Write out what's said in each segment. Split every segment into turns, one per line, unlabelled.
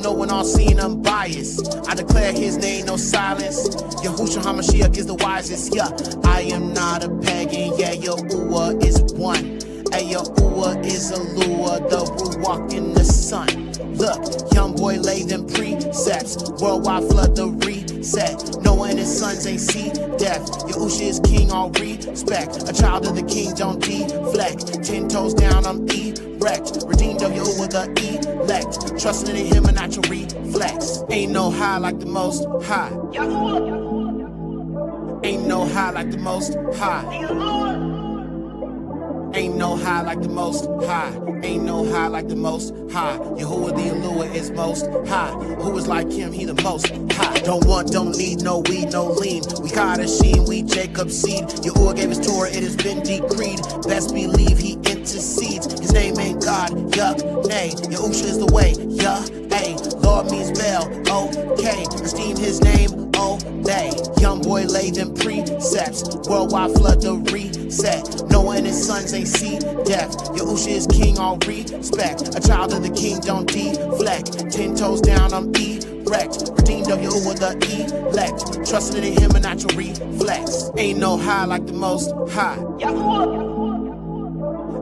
all-knowing, all-seeing, unbiased. I declare his name, no silence. Yahushua HaMashiach is the wisest, yeah. I am not a pagan, yeah, Yahuwah is one. Hey, Yahuwah is a lure, the Ruach in the sun. Look, young boy lay them precepts. Worldwide flood the reset. Noah and his sons ain't see death. Yahushua is king, all respect. A child of the king, don't deflect. 10 toes down, I'm erect. Redeemed of Yahuwah, the elect. Trusting in him and not your reflex. Ain't no high like the most high. Ain't no high like the most high. Ain't no high like the most high. Ain't no high like the most high. Yahuwah the Eluah is most high. Who is like him? He the most high. Don't want, don't need, no weed, no lean. We got a sheen, we Jacob's seed. Yahuwah gave his Torah, it has been decreed. Best believe he intercedes. His name ain't God, yuck, nay. Yahushua is the way, yeah, ay. Lord means Bell, okay. Esteem his name, obey. Young boy lay them precepts. Worldwide flood the reset. Noah and his sons ain't see death. Yahushua is king, all respect. A child of the king, don't deflect. 10 toes down, I'm erect. Redeemed of Yahuwah, the elect. Trusting in him and not your reflex. Ain't no high like the most high.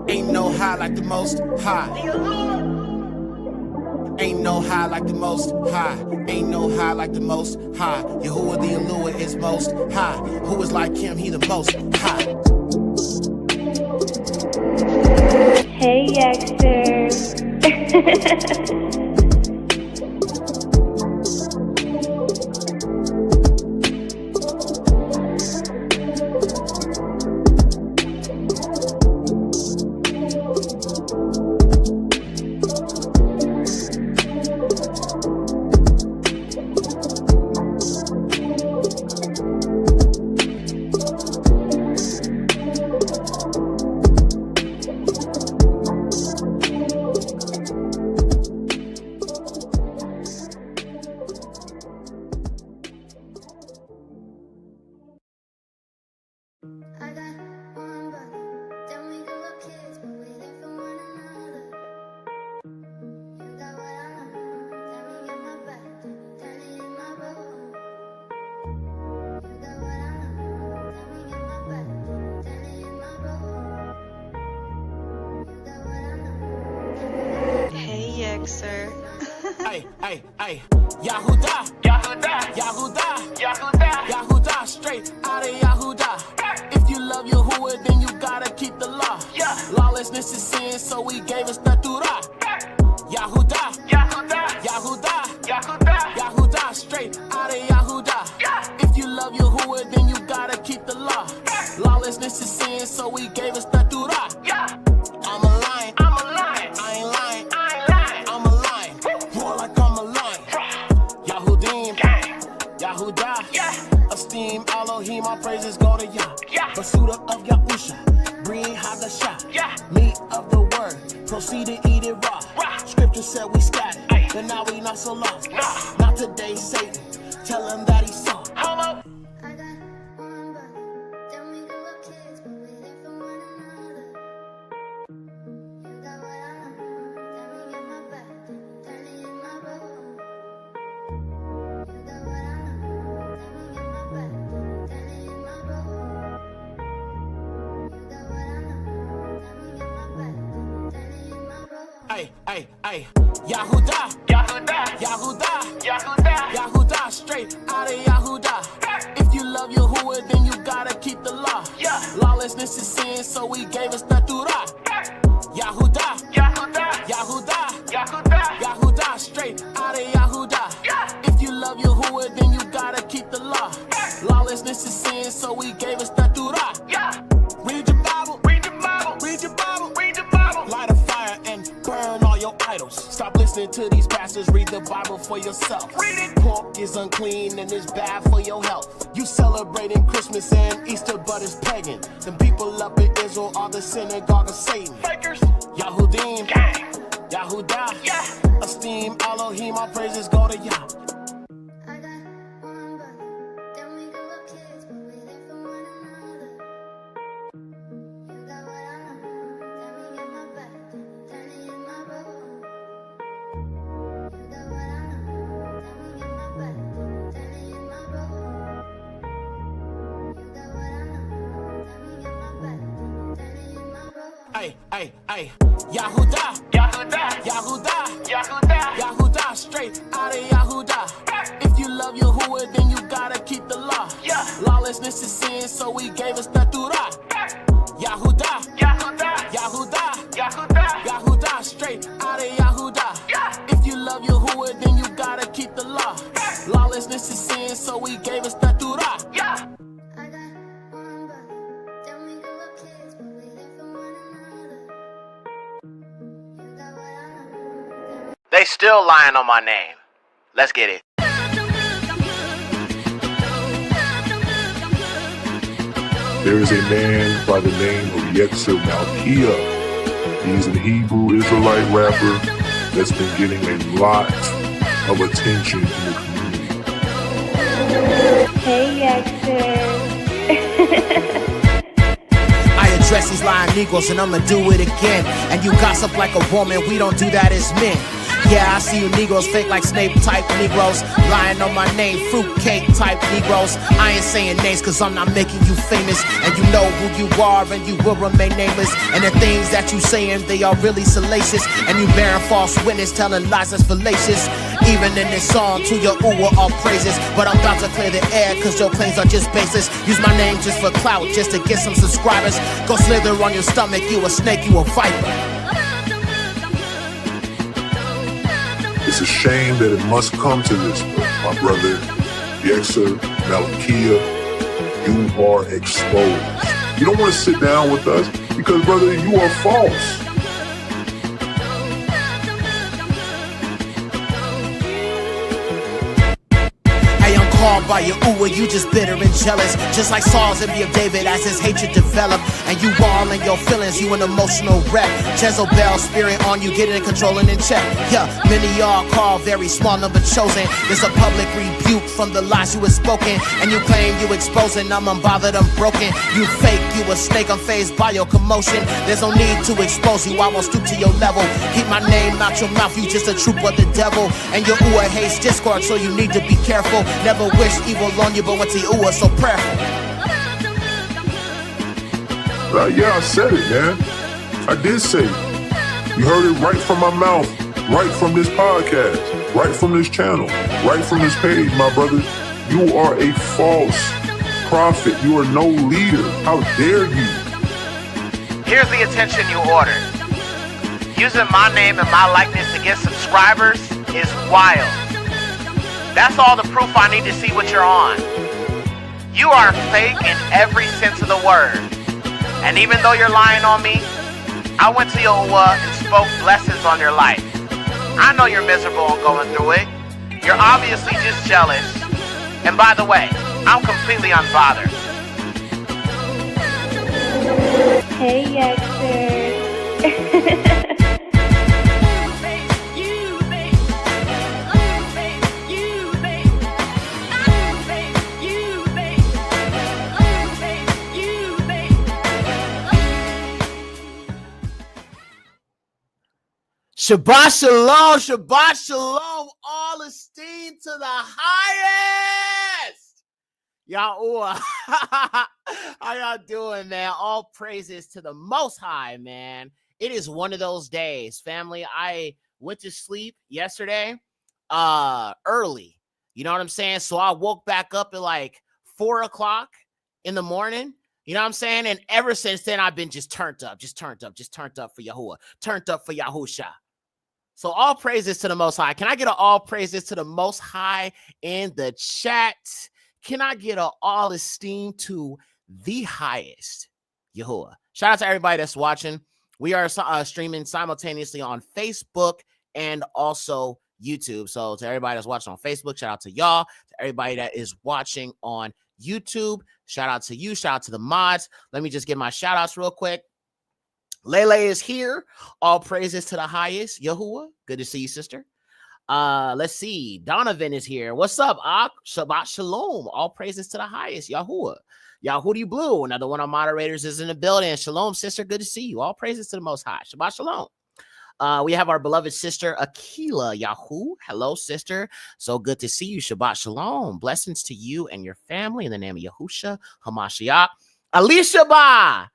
Ain't no high like the most high. Ain't no high like the most high. Ain't no high like the most high. Yahuwah the Eluah is most high. Who is like him? He the most high.
Hey, Yaxter.
Hey, Yahudah, Yahudah, Yahudah, Yahudah, Yahudah, straight out of Yahudah. If you love Yahuwah, then you gotta keep the law. Lawlessness is sin, so he gave us the Torah. Yahudah, Yahudah, Yahudah, Yahudah, Yahudah, straight out of Yahudah. If you love Yahuwah, then you gotta keep the law. Lawlessness is sin, so he gave us the Torah. I'm a lion, I ain't lying, I'm a lion, roar like I'm a lion. Yahudim, Yahudah, esteem Elohim, my praises go to Yah. Pursuit of Yahusha, bring Hadashah, meat of the word, proceed to eat it raw. Scripture said we scattered, but now we not so lost. Not today, Satan, tell him that he saw. Hey, Yahudah, Yahudah, Yahudah, Yahudah, Yahudah, straight out of Yahudah. If you love Yahuwah, then you gotta keep the law. Lawlessness is sin, so he gave us the Torah. Yahudah, Yahudah, Yahudah, Yahudah, Yahudah, straight out of Yahudah. If you love Yahuwah, then you gotta keep the law. Lawlessness is sin, so he gave us the Torah. Read your Bible, read your Bible, read your Bible, read your Bible. Light a fire and burn all your idols. Stop listening to these pastors, read the Bible for yourself. Read it. Pork is unclean and it's bad for your health. You celebrating Christmas and Easter, but it's pagan. Them people up in Israel are the synagogue of Satan. Fakers. Yahudim, Yahudah, esteem Elohim, our praises go to Yah. Ay, Yahudah, Yahudah, Yahudah, Yahudah, Yahudah, straight out of Yahudah. If you love Yahuwah, then you gotta keep the law. Lawlessness is sin, so he gave us the Torah. Yahudah, Yahudah, Yahudah, Yahudah, Yahudah, straight out of Yahudah. If you love Yahuwah, then you gotta keep the law. Lawlessness is sin, so he gave us the Torah.
They still lying on my name. Let's get it.
There is a man by the name of Yetzer Malkia. He's an Hebrew Israelite rapper that's been getting a lot of attention in the community.
Hey, Yexter.
I address these lying Negroes and I'ma do it again. And you gossip like a woman, we don't do that as men. Yeah, I see you Negroes fake like Snape type Negroes, lying on my name, fruitcake type Negroes. I ain't saying names cause I'm not making you famous, and you know who you are and you will remain nameless. And the things that you saying, they are really salacious, and you bearing false witness, telling lies that's fallacious. Even in this song, to your uwa all praises, but I'm about to clear the air cause your claims are just baseless. Use my name just for clout, just to get some subscribers. Go slither on your stomach, you a snake, you a viper.
It's a shame that it must come to this, but my brother, Yetzer Malkia, you are exposed. You don't want to sit down with us because, brother, you are false.
Called by your uwa, you just bitter and jealous, just like Saul's envy of David as his hatred developed. And you all in your feelings, you an emotional wreck. Jezebel spirit on you, getting control and in check. Yeah, many y'all call, very small number chosen. There's a public rebuke from the lies you have spoken, and you claim you exposing. I'm unbothered, I'm broken. You fake, you a snake, I'm fazed by your commotion. There's no need to expose you, I won't stoop to your level. Keep my name out your mouth, you just a troop of the devil. And your uwa hates discord, so you need to be careful. Never wish evil on you, but went to you so prayerful.
Yeah, I said it, man. I did say it. You heard it right from my mouth, right from this podcast, right from this channel, right from this page, my brother. You are a false prophet. You are no leader. How dare you?
Here's the attention you ordered. Using my name and my likeness to get subscribers is wild. That's all the proof I need to see what you're on. You are fake in every sense of the word. And even though you're lying on me, I went to your uwa and spoke blessings on your life. I know you're miserable and going through it. You're obviously just jealous. And by the way, I'm completely unbothered.
Hey, Yexter.
Shabbat shalom, Shabbat shalom, all esteem to the highest. Yahuwah, how y'all doing, man? All praises to the Most High, man. It is one of those days, family. I went to sleep yesterday early. You know what I'm saying? So I woke back up at like 4 o'clock in the morning. You know what I'm saying? And ever since then, I've been just turned up for Yahuwah, turned up for Yahusha. So all praises to the Most High. Can I get an all praises to the Most High in the chat? Can I get an all esteem to the highest, Yahuwah? Shout out to everybody that's watching. We are streaming simultaneously on Facebook and also YouTube. So to everybody that's watching on Facebook, shout out to y'all. To everybody that is watching on YouTube, shout out to you. Shout out to the mods. Let me just get my shout outs real quick. Lele is here. All praises to the highest, Yahuwah. Good to see you, sister. Let's see. Donovan is here. What's up, Ak? Shabbat shalom. All praises to the highest, Yahuwah. Yahudi Blue, another one of our moderators, is in the building. Shalom, sister. Good to see you. All praises to the Most High. Shabbat shalom. We have our beloved sister, Akila Yahoo. Hello, sister. So good to see you. Shabbat shalom. Blessings to you and your family in the name of Yahusha HaMashiach. Alicia Ba.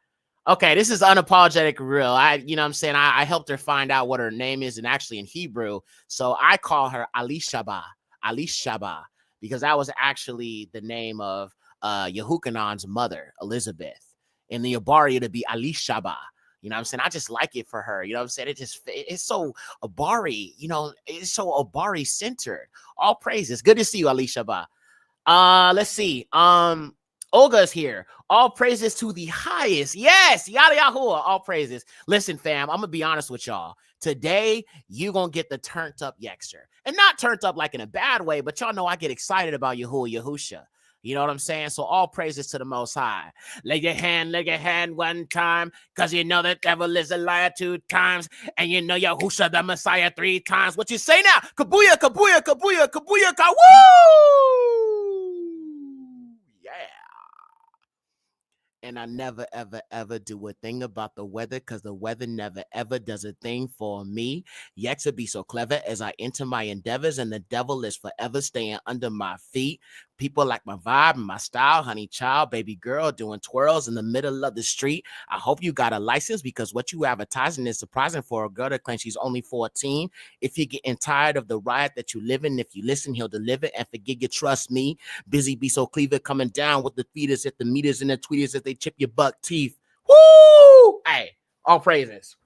Okay, this is unapologetic real. You know what I'm saying? I helped her find out what her name is and actually in Hebrew. So I call her Alishaba, because that was actually the name of Yehukhanan's mother, Elizabeth. In the Abari, it'd be Alishaba. You know what I'm saying? I just like it for her. You know what I'm saying? It's so Abari, it's so Abari centered. All praises. Good to see you, Alishaba. Let's see. Olga's here. All praises to the highest. Yes, yada yahuwah. All praises. Listen, fam, I'm gonna be honest with y'all. Today, you gonna get the turned up Yexer. And not turned up like in a bad way, but y'all know I get excited about Yahuwah Yahusha. You know what I'm saying? So all praises to the Most High. Leg your hand one time, because you know the devil is a liar 2 times, and you know Yahusha the Messiah 3 times. What you say now? Kabuya, kabuya, kabuya, kabuya, ka woo! Yeah. And I never, ever, ever do a thing about the weather, because the weather never, ever does a thing for me. Yet to be so clever as I enter my endeavors, and the devil is forever staying under my feet. People like my vibe and my style, honey child, baby girl, doing twirls in the middle of the street. I hope you got a license, because what you advertising is surprising for a girl that claims she's only 14. If you're getting tired of the riot that you live in, if you listen, he'll deliver and forget you. Trust me. Busy be so cleaver coming down with the feeders at the meters and the tweeters as they chip your buck teeth. Woo! Hey, all praises.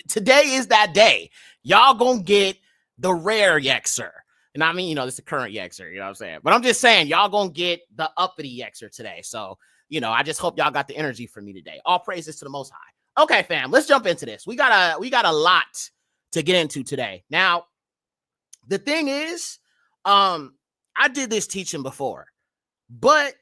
Today is that day. Y'all gonna get the rare Yexer. And I mean, this is the current Yexer, you know what I'm saying? But I'm just saying, y'all gonna get the uppity Yexer today. So, I just hope y'all got the energy for me today. All praises to the Most High. Okay, fam, let's jump into this. We got a lot to get into today. Now, the thing is, I did this teaching before, but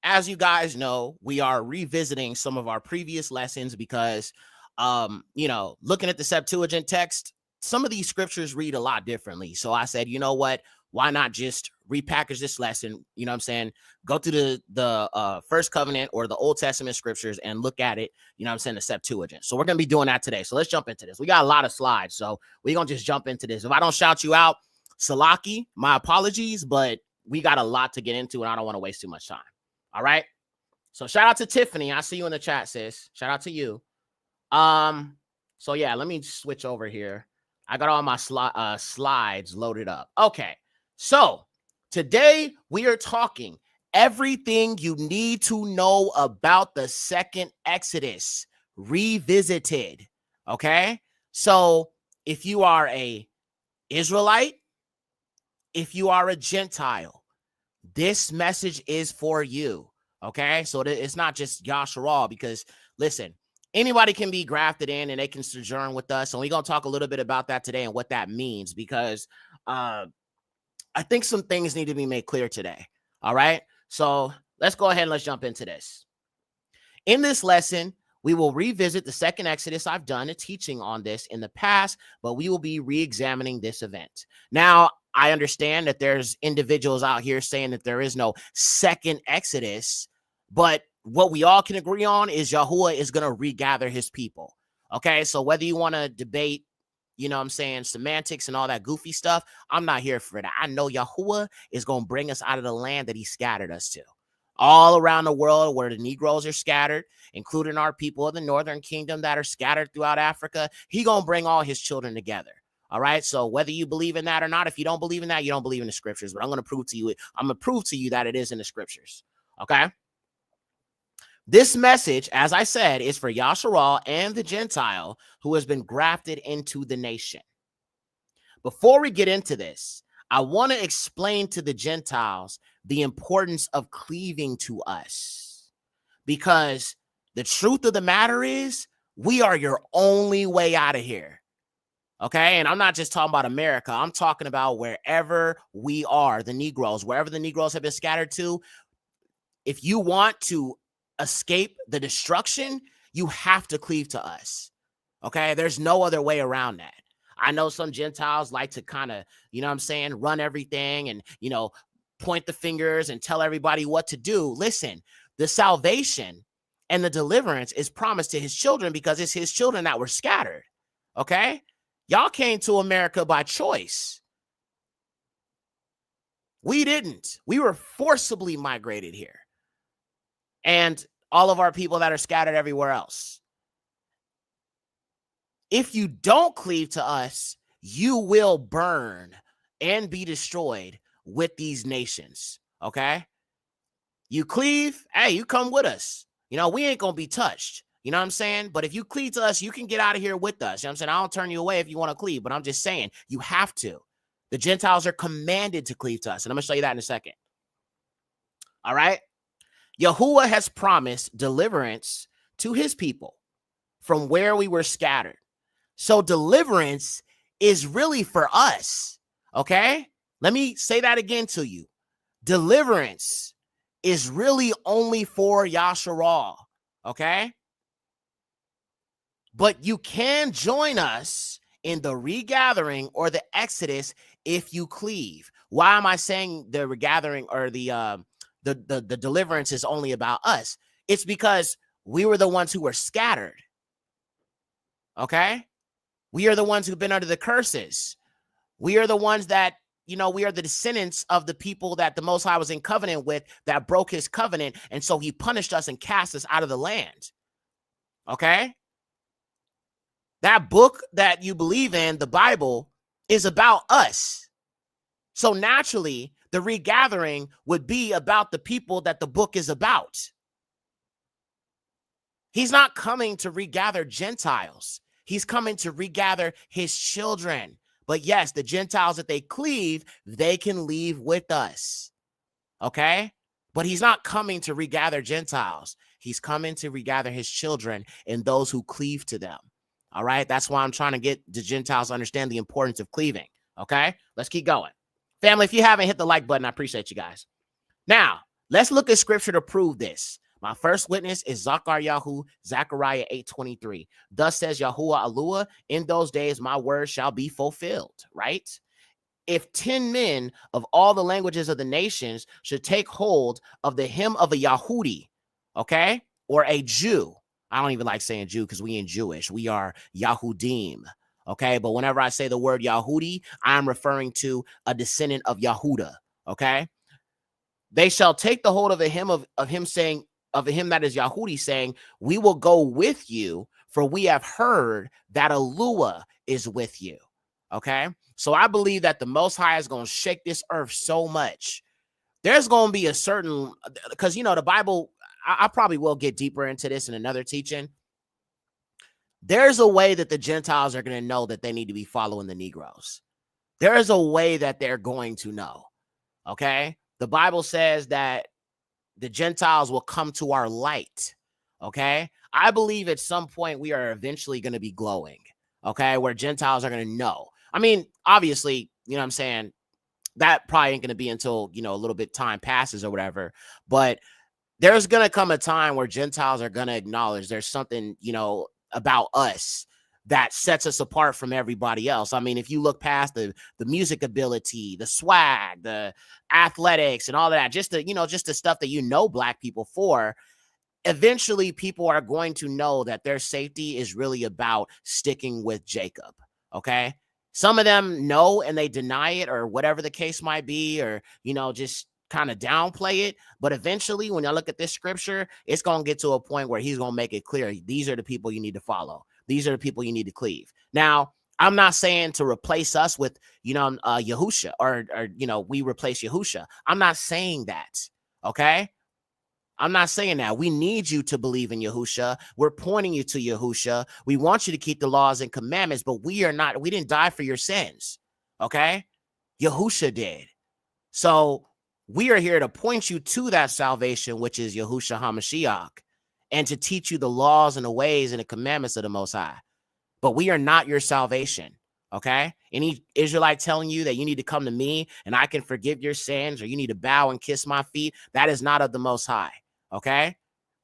as you guys know, we are revisiting some of our previous lessons because, looking at the Septuagint text, some of these scriptures read a lot differently. So I said, you know what? Why not just repackage this lesson? You know what I'm saying? Go to the First Covenant or the Old Testament scriptures and look at it, you know what I'm saying, the Septuagint. So we're going to be doing that today. So let's jump into this. We got a lot of slides, so we're going to just jump into this. If I don't shout you out, Salaki, my apologies, but we got a lot to get into and I don't want to waste too much time. All right. So shout out to Tiffany. I see you in the chat, sis. Shout out to you. So yeah, let me switch over here. I got all my slides loaded up. Okay. So today we are talking everything you need to know about the second Exodus revisited. Okay. So if you are a Israelite, if you are a Gentile, this message is for you. Okay. So it's not just Yasharal, because listen, anybody can be grafted in and they can sojourn with us. And we're going to talk a little bit about that today and what that means, because I think some things need to be made clear today. All right. So let's go ahead and let's jump into this. In this lesson, we will revisit the second Exodus. I've done a teaching on this in the past, but we will be re-examining this event. Now, I understand that there's individuals out here saying that there is no second Exodus, but what we all can agree on is Yahuwah is going to regather his people. Okay, so whether you want to debate, you know what I'm saying, semantics and all that goofy stuff, I'm not here for that. I know Yahuwah is going to bring us out of the land that he scattered us to. All around the world where the Negroes are scattered, including our people of the Northern Kingdom that are scattered throughout Africa, he going to bring all his children together. All right. So whether you believe in that or not, if you don't believe in that, you don't believe in the scriptures. But I'm going to prove to you that it is in the scriptures. Okay. This message, as I said, is for Yasharal and the Gentile who has been grafted into the nation. Before we get into this, I want to explain to the Gentiles the importance of cleaving to us, because the truth of the matter is we are your only way out of here. Okay. And I'm not just talking about America. I'm talking about wherever we are, the Negroes, wherever the Negroes have been scattered to. If you want to escape the destruction, you have to cleave to us. Okay. There's no other way around that. I know some Gentiles like to kind of, you know what I'm saying, run everything and, you know, point the fingers and tell everybody what to do. Listen, the salvation and the deliverance is promised to his children because it's his children that were scattered. Okay. Y'all came to America by choice. We didn't. We were forcibly migrated here. And all of our people that are scattered everywhere else. If you don't cleave to us, you will burn and be destroyed with these nations, okay? You cleave, hey, you come with us. We ain't going to be touched. You know what I'm saying? But if you cleave to us, you can get out of here with us. You know what I'm saying? I don't turn you away if you want to cleave, but I'm just saying you have to. The Gentiles are commanded to cleave to us, and I'm going to show you that in a second. All right? Yahuwah has promised deliverance to his people from where we were scattered. So deliverance is really for us, okay? Let me say that again to you. Deliverance is really only for Yasharal, okay? But you can join us in the regathering or the Exodus if you cleave. Why am I saying the regathering or the deliverance is only about us? It's because we were the ones who were scattered, okay? We are the ones who've been under the curses. We are the ones that, we are the descendants of the people that the Most High was in covenant with that broke his covenant. And so he punished us and cast us out of the land. Okay? That book that you believe in, the Bible, is about us. So naturally, the regathering would be about the people that the book is about. He's not coming to regather Gentiles. He's coming to regather his children. But yes, the Gentiles that they cleave, they can leave with us. Okay? But he's not coming to regather Gentiles. He's coming to regather his children and those who cleave to them. All right? That's why I'm trying to get the Gentiles to understand the importance of cleaving. Okay? Let's keep going. Family, if you haven't hit the like button, I appreciate you guys. Now, let's look at scripture to prove this. My first witness is Zechariah 8:23. Thus says Yahuwah Alua, in those days my word shall be fulfilled, right? If 10 men of all the languages of the nations should take hold of the hem of a Yahudi, okay, or a Jew. I don't even like saying Jew because we ain't Jewish. We are Yahudim, okay? But whenever I say the word Yahudi, I'm referring to a descendant of Yahuda, okay? They shall take the hold of a hem of him saying, of him that is Yahudi, saying, we will go with you, for we have heard that Alua is with you. Okay? So I believe that the Most High is going to shake this earth so much. There's going to be a certain, because, the Bible, I probably will get deeper into this in another teaching. There's a way that the Gentiles are going to know that they need to be following the Negroes. There is a way that they're going to know. Okay? The Bible says that the Gentiles will come to our light, okay? I believe at some point we are eventually going to be glowing, okay, where Gentiles are going to know. I mean, obviously, you know what I'm saying, that probably ain't going to be until, a little bit time passes or whatever, but there's going to come a time where Gentiles are going to acknowledge there's something, about us that sets us apart from everybody else. I mean, if you look past the music ability, the swag, the athletics and all of that, just the stuff that black people for, eventually people are going to know that their safety is really about sticking with Jacob, okay? Some of them know and they deny it or whatever the case might be, or, just kind of downplay it. But eventually, when I look at this scripture, it's going to get to a point where he's going to make it clear. These are the people you need to follow. These are the people you need to cleave. Now, I'm not saying to replace us with, Yahusha or we replace Yahusha. I'm not saying that. Okay. I'm not saying that. We need you to believe in Yahusha. We're pointing you to Yahusha. We want you to keep the laws and commandments, but we didn't die for your sins. Okay. Yahusha did. So we are here to point you to that salvation, which is Yahusha HaMashiach, and to teach you the laws and the ways and the commandments of the Most High. But we are not your salvation, okay? Any Israelite telling you that you need to come to me and I can forgive your sins, or you need to bow and kiss my feet, that is not of the Most High, okay?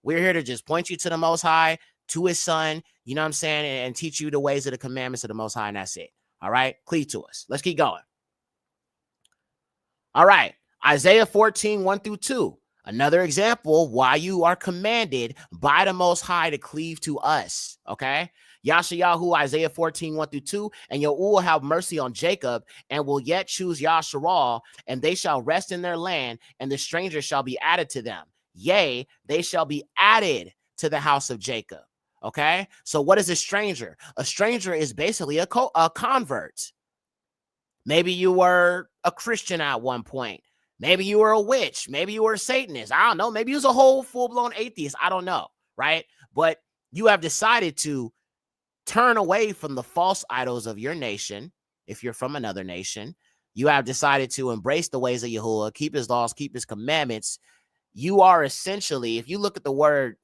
We're here to just point you to the Most High, to his son, you know what I'm saying, and teach you the ways of the commandments of the Most High, and that's it, all right? Cleave to us. Let's keep going. All right, Isaiah 14:1-2. Another example why you are commanded by the Most High to cleave to us, okay? Yashayahu, Isaiah 14:1-2, and Yahuwah will have mercy on Jacob and will yet choose Yasharal, and they shall rest in their land, and the stranger shall be added to them. Yea, they shall be added to the house of Jacob. Okay, so what is a stranger? A stranger is basically a convert. Maybe you were a Christian at one point. Maybe you were a witch. Maybe you were a Satanist. I don't know. Maybe you was a whole full-blown atheist. I don't know, right? But you have decided to turn away from the false idols of your nation. If you're from another nation, you have decided to embrace the ways of Yahuwah, keep his laws, keep his commandments. You are essentially, if you look at the word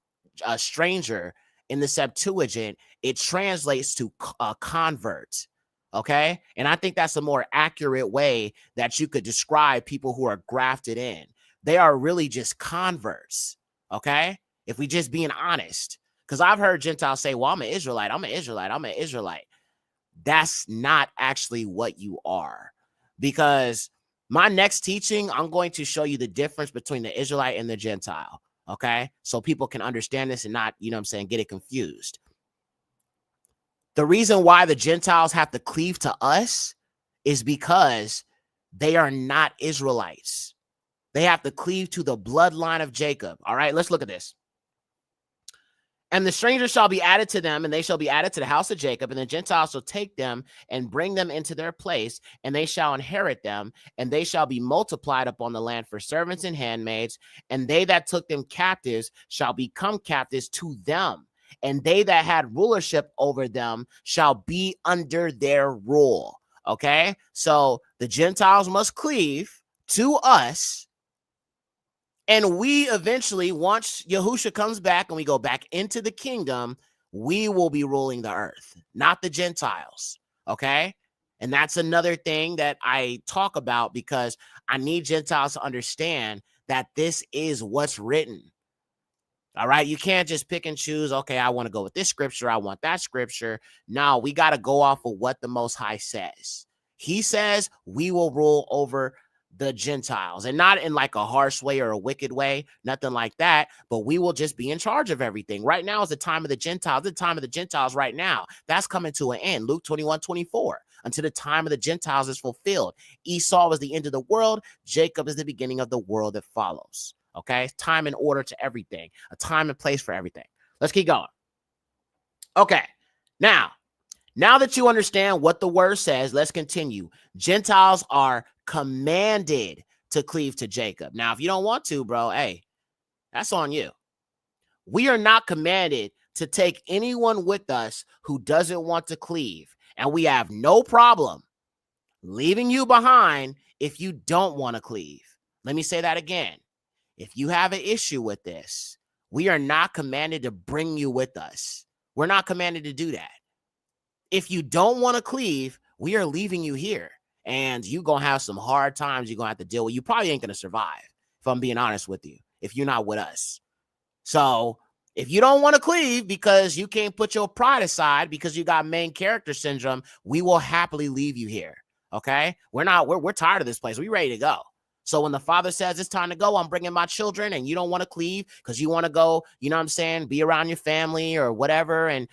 stranger in the Septuagint, it translates to convert. Okay. And I think that's a more accurate way that you could describe people who are grafted in. They are really just converts. Okay. If we just being honest, because I've heard Gentiles say, well, I'm an Israelite. I'm an Israelite. I'm an Israelite. That's not actually what you are, because my next teaching, I'm going to show you the difference between the Israelite and the Gentile. Okay. So people can understand this and not, you know what I'm saying, get it confused. The reason why the Gentiles have to cleave to us is because they are not Israelites. They have to cleave to the bloodline of Jacob. All right, let's look at this. And the strangers shall be added to them, and they shall be added to the house of Jacob, and the Gentiles shall take them and bring them into their place, and they shall inherit them, and they shall be multiplied upon the land for servants and handmaids, and they that took them captives shall become captives to them, and they that had rulership over them shall be under their rule. Okay, so the Gentiles must cleave to us. And we eventually, once Yahusha comes back and we go back into the kingdom, we will be ruling the earth, not the Gentiles. Okay. And that's another thing that I talk about, because I need Gentiles to understand that this is what's written. All right. You can't just pick and choose. Okay, I want to go with this scripture. I want that scripture. No, we got to go off of what the Most High says. He says we will rule over the Gentiles, and not in like a harsh way or a wicked way, nothing like that, but we will just be in charge of everything. Right now is the time of the Gentiles, the time of the Gentiles right now. That's coming to an end. Luke 21:24, until the time of the Gentiles is fulfilled. Esau is the end of the world. Jacob is the beginning of the world that follows. Okay, time and order to everything, a time and place for everything. Let's keep going. Okay, now that you understand what the word says, let's continue. Gentiles are commanded to cleave to Jacob. Now, if you don't want to, bro, hey, that's on you. We are not commanded to take anyone with us who doesn't want to cleave, and we have no problem leaving you behind if you don't want to cleave. Let me say that again. If you have an issue with this, we are not commanded to bring you with us. We're not commanded to do that. If you don't want to cleave, we are leaving you here, and you're going to have some hard times you're going to have to deal with. You probably ain't going to survive, if I'm being honest with you, if you're not with us. So if you don't want to cleave because you can't put your pride aside because you got main character syndrome, we will happily leave you here. Okay? We're tired of this place. We're ready to go. So when the father says it's time to go, I'm bringing my children, and you don't want to cleave because you want to go, you know what I'm saying, be around your family or whatever, and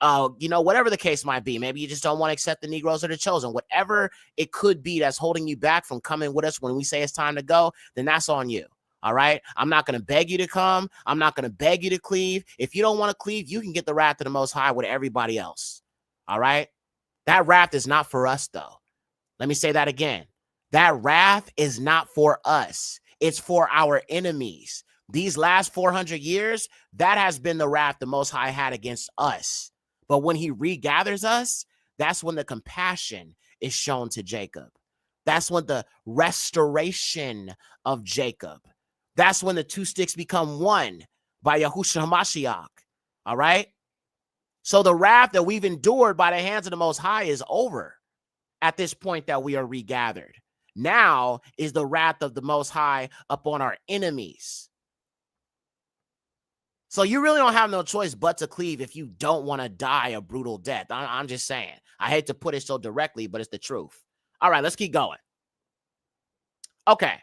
whatever the case might be. Maybe you just don't want to accept the Negroes or the chosen. Whatever it could be that's holding you back from coming with us when we say it's time to go, then that's on you. All right. I'm not going to beg you to come. I'm not going to beg you to cleave. If you don't want to cleave, you can get the wrath of the Most High with everybody else. All right. That wrath is not for us, though. Let me say that again. That wrath is not for us. It's for our enemies. These last 400 years, that has been the wrath the Most High had against us. But when he regathers us, that's when the compassion is shown to Jacob. That's when the restoration of Jacob. That's when the two sticks become one by Yahushua HaMashiach. All right? So the wrath that we've endured by the hands of the Most High is over at this point that we are regathered. Now is the wrath of the Most High upon our enemies. So you really don't have no choice but to cleave if you don't want to die a brutal death. I'm just saying. I hate to put it so directly, but it's the truth. All right, let's keep going. Okay.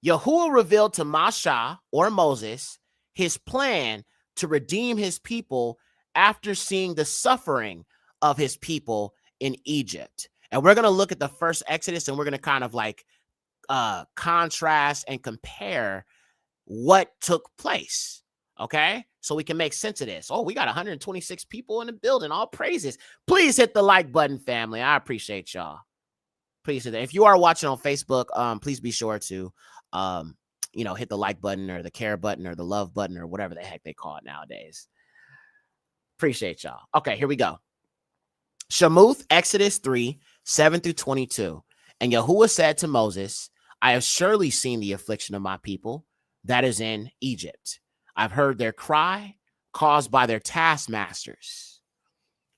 Yahuwah revealed to Masha, or Moses, his plan to redeem his people after seeing the suffering of his people in Egypt. And we're going to look at the first Exodus, and we're going to kind of like contrast and compare what took place. Okay, so we can make sense of this. Oh, we got 126 people in the building. All praises. Please hit the like button, family. I appreciate y'all. Please hit that. If you are watching on Facebook, please be sure to hit the like button or the care button or the love button or whatever the heck they call it nowadays. Appreciate y'all. Okay, here we go. Shamuth, Exodus 3, 7 through 22. And Yahuwah said to Moses, I have surely seen the affliction of my people that is in Egypt. I've heard their cry caused by their taskmasters.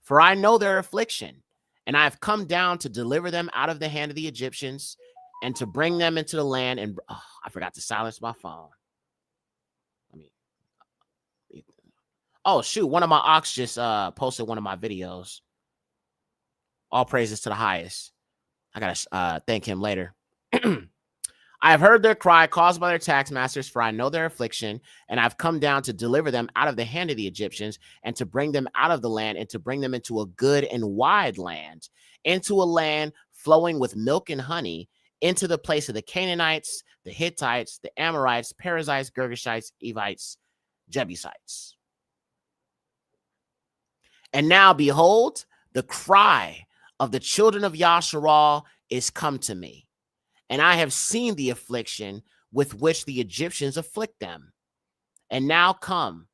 For I know their affliction, and I have come down to deliver them out of the hand of the Egyptians and to bring them into the land. And I forgot to silence my phone. Oh, shoot. One of my ox just posted one of my videos. All praises to the highest. I got to thank him later. I have heard their cry caused by their taskmasters, for I know their affliction, and I've come down to deliver them out of the hand of the Egyptians and to bring them out of the land and to bring them into a good and wide land, into a land flowing with milk and honey, into the place of the Canaanites, the Hittites, the Amorites, Perizzites, Girgashites, Evites, Jebusites. And now, behold, the cry of the children of Yasharal is come to me. And I have seen the affliction with which the Egyptians afflict them. And now come,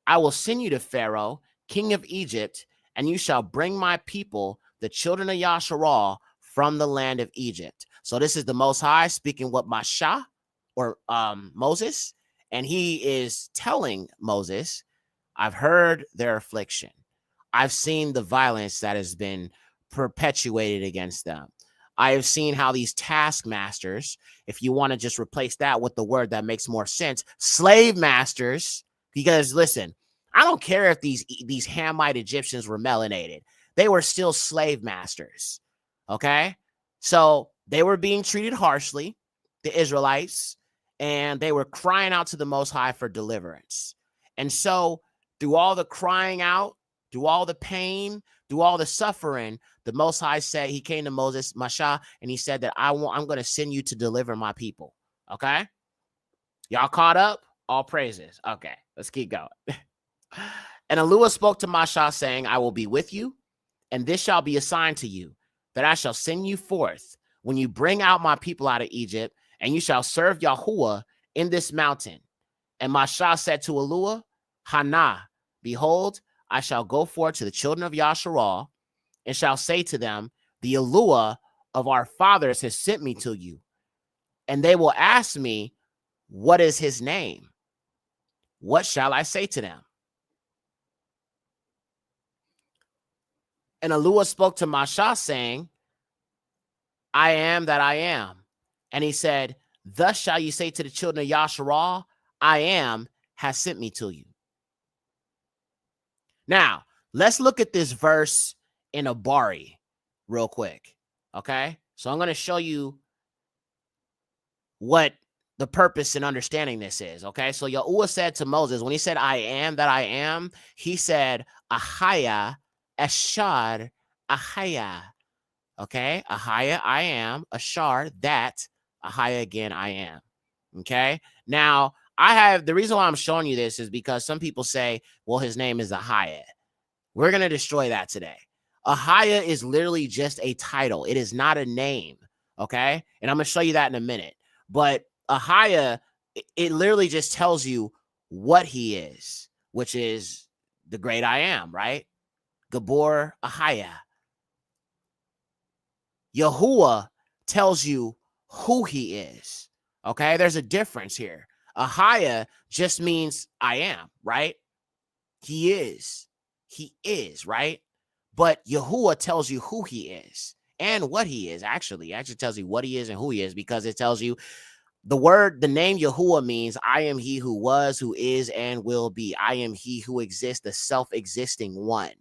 I will send you to Pharaoh, king of Egypt, and you shall bring my people, the children of Yasharal, from the land of Egypt. So this is the Most High speaking with Masha, or Moses, and he is telling Moses, I've heard their affliction. I've seen the violence that has been perpetuated against them. I have seen how these taskmasters, if you want to just replace that with the word that makes more sense, slave masters, because listen, I don't care if these Hamite Egyptians were melanated. They were still slave masters, okay? So they were being treated harshly, the Israelites, and they were crying out to the Most High for deliverance. And so through all the crying out, through all the pain, through all the suffering, the Most High said, he came to Moses, Masha, and he said that I'm going to send you to deliver my people. Okay? Y'all caught up? All praises. Okay, let's keep going. And Eluah spoke to Masha, saying, I will be with you, and this shall be a sign to you, that I shall send you forth when you bring out my people out of Egypt, and you shall serve Yahuwah in this mountain. And Masha said to Eluah, Hana, behold, I shall go forth to the children of Yasharal, and shall say to them, the Eluah of our fathers has sent me to you. And they will ask me, what is his name? What shall I say to them? And Eluah spoke to Masha, saying, I am that I am. And he said, thus shall you say to the children of Yasharal, I am has sent me to you. Now, let's look at this verse in Abari real quick, okay? So I'm going to show you what the purpose in understanding this is, okay? So Yahuwah said to Moses, when he said, I am that I am, he said, Ahaya, Ashar, Ahaya, okay? Ahaya, I am, Ashar, that, Ahaya, again, I am, okay? Now, the reason why I'm showing you this is because some people say, well, his name is Ahaya. We're going to destroy that today. Ahaya is literally just a title. It is not a name, okay? And I'm going to show you that in a minute. But Ahaya, it literally just tells you what he is, which is the great I am, right? Gabor Ahaya. Yahuwah tells you who he is, okay? There's a difference here. Ahaya just means I am, right? He is, right? But Yahuwah tells you who he is and what he is, actually. It actually tells you what he is and who he is, because it tells you the name Yahuwah means I am he who was, who is, and will be. I am he who exists, the self-existing one,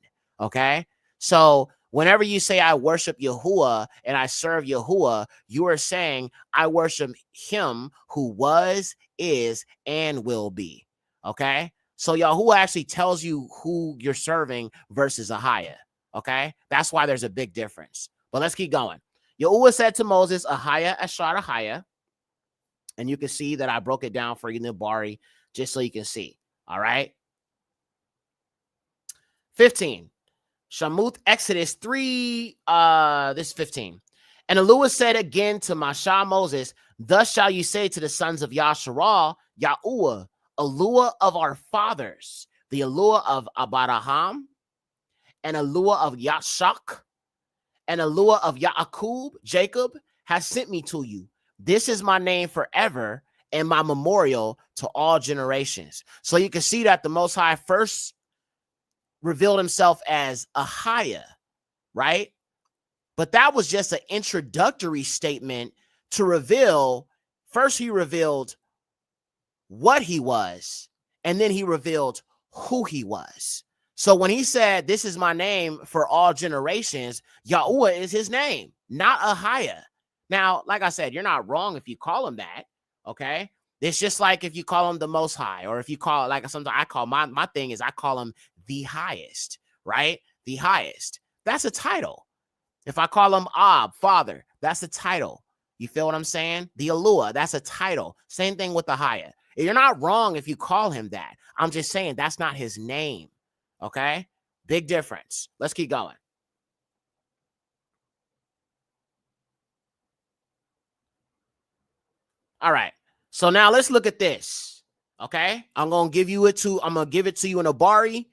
okay? So whenever you say I worship Yahuwah and I serve Yahuwah, you are saying I worship him who was, is, and will be, okay? So Yahuwah actually tells you who you're serving versus Ahaya, okay? That's why there's a big difference. But let's keep going. Yahuwah said to Moses, Ahaya, Ashar, Ahaya, And you can see that I broke it down for you in the Bari just so you can see. All right. 15. Shamuth, Exodus 3, this is 15. And Eluah said again to Mashah Moses, thus shall you say to the sons of Yasharah, Yahuwah, Eluah of our fathers, the Eluah of Abraham, and Eluah of Yashak, and Eluah of Yaakub, Jacob, has sent me to you. This is my name forever and my memorial to all generations. So you can see that the Most High first revealed himself as Ahiah, right? But that was just an introductory statement to reveal. First, he revealed what he was, and then he revealed who he was. So when he said, this is my name for all generations, Yahuwah is his name, not Ahiah. Now, like I said, you're not wrong if you call him that, okay? It's just like if you call him the Most High, or if you call it, like sometimes I call my thing is I call him the highest, right? The highest. That's a title. If I call him Ab, Father, that's a title. You feel what I'm saying? The Eluah, that's a title. Same thing with the Ahiah. You're not wrong if you call him that. I'm just saying that's not his name. Okay? Big difference. Let's keep going. All right. So now let's look at this. Okay? I'm going to give it to you in a Bari.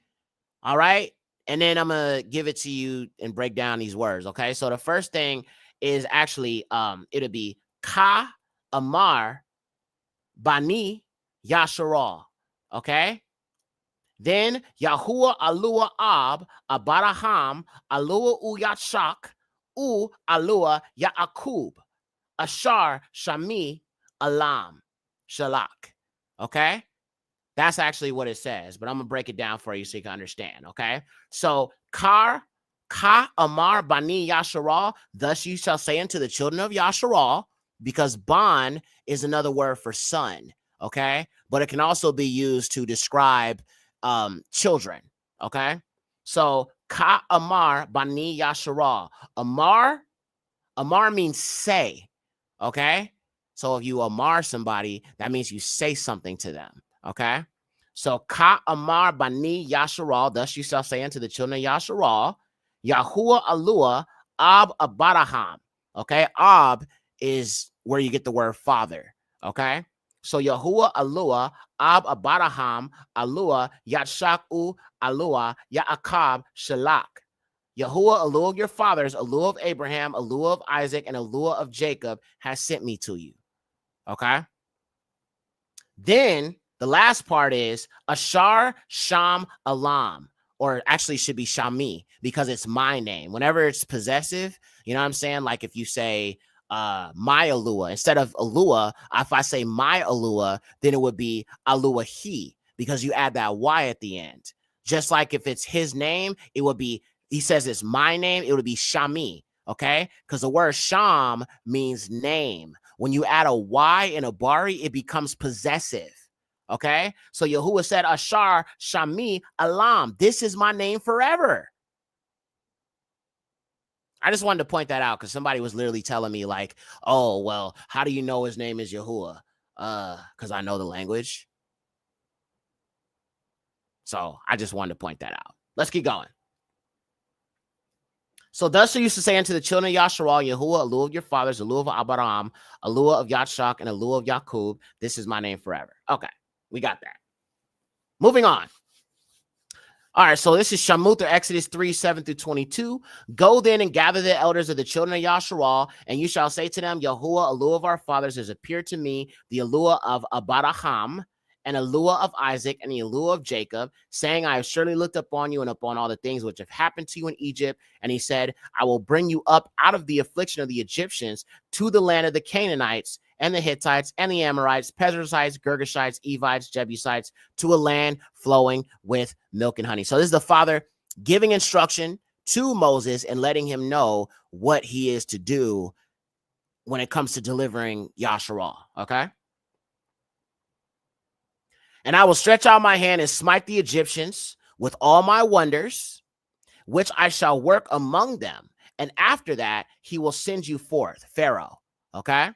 All right? And then I'm going to give it to you and break down these words. Okay? So the first thing is actually it'll be Ka Amar Bani Yasharah. Okay? Then Yahuwah Alua Ab Abaraham Alua Uyatshak U Alua Yaakub Ashar Shami Alam Shalak. Okay? That's actually what it says, but I'm going to break it down for you so you can understand. Okay? So Ka Amar Bani Yasharah, thus you shall say unto the children of Yasharah, because Ban is another word for son. Okay? But it can also be used to describe children. Okay, so Ka Amar Bani Yasharah. Amar means say. Okay, so if you Amar somebody, that means you say something to them. Okay, so Ka Amar Bani Yasharah, thus you shall say unto the children of Yasharah, Yahuwah Alua Ab Abaraham. Okay, Ab is where you get the word father. Okay, so Yahuwah Alua Ab Abaraham Alua Yatshaku Alua Yaakab Shalak. Yahuwah, Alua of your fathers, Alua of Abraham, Alua of Isaac, and Alua of Jacob has sent me to you. Okay. Then the last part is Ashar Sham Alam, or actually should be Shami, because it's my name. Whenever it's possessive, you know what I'm saying? Like if you say my Alua, instead of Alua, if I say my Alua, then it would be Alua he, because you add that Y at the end. Just like if it's his name, it would be, he says it's my name, it would be Shami, okay? Because the word Sham means name. When you add a Y in a Bari, it becomes possessive, okay? So Yahuwah said, Ashar Shami Alam, this is my name forever. I just wanted to point that out because somebody was literally telling me like, oh, well, how do you know his name is Yahuwah? Because I know the language. So I just wanted to point that out. Let's keep going. So thus you used to say unto the children of Yasharah, Yahuwah, Alua of your fathers, Alua of Abraham, Alua of Yatshak, and Alua of Yakub. This is my name forever. Okay, we got that. Moving on. All right, so this is Shamuth, or Exodus 3, 7 through 22. Go then and gather the elders of the children of Yasharah, and you shall say to them, Yahuwah, Alua of our fathers, has appeared to me, the Alua of Abraham, and Alua of Isaac, and the Alua of Jacob, saying, I have surely looked upon you and upon all the things which have happened to you in Egypt. And he said, I will bring you up out of the affliction of the Egyptians to the land of the Canaanites, and the Hittites, and the Amorites, Perizzites, Girgashites, Evites, Jebusites, to a land flowing with milk and honey. So this is the Father giving instruction to Moses and letting him know what he is to do when it comes to delivering Yasharah, okay? And I will stretch out my hand and smite the Egyptians with all my wonders, which I shall work among them. And after that, he will send you forth, Pharaoh, okay?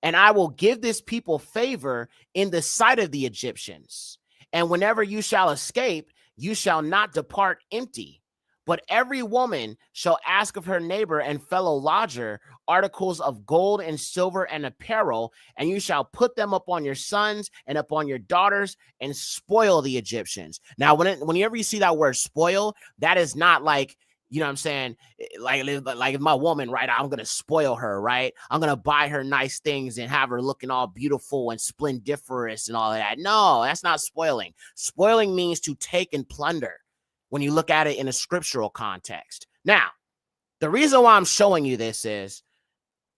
And I will give this people favor in the sight of the Egyptians. And whenever you shall escape, you shall not depart empty. But every woman shall ask of her neighbor and fellow lodger articles of gold and silver and apparel, and you shall put them upon your sons and upon your daughters and spoil the Egyptians. Now, whenever you see that word spoil, that is not like, you know what I'm saying? Like my woman, right? I'm going to spoil her, right? I'm going to buy her nice things and have her looking all beautiful and splendiferous and all of that. No, that's not spoiling. Spoiling means to take and plunder when you look at it in a scriptural context. Now, the reason why I'm showing you this is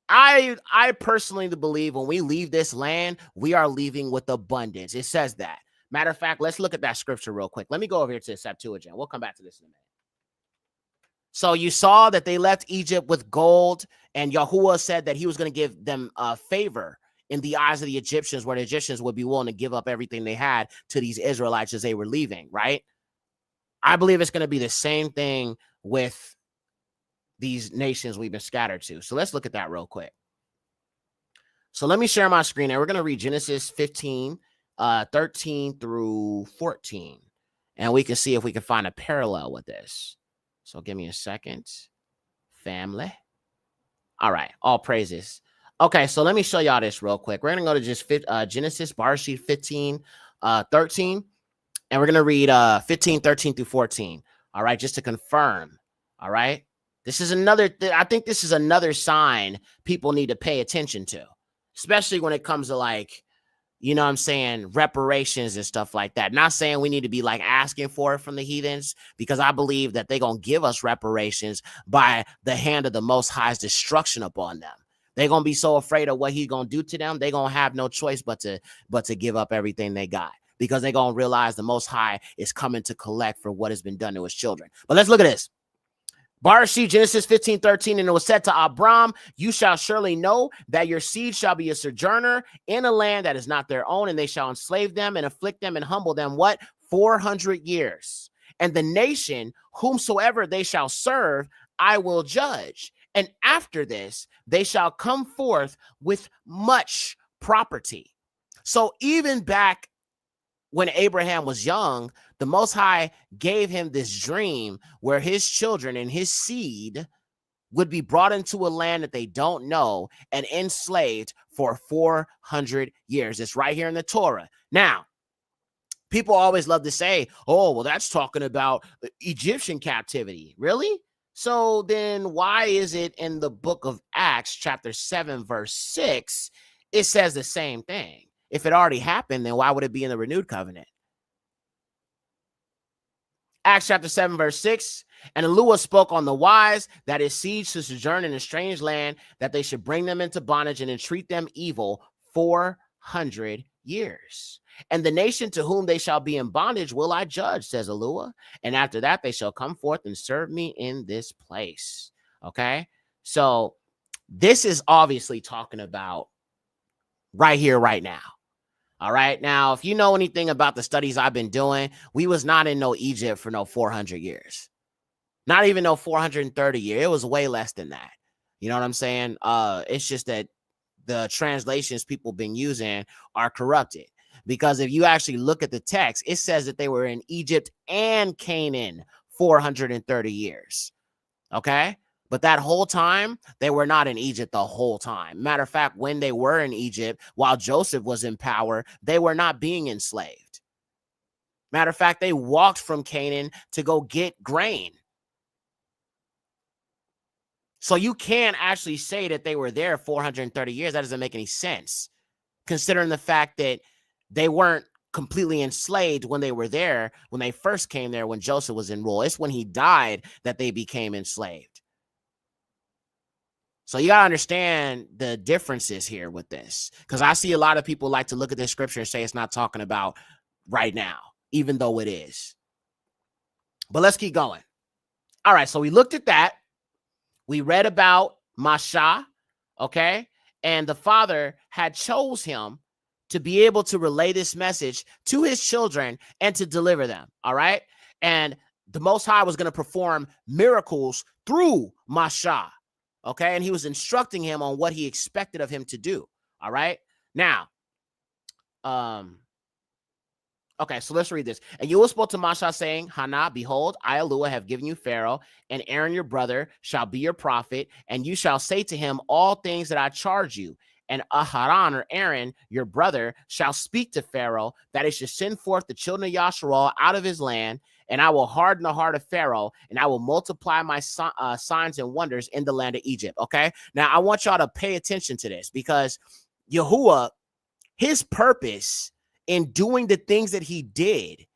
I personally believe when we leave this land, we are leaving with abundance. It says that. Matter of fact, let's look at that scripture real quick. Let me go over here to the Septuagint. We'll come back to this in a minute. So you saw that they left Egypt with gold, and Yahuwah said that he was going to give them a favor in the eyes of the Egyptians, where the Egyptians would be willing to give up everything they had to these Israelites as they were leaving, right? I believe it's going to be the same thing with these nations we've been scattered to. So let's look at that real quick. So let me share my screen, and we're going to read Genesis 15, 13 through 14, and we can see if we can find a parallel with this. So give me a second, family. All right, all praises. Okay, so let me show y'all this real quick. We're going to go to just Genesis, bar sheet 15, 13, and we're going to read 15, 13 through 14. All right, just to confirm. All right, this is I think this is another sign people need to pay attention to, especially when it comes to, like, you know what I'm saying, reparations and stuff like that. Not saying we need to be like asking for it from the heathens, because I believe that they're going to give us reparations by the hand of the Most High's destruction upon them. They're going to be so afraid of what he's going to do to them. They're going to have no choice but to give up everything they got, because they're going to realize the Most High is coming to collect for what has been done to his children. But let's look at this. Barashi, Genesis 15, 13, and it was said to Abram, you shall surely know that your seed shall be a sojourner in a land that is not their own, and they shall enslave them and afflict them and humble them, what? 400 years. And the nation whomsoever they shall serve, I will judge. And after this, they shall come forth with much property. So even back when Abraham was young, the Most High gave him this dream where his children and his seed would be brought into a land that they don't know and enslaved for 400 years. It's right here in the Torah. Now, people always love to say, oh, well, that's talking about Egyptian captivity. Really? So then why is it in the book of Acts, chapter 7, verse 6, it says the same thing? If it already happened, then why would it be in the renewed covenant? Acts chapter 7, verse 6, and Eluah spoke on the wise that his seed should sojourn in a strange land, that they should bring them into bondage and entreat them evil 400 years. And the nation to whom they shall be in bondage will I judge, says Eluah. And after that, they shall come forth and serve me in this place. Okay, so this is obviously talking about right here, right now. All right. Now, if you know anything about the studies I've been doing, we was not in no Egypt for no 400 years, not even no 430 years. It was way less than that. You know what I'm saying? It's just that the translations people been using are corrupted, because if you actually look at the text, it says that they were in Egypt and Canaan 430 years. Okay. But that whole time, they were not in Egypt the whole time. Matter of fact, when they were in Egypt, while Joseph was in power, they were not being enslaved. Matter of fact, they walked from Canaan to go get grain. So you can't actually say that they were there 430 years. That doesn't make any sense, considering the fact that they weren't completely enslaved when they were there, when they first came there, when Joseph was in rule. It's when he died that they became enslaved. So you got to understand the differences here with this, because I see a lot of people like to look at this scripture and say it's not talking about right now, even though it is. But let's keep going. All right, so we looked at that. We read about Masha, okay? And the father had chose him to be able to relay this message to his children and to deliver them, all right? And the Most High was going to perform miracles through Masha. Okay, and he was instructing him on what he expected of him to do. All right. Now, okay, so let's read this. And you will spoke to Masha, saying, Hannah, behold, I, Elua, have given you Pharaoh, and Aaron your brother shall be your prophet, and you shall say to him all things that I charge you. And Aharon, or Aaron, your brother, shall speak to Pharaoh, that he should send forth the children of Yasharal out of his land, and I will harden the heart of Pharaoh, and I will multiply my signs and wonders in the land of Egypt. Okay, now I want y'all to pay attention to this, because Yahuwah, his purpose in doing the things that he did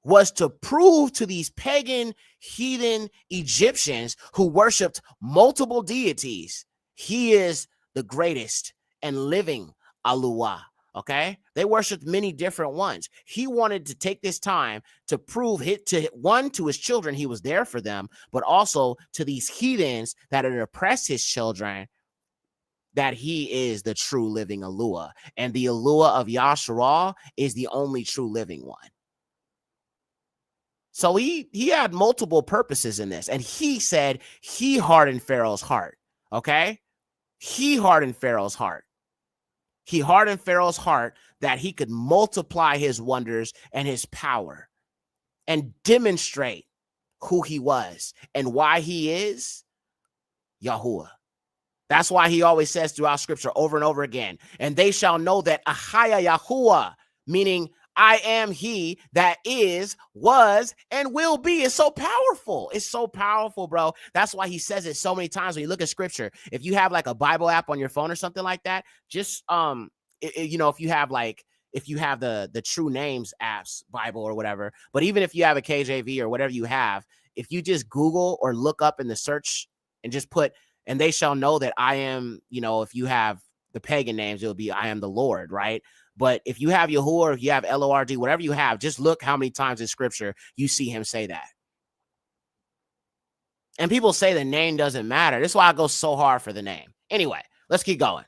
was to prove to these pagan, heathen Egyptians who worshiped multiple deities, he is the greatest and living Alua. Okay, they worshiped many different ones. He wanted to take this time to prove it to his children, he was there for them, but also to these heathens that had oppressed his children, that he is the true living Alua. And the Alua of Yasharal is the only true living one. So he had multiple purposes in this. And he said he hardened Pharaoh's heart. Okay? He hardened Pharaoh's heart. He hardened Pharaoh's heart that he could multiply his wonders and his power and demonstrate who he was and why he is Yahuwah. That's why he always says throughout scripture over and over again, and they shall know that Ahaya Yahuwah, meaning I am he that is, was, and will be. It's so powerful. It's so powerful, bro. That's why he says it so many times when you look at scripture. If you have like a Bible app on your phone or something like that, just, you know, if you have the True Names apps, Bible or whatever, but even if you have a KJV or whatever you have, if you just Google or look up in the search and just put, and they shall know that I am, you know, if you have the pagan names, it'll be I am the Lord, right? But if you have Yahuwah, or if you have Lord, whatever you have, just look how many times in scripture you see him say that. And people say the name doesn't matter. That's why I go so hard for the name. Anyway, let's keep going.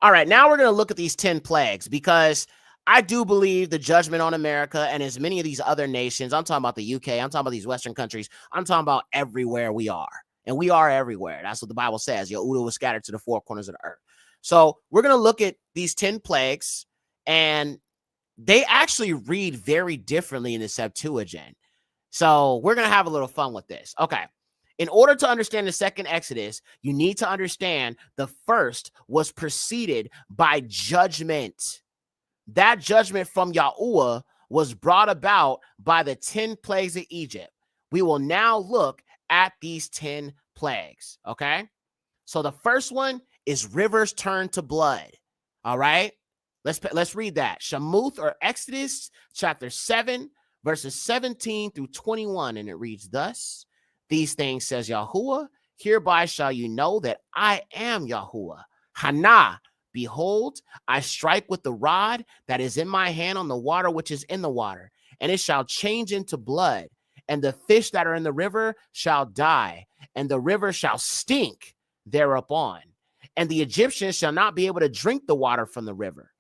All right, now we're going to look at these 10 plagues, because I do believe the judgment on America and as many of these other nations, I'm talking about the UK, I'm talking about these Western countries, I'm talking about everywhere we are. And we are everywhere. That's what the Bible says. Yehudah was scattered to the four corners of the earth. So we're going to look at these 10 plagues, and they actually read very differently in the Septuagint. So we're going to have a little fun with this. Okay. In order to understand the second Exodus, you need to understand the first was preceded by judgment. That judgment from Yahuwah was brought about by the 10 plagues of Egypt. We will now look at these 10 plagues. Okay. So the first one is rivers turn to blood. All right. Let's read that. Shamuth, or Exodus chapter 7, verses 17 through 21. And it reads thus: These things says Yahuwah, hereby shall you know that I am Yahuwah. Hannah, behold, I strike with the rod that is in my hand on the water which is in the water, and it shall change into blood. And the fish that are in the river shall die, and the river shall stink thereupon. And the Egyptians shall not be able to drink the water from the river.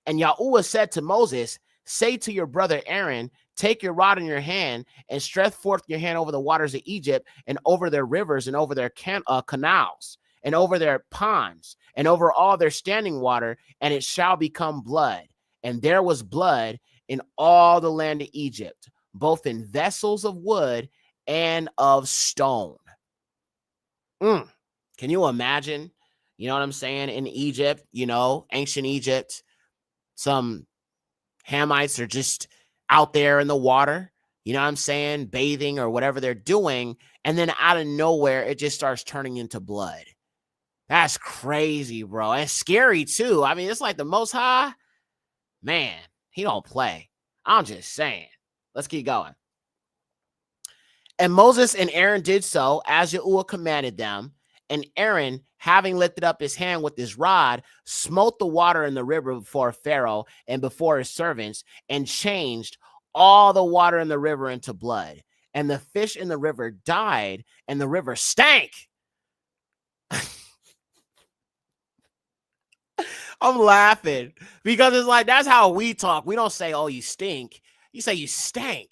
And Yahuwah said to Moses, say to your brother Aaron, take your rod in your hand and stretch forth your hand over the waters of Egypt, and over their rivers, and over their canals, and over their ponds, and over all their standing water, and it shall become blood. And there was blood in all the land of Egypt, both in vessels of wood and of stone. Can you imagine? You know what I'm saying? In Egypt, you know, ancient Egypt, some Hamites are just out there in the water, you know what I'm saying, bathing or whatever they're doing, and then out of nowhere, it just starts turning into blood. That's crazy, bro. And scary, too. I mean, it's like the Most High, man, he don't play. I'm just saying. Let's keep going. And Moses and Aaron did so as Yahuwah commanded them. And Aaron, having lifted up his hand with his rod, smote the water in the river before Pharaoh and before his servants, and changed all the water in the river into blood. And the fish in the river died, and the river stank. I'm laughing because it's like, that's how we talk. We don't say, oh, you stink. You say you stank.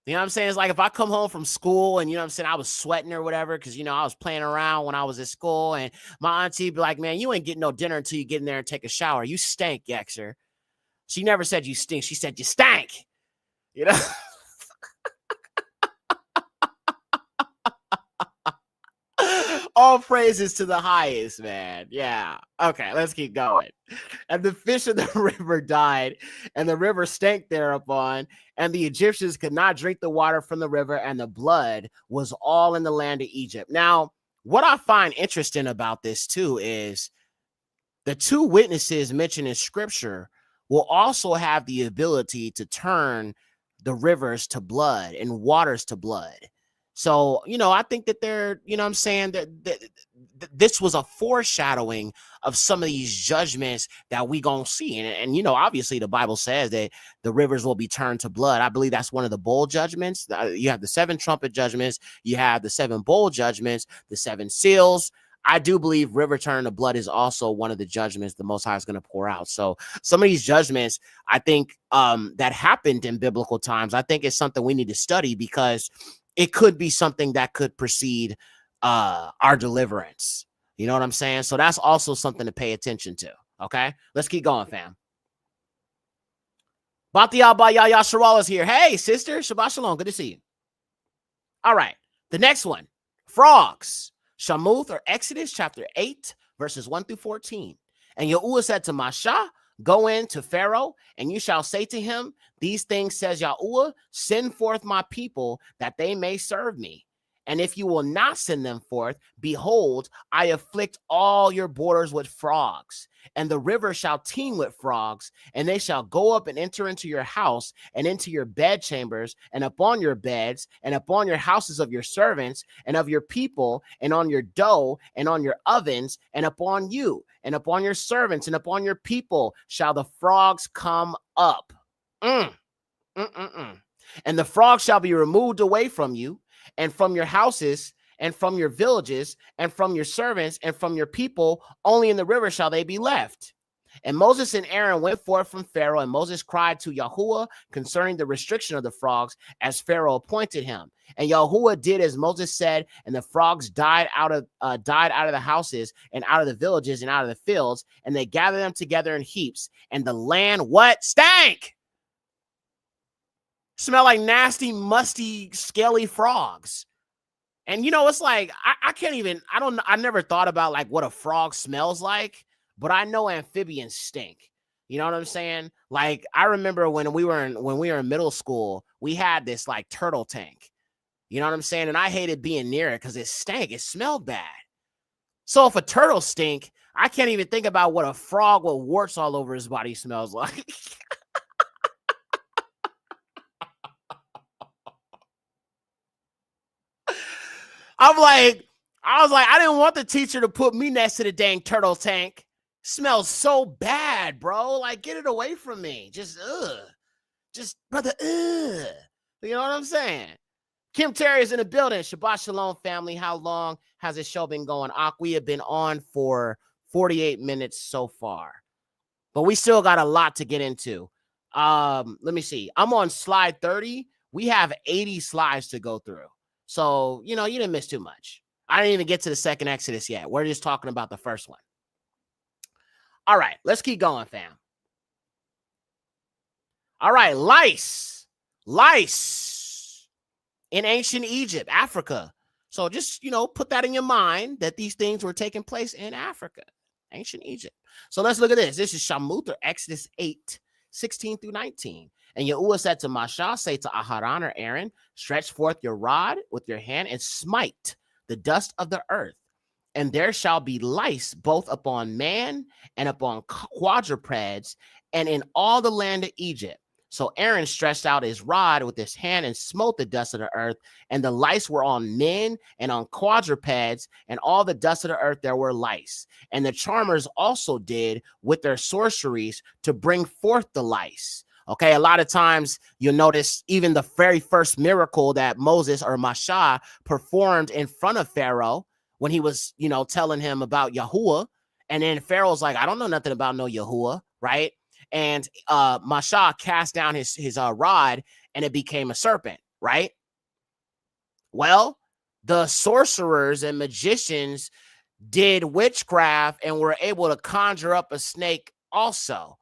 You know what I'm saying? It's like if I come home from school and, you know what I'm saying, I was sweating or whatever because, you know, I was playing around when I was at school, and my auntie be like, man, you ain't getting no dinner until you get in there and take a shower. You stink, Yexer. She never said you stink. She said you stank. You know? All praises to the highest, man. Yeah. Okay, let's keep going. And the fish of the river died, and the river stank thereupon, and the Egyptians could not drink the water from the river, and the blood was all in the land of Egypt. Now, what I find interesting about this too is the two witnesses mentioned in scripture will also have the ability to turn the rivers to blood and waters to blood. So, you know, I think that they're, you know what I'm saying, that this was a foreshadowing of some of these judgments that we gonna see. And, you know, obviously the Bible says that the rivers will be turned to blood. I believe that's one of the bowl judgments. You have the 7 trumpet judgments. You have the 7 bowl judgments, the 7 seals. I do believe river turn to blood is also one of the judgments the Most High is going to pour out. So some of these judgments, I think that happened in biblical times, I think it's something we need to study because it could be something that could precede our deliverance. You know what I'm saying? So that's also something to pay attention to. Okay, let's keep going, fam. Batiyah Bayaya Sharal is here. Hey, sister. Shabbat Shalom. Good to see you. All right. The next one, frogs. Shamuth or Exodus chapter 8, verses 1 through 14. And Yahuwah said to Masha, go in to Pharaoh, and you shall say to him, these things says Yahuwah, send forth my people that they may serve me. And if you will not send them forth, behold, I afflict all your borders with frogs, and the river shall teem with frogs, and they shall go up and enter into your house and into your bedchambers, and upon your beds, and upon your houses of your servants, and of your people, and on your dough, and on your ovens, and upon you, and upon your servants, and upon your people shall the frogs come up. And the frogs shall be removed away from you, and from your houses, and from your villages, and from your servants, and from your people, only in the river shall they be left. And Moses and Aaron went forth from Pharaoh, and Moses cried to Yahuwah concerning the restriction of the frogs, as Pharaoh appointed him. And Yahuwah did as Moses said, and the frogs died out of the houses, and out of the villages, and out of the fields, and they gathered them together in heaps. And the land, what? Stank! Smell like nasty, musty, scaly frogs. And, you know, it's like, I never thought about like what a frog smells like, but I know amphibians stink. You know what I'm saying? Like, I remember when we were in middle school, we had this like turtle tank. You know what I'm saying? And I hated being near it because it stank. It smelled bad. So if a turtle stink, I can't even think about what a frog with warts all over his body smells like. I was like, I didn't want the teacher to put me next to the dang turtle tank. Smells so bad, bro. Like, get it away from me. Just, brother, You know what I'm saying? Kim Terry is in the building. Shabbat Shalom, family. How long has this show been going? We have been on for 48 minutes so far, but we still got a lot to get into. Let me see. I'm on slide 30. We have 80 slides to go through. So, you know, you didn't miss too much. I didn't even get to the second Exodus yet. We're just talking about the first one. All right, let's keep going, fam. All right, lice in ancient Egypt, Africa. So just, you know, put that in your mind that these things were taking place in Africa, ancient Egypt. So let's look at this. This is Shamuth or Exodus 8, 16 through 19. And Yahuwah said to Masha, say to Aharon or Aaron, stretch forth your rod with your hand and smite the dust of the earth. And there shall be lice both upon man and upon quadrupeds and in all the land of Egypt. So Aaron stretched out his rod with his hand and smote the dust of the earth, and the lice were on men and on quadrupeds, and all the dust of the earth there were lice. And the charmers also did with their sorceries to bring forth the lice. Okay, a lot of times you'll notice even the very first miracle that Moses or Masha performed in front of Pharaoh when he was, you know, telling him about Yahuwah. And then Pharaoh's like, I don't know nothing about no Yahuwah, right? And Masha cast down his rod and it became a serpent. right? Well, the sorcerers and magicians did witchcraft and were able to conjure up a snake also.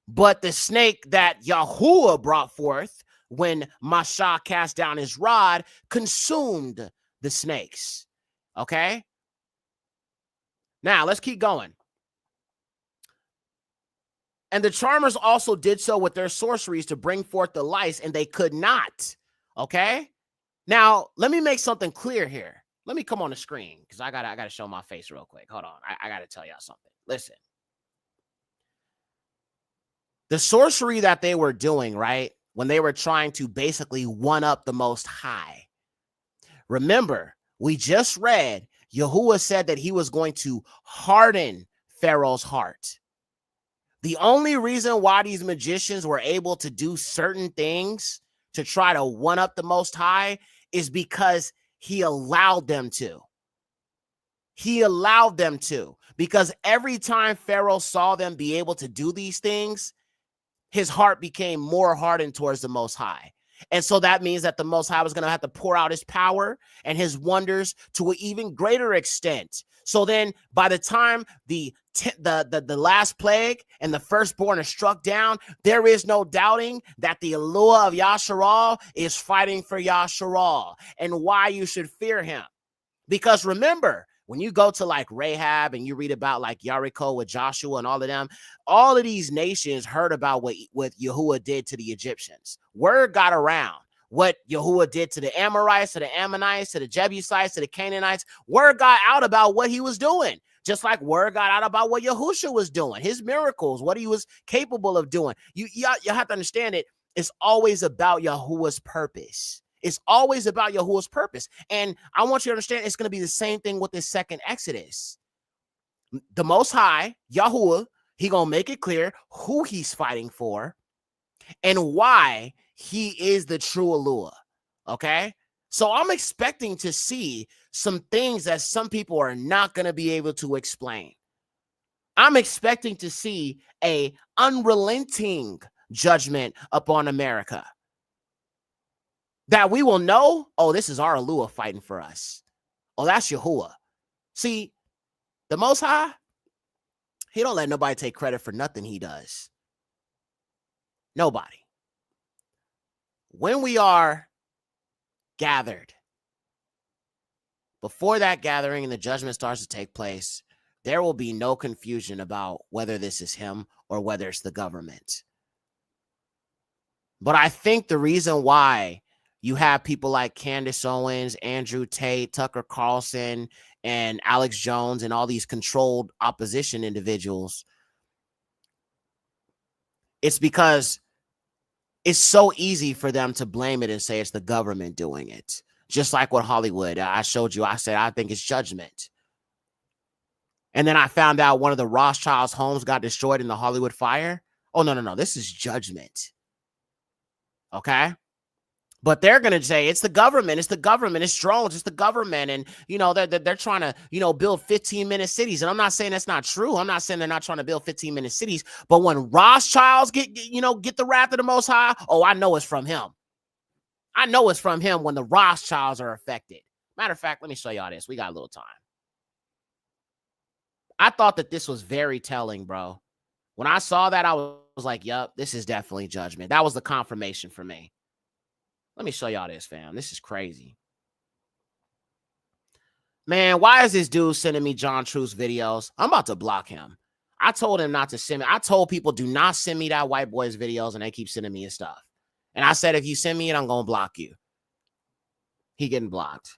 But the snake that Yahuwah brought forth when Masha cast down his rod consumed the snakes. Okay? Now, let's keep going. And the charmers also did so with their sorceries to bring forth the lice, and they could not. Okay? Now, let me make something clear here. Let me come on the screen because I gotta show my face real quick. Hold on. I gotta tell y'all something. Listen. The sorcery that they were doing, right, when they were trying to basically one-up the Most High. Remember, we just read, Yahuwah said that he was going to harden Pharaoh's heart. The only reason why these magicians were able to do certain things to try to one-up the Most High is because he allowed them to. He allowed them to. Because every time Pharaoh saw them be able to do these things, his heart became more hardened towards the Most High. And so that means that the Most High was going to have to pour out his power and his wonders to an even greater extent. So then by the time the last plague and the firstborn are struck down, there is no doubting that the Eloah of Yasharal is fighting for Yasharal and why you should fear him. Because remember, when you go to like Rahab and you read about like Jericho with Joshua and all of these nations heard about what Yahuwah did to the Egyptians. Word got around what Yahuwah did to the Amorites, to the Ammonites, to the Jebusites, to the Canaanites. Word got out about what he was doing. Just like word got out about what Yahushua was doing, his miracles, what he was capable of doing. You have to understand it. It's always about Yahuwah's purpose. It's always about Yahuwah's purpose. And I want you to understand it's going to be the same thing with this second Exodus. The Most High, Yahuwah, he going to make it clear who he's fighting for and why he is the true Eloah. Okay? So I'm expecting to see some things that some people are not going to be able to explain. I'm expecting to see a unrelenting judgment upon America. That we will know, oh, this is our Eloah fighting for us. Oh, that's Yahuwah. See, the Most High, he don't let nobody take credit for nothing he does. Nobody. When we are gathered, before that gathering and the judgment starts to take place, there will be no confusion about whether this is him or whether it's the government. But I think the reason why you have people like Candace Owens, Andrew Tate, Tucker Carlson, and Alex Jones, and all these controlled opposition individuals. It's because it's so easy for them to blame it and say it's the government doing it. Just like with Hollywood. I showed you, I said, I think it's judgment. And then I found out one of the Rothschild's homes got destroyed in the Hollywood fire. Oh, no. This is judgment. Okay? But they're going to say it's the government. It's the government. It's drones. It's the government. And, you know, they're trying to, you know, build 15-minute cities. And I'm not saying that's not true. I'm not saying they're not trying to build 15-minute cities. But when Rothschilds get the wrath of the Most High, oh, I know it's from him. I know it's from him when the Rothschilds are affected. Matter of fact, let me show y'all this. We got a little time. I thought that this was very telling, bro. When I saw that, I was like, yup, this is definitely judgment. That was the confirmation for me. Let me show y'all this, fam. This is crazy. Man, why is this dude sending me John Truth's videos? I'm about to block him. I told him not to send me. I told people, do not send me that white boy's videos, and they keep sending me his stuff. And I said, if you send me it, I'm going to block you. He getting blocked.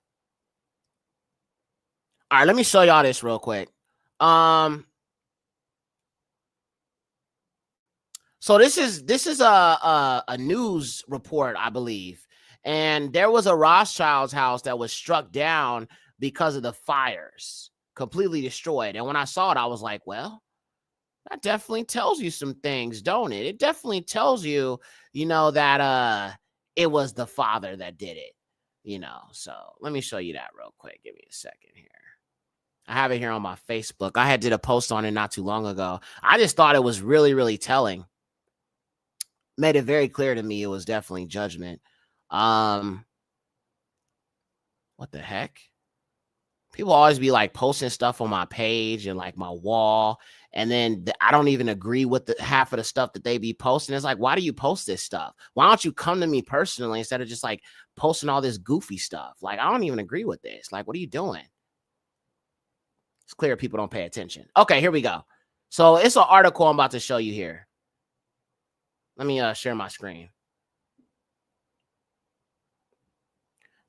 All right, let me show y'all this real quick. So this is a news report, I believe. And there was a Rothschild's house that was struck down because of the fires, completely destroyed. And when I saw it, I was like, well, that definitely tells you some things, don't it? It definitely tells you, you know, that it was the father that did it, you know. So let me show you that real quick. Give me a second here. I have it here on my Facebook. I did a post on it not too long ago. I just thought it was really, really telling. Made it very clear to me it was definitely judgment. What the heck? People always be like posting stuff on my page and like my wall, and then I don't even agree with the half of the stuff that they be posting. It's like, why do you post this stuff? Why don't you come to me personally instead of just like posting all this goofy stuff? Like, I don't even agree with this. Like, what are you doing? It's clear people don't pay attention. Okay, here we go. So it's an article I'm about to show you here. Let me share my screen.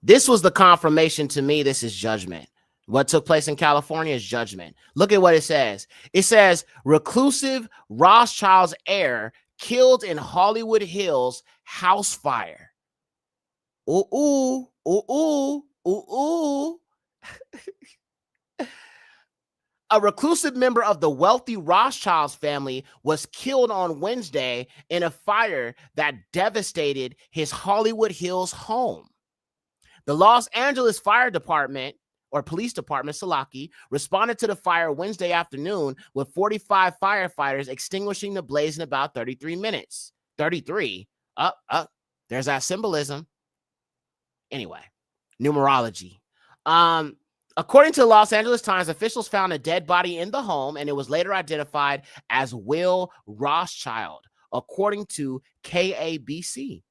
This was the confirmation to me. This is judgment. What took place in California is judgment. Look at what it says. It says, reclusive Rothschild's heir killed in Hollywood Hills house fire. Ooh, ooh, ooh, ooh, ooh, ooh. A reclusive member of the wealthy Rothschild's family was killed on Wednesday in a fire that devastated his Hollywood Hills home. The Los Angeles Fire Department, or Police Department, Salaki, responded to the fire Wednesday afternoon with 45 firefighters extinguishing the blaze in about 33 minutes. 33? There's that symbolism. Anyway, numerology. According to the Los Angeles Times, officials found a dead body in the home, and it was later identified as Will Rothschild, according to KABC.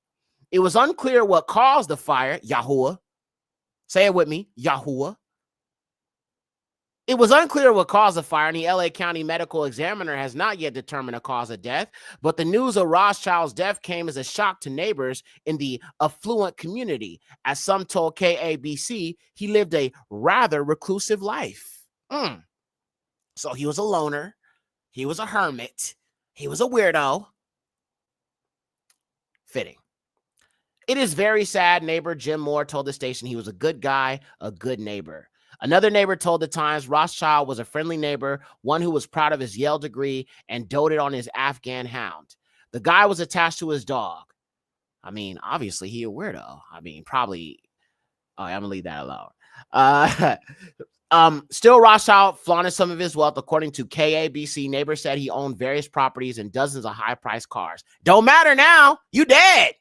It was unclear what caused the fire, Yahuwah. Say it with me, Yahuwah. It was unclear what caused the fire, and the LA County Medical Examiner has not yet determined a cause of death, but the news of Rothschild's death came as a shock to neighbors in the affluent community. As some told KABC, he lived a rather reclusive life. So he was a loner. He was a hermit. He was a weirdo. Fitting. It is very sad, neighbor Jim Moore told the station he was a good guy, a good neighbor. Another neighbor told the Times Rothschild was a friendly neighbor, one who was proud of his Yale degree and doted on his Afghan hound. The guy was attached to his dog. I mean, obviously he a weirdo. I mean, probably. Oh, I'm gonna leave that alone. Still, Rothschild flaunted some of his wealth. According to KABC, neighbors said he owned various properties and dozens of high-priced cars. Don't matter now. You dead.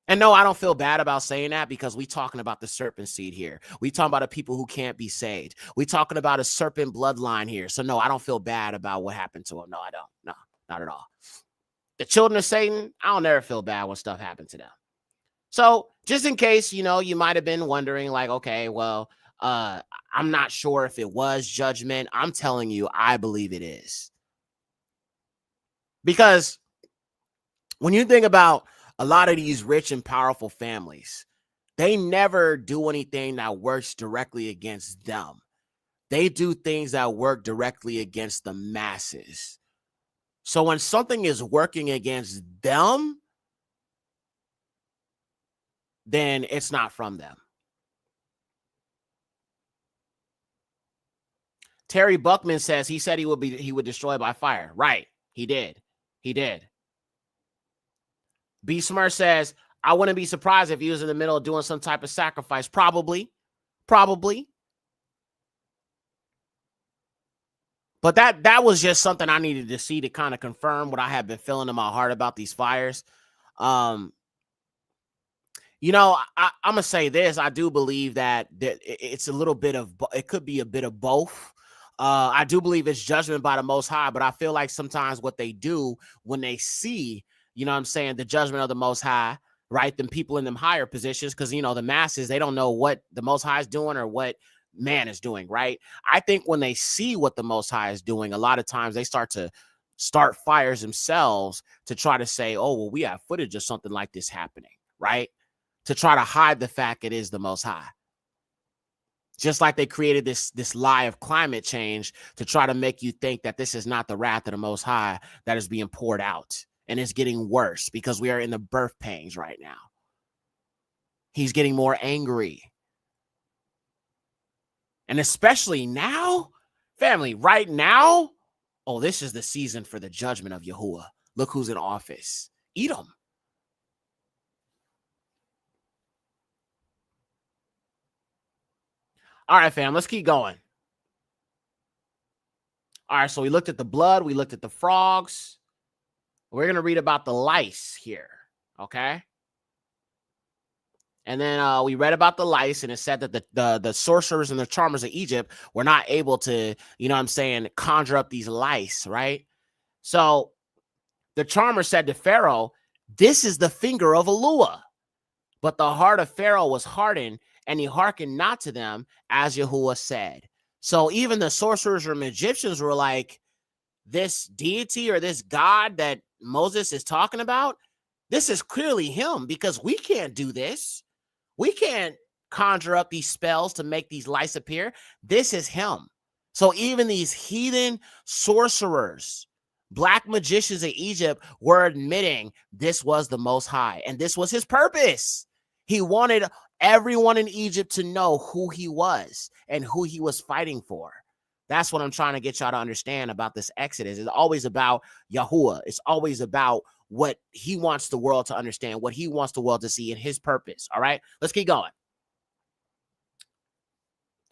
And no, I don't feel bad about saying that because we talking about the serpent seed here. We talking about the people who can't be saved. We talking about a serpent bloodline here. So no, I don't feel bad about what happened to him. No, I don't. No, not at all. The children of Satan, I don't never feel bad when stuff happened to them. So just in case, you might have been wondering like, okay, well, I'm not sure if it was judgment. I'm telling you, I believe it is. Because when you think about a lot of these rich and powerful families, they never do anything that works directly against them. They do things that work directly against the masses. So when something is working against them, then it's not from them. Terry Buckman says he said he would destroy by fire. Right. He did. B. Smurf says, I wouldn't be surprised if he was in the middle of doing some type of sacrifice. Probably. But that was just something I needed to see to kind of confirm what I have been feeling in my heart about these fires. I'm going to say this. I do believe that it's a little bit of, it could be a bit of both. I do believe it's judgment by the Most High, but I feel like sometimes what they do when they see, the judgment of the Most High, right? Them people in them higher positions, because, the masses, they don't know what the Most High is doing or what man is doing, right? I think when they see what the Most High is doing, a lot of times they start fires themselves to try to say, oh, well, we have footage of something like this happening, right? To try to hide the fact it is the Most High. Just like they created this lie of climate change to try to make you think that this is not the wrath of the Most High that is being poured out. And it's getting worse because we are in the birth pains right now. He's getting more angry. And especially now, family, right now, oh, this is the season for the judgment of Yahuwah. Look who's in office. Edom. All right, fam, let's keep going. All right, so we looked at the blood. We looked at the frogs. We're going to read about the lice here, okay? And then we read about the lice, and it said that the sorcerers and the charmers of Egypt were not able to, conjure up these lice, right? So the charmer said to Pharaoh, "This is the finger of Elua." But the heart of Pharaoh was hardened, and he hearkened not to them, as Yahuwah said. So even the sorcerers or Egyptians were like, this deity or this God that Moses is talking about, this is clearly him, because we can't do this. We can't conjure up these spells to make these lice appear. This is him. So even these heathen sorcerers, black magicians of Egypt, were admitting this was the Most High, and this was his purpose. He wanted everyone in Egypt to know who he was and who he was fighting for. That's what I'm trying to get y'all to understand about this Exodus. It's always about Yahuwah. It's always about what he wants the world to understand, what he wants the world to see, and his purpose. All right, let's keep going.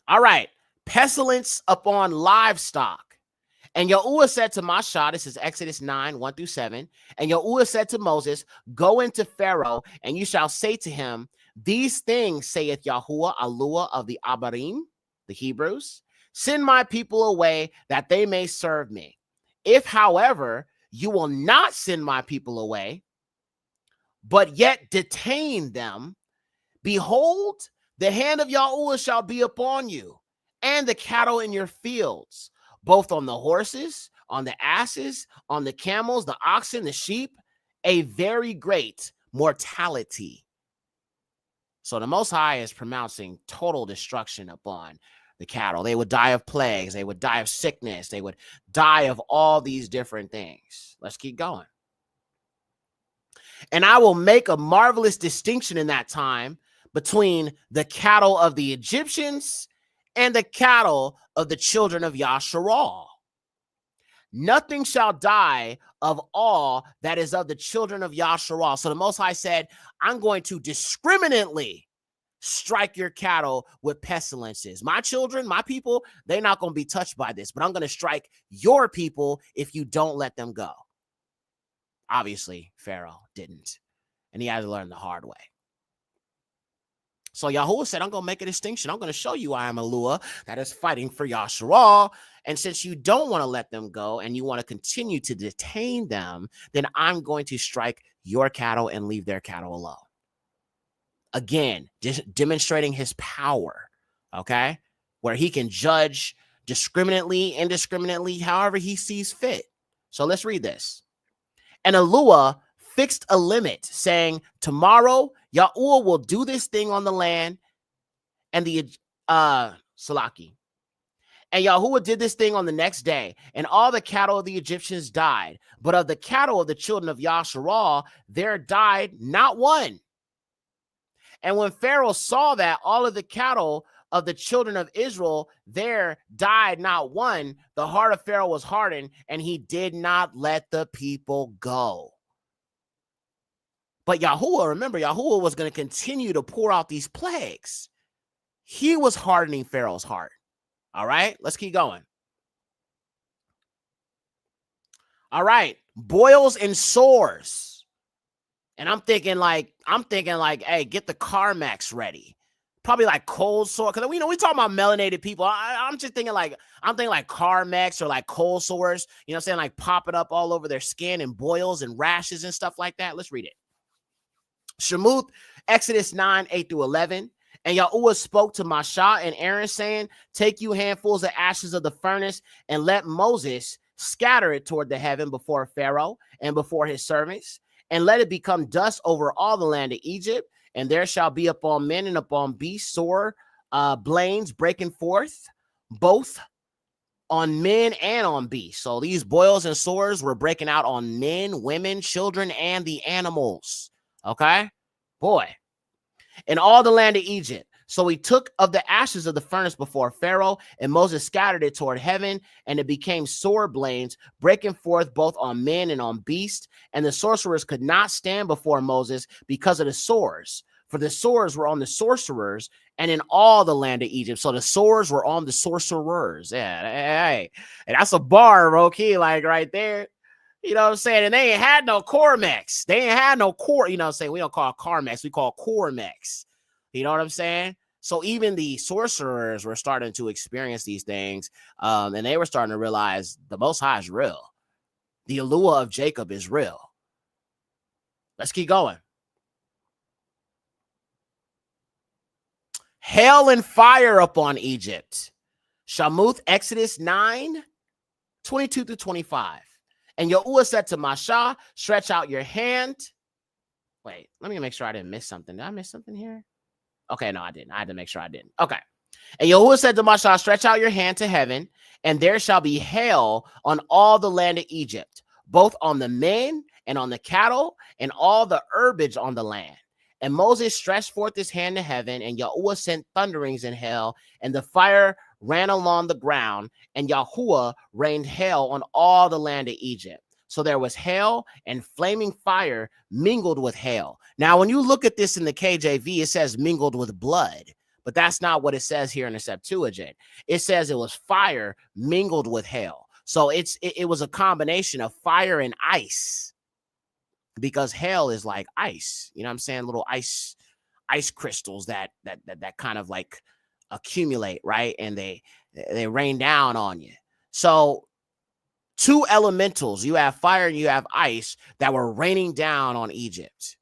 All right, pestilence upon livestock. And Yahuwah said to Mashah, this is Exodus 9, 1-7. And Yahuwah said to Moses, "Go into Pharaoh, and you shall say to him, these things saith Yahuwah, Alua of the Abarim," the Hebrews, "send my people away that they may serve me. If, however, you will not send my people away, but yet detain them, behold, the hand of Yahuwah shall be upon you, and the cattle in your fields, both on the horses, on the asses, on the camels, the oxen, the sheep, a very great mortality." So the Most High is pronouncing total destruction upon the cattle. They would die of plagues. They would die of sickness. They would die of all these different things. Let's keep going. "And I will make a marvelous distinction in that time between the cattle of the Egyptians and the cattle of the children of Yasharal. Nothing shall die of all that is of the children of Yasharal." So the Most High said, I'm going to discriminately strike your cattle with pestilences. My children, my people, they're not going to be touched by this, but I'm going to strike your people if you don't let them go. Obviously, Pharaoh didn't, and he had to learn the hard way. So Yahuwah said, I'm going to make a distinction. I'm going to show you I am Elua that is fighting for Yasharal. And since you don't want to let them go and you want to continue to detain them, then I'm going to strike your cattle and leave their cattle alone. Again, demonstrating his power, okay, where he can judge discriminately, indiscriminately, however he sees fit. So let's read this. "And Elua fixed a limit, saying, tomorrow Yahuwah will do this thing on the land." And the Salaki. "And Yahuwah did this thing on the next day, and all the cattle of the Egyptians died. But of the cattle of the children of Yasharal, there died not one. And when Pharaoh saw that all of the cattle of the children of Israel there died not one, the heart of Pharaoh was hardened, and he did not let the people go." But Yahuwah, remember, Yahuwah was going to continue to pour out these plagues. He was hardening Pharaoh's heart. All right, let's keep going. All right, boils and sores. And I'm thinking like, hey, get the Carmex ready. Probably like cold sore. Because we talking about melanated people. I'm thinking like Carmex or like cold sores, you know what I'm saying? Like popping up all over their skin and boils and rashes and stuff like that. Let's read it. Shemuth, Exodus 9, 8-11. "And Yahuwah spoke to Mashah and Aaron, saying, take you handfuls of ashes of the furnace, and let Moses scatter it toward the heaven before Pharaoh and before his servants, and let it become dust over all the land of Egypt. And there shall be upon men and upon beasts sore blains breaking forth, both on men and on beasts." So these boils and sores were breaking out on men, women, children, and the animals. Okay, boy. "In all the land of Egypt. So he took of the ashes of the furnace before Pharaoh, and Moses scattered it toward heaven, and it became sore blains, breaking forth both on men and on beasts. And the sorcerers could not stand before Moses because of the sores, for the sores were on the sorcerers, and in all the land of Egypt." So the sores were on the sorcerers. Yeah, hey, and that's a bar, okay, like right there. You know what I'm saying? And they ain't had no Cormex. They ain't had no core. You know what I'm saying? We don't call it Carmex. We call it Cormex. You know what I'm saying? So even the sorcerers were starting to experience these things, and they were starting to realize the Most High is real. The allure of Jacob is real. Let's keep going. Hail and fire upon Egypt. Shamuth, Exodus 9:22-25. And Yahuwah said to Masha, stretch out your hand. Wait, let me make sure I didn't miss something. Did I miss something here? Okay, no, I didn't. I had to make sure I didn't. Okay. And Yahuwah said to Masha, stretch out your hand to heaven, and there shall be hail on all the land of Egypt, both on the men and on the cattle and all the herbage on the land. And Moses stretched forth his hand to heaven, and Yahuwah sent thunderings and hail, and the fire ran along the ground, and Yahuwah rained hail on all the land of Egypt. So there was hail and flaming fire mingled with hail. Now, when you look at this in the KJV, it says mingled with blood, but that's not what it says here in the Septuagint. It says it was fire mingled with hail. So it was a combination of fire and ice, because hail is like ice. You know what I'm saying? Little ice crystals that kind of like accumulate, right? And they rain down on you. So two elementals, you have fire and you have ice, that were raining down on Egypt.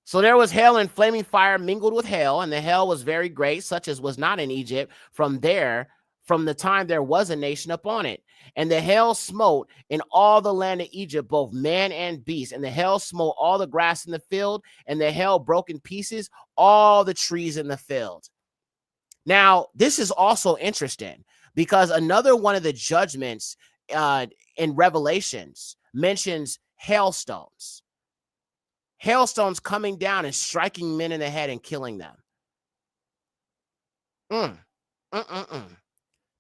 So there was hail and flaming fire mingled with hail, and the hail was very great, such as was not in Egypt from the time there was a nation upon it. And the hail smote in all the land of Egypt, both man and beast. And the hail smote all the grass in the field, and the hail broke in pieces all the trees in the field. Now, this is also interesting, because another one of the judgments in Revelations mentions hailstones. Hailstones coming down and striking men in the head and killing them.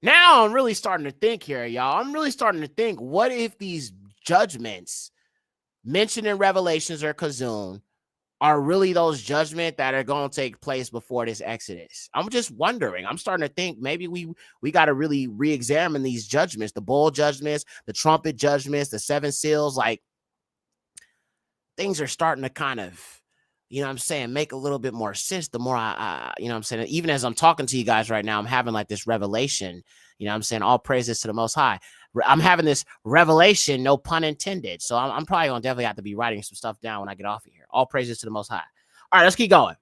Now I'm really starting to think here, y'all. I'm really starting to think, what if these judgments mentioned in Revelations or Kazun are really those judgments that are going to take place before this Exodus? I'm just wondering. I'm starting to think maybe we got to really re-examine these judgments, the bowl judgments, the trumpet judgments, the seven seals. Like, things are starting to kind of, you know what I'm saying, make a little bit more sense the more I you know what I'm saying, even as I'm talking to you guys right now, I'm having like this revelation, you know what I'm saying, all praises to the Most High. I'm having this revelation, no pun intended. So I'm probably going to definitely have to be writing some stuff down when I get off of here. All praises to the Most High. All right, let's keep going.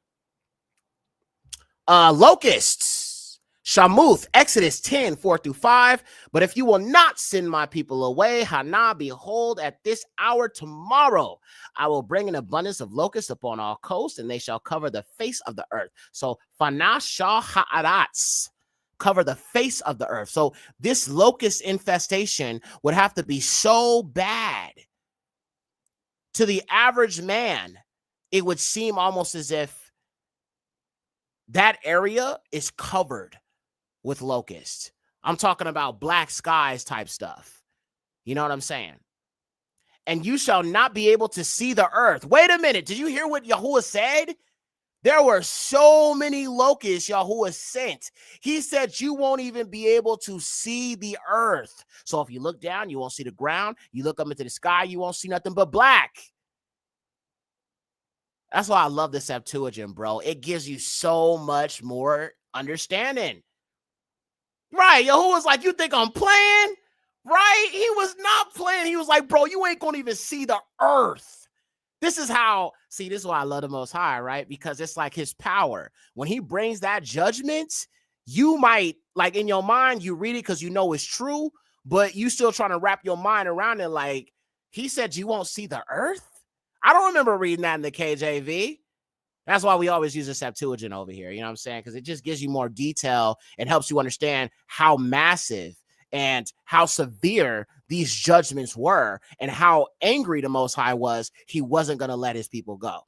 Locusts. Shamuth, Exodus 10:4-5. But if you will not send my people away, Hana, behold, at this hour tomorrow, I will bring an abundance of locusts upon all coasts, and they shall cover the face of the earth. So, Fana Shah Ha'aratz, cover the face of the earth. So this locust infestation would have to be so bad to the average man, it would seem almost as if that area is covered with locusts. I'm talking about black skies type stuff. You know what I'm saying? And you shall not be able to see the earth. Wait a minute. Did you hear what Yahuwah said? There were so many locusts Yahuwah sent. He said you won't even be able to see the earth. So if you look down, you won't see the ground. You look up into the sky, you won't see nothing but black. That's why I love the Septuagint, bro. It gives you so much more understanding. Right, Yahuwah's like, you think I'm playing? Right? He was not playing. He was like, bro, you ain't gonna even see the earth. This is how, see, this is why I love the Most High, right? Because it's like his power. When he brings that judgment, you might, like in your mind, you read it because you know it's true, but you still trying to wrap your mind around it. Like, he said you won't see the earth? I don't remember reading that in the KJV. That's why we always use a Septuagint over here. You know what I'm saying? Because it just gives you more detail and helps you understand how massive and how severe these judgments were and how angry the Most High was. He wasn't going to let his people go.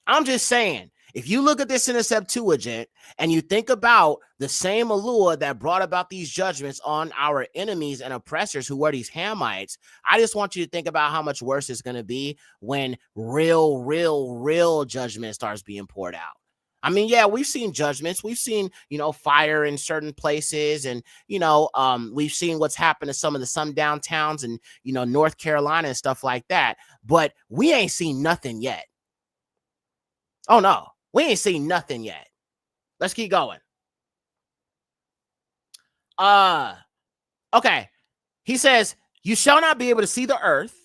I'm just saying, if you look at this in a Septuagint and you think about the same allure that brought about these judgments on our enemies and oppressors who were these Hamites, I just want you to think about how much worse it's going to be when real judgment starts being poured out. I mean, yeah, we've seen judgments. We've seen, fire in certain places. And, we've seen what's happened to some of the sundown towns and, North Carolina and stuff like that. But we ain't seen nothing yet. Oh, no, we ain't seen nothing yet. Let's keep going. Okay. He says, you shall not be able to see the earth,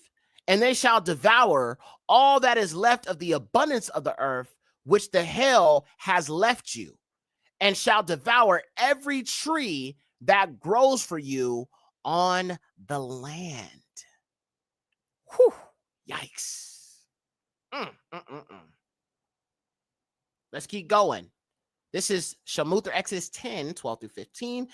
and they shall devour all that is left of the abundance of the earth, which the hail has left you, and shall devour every tree that grows for you on the land. Whew, yikes. Let's keep going. This is Shamuth, or Exodus 10, 12 through 15.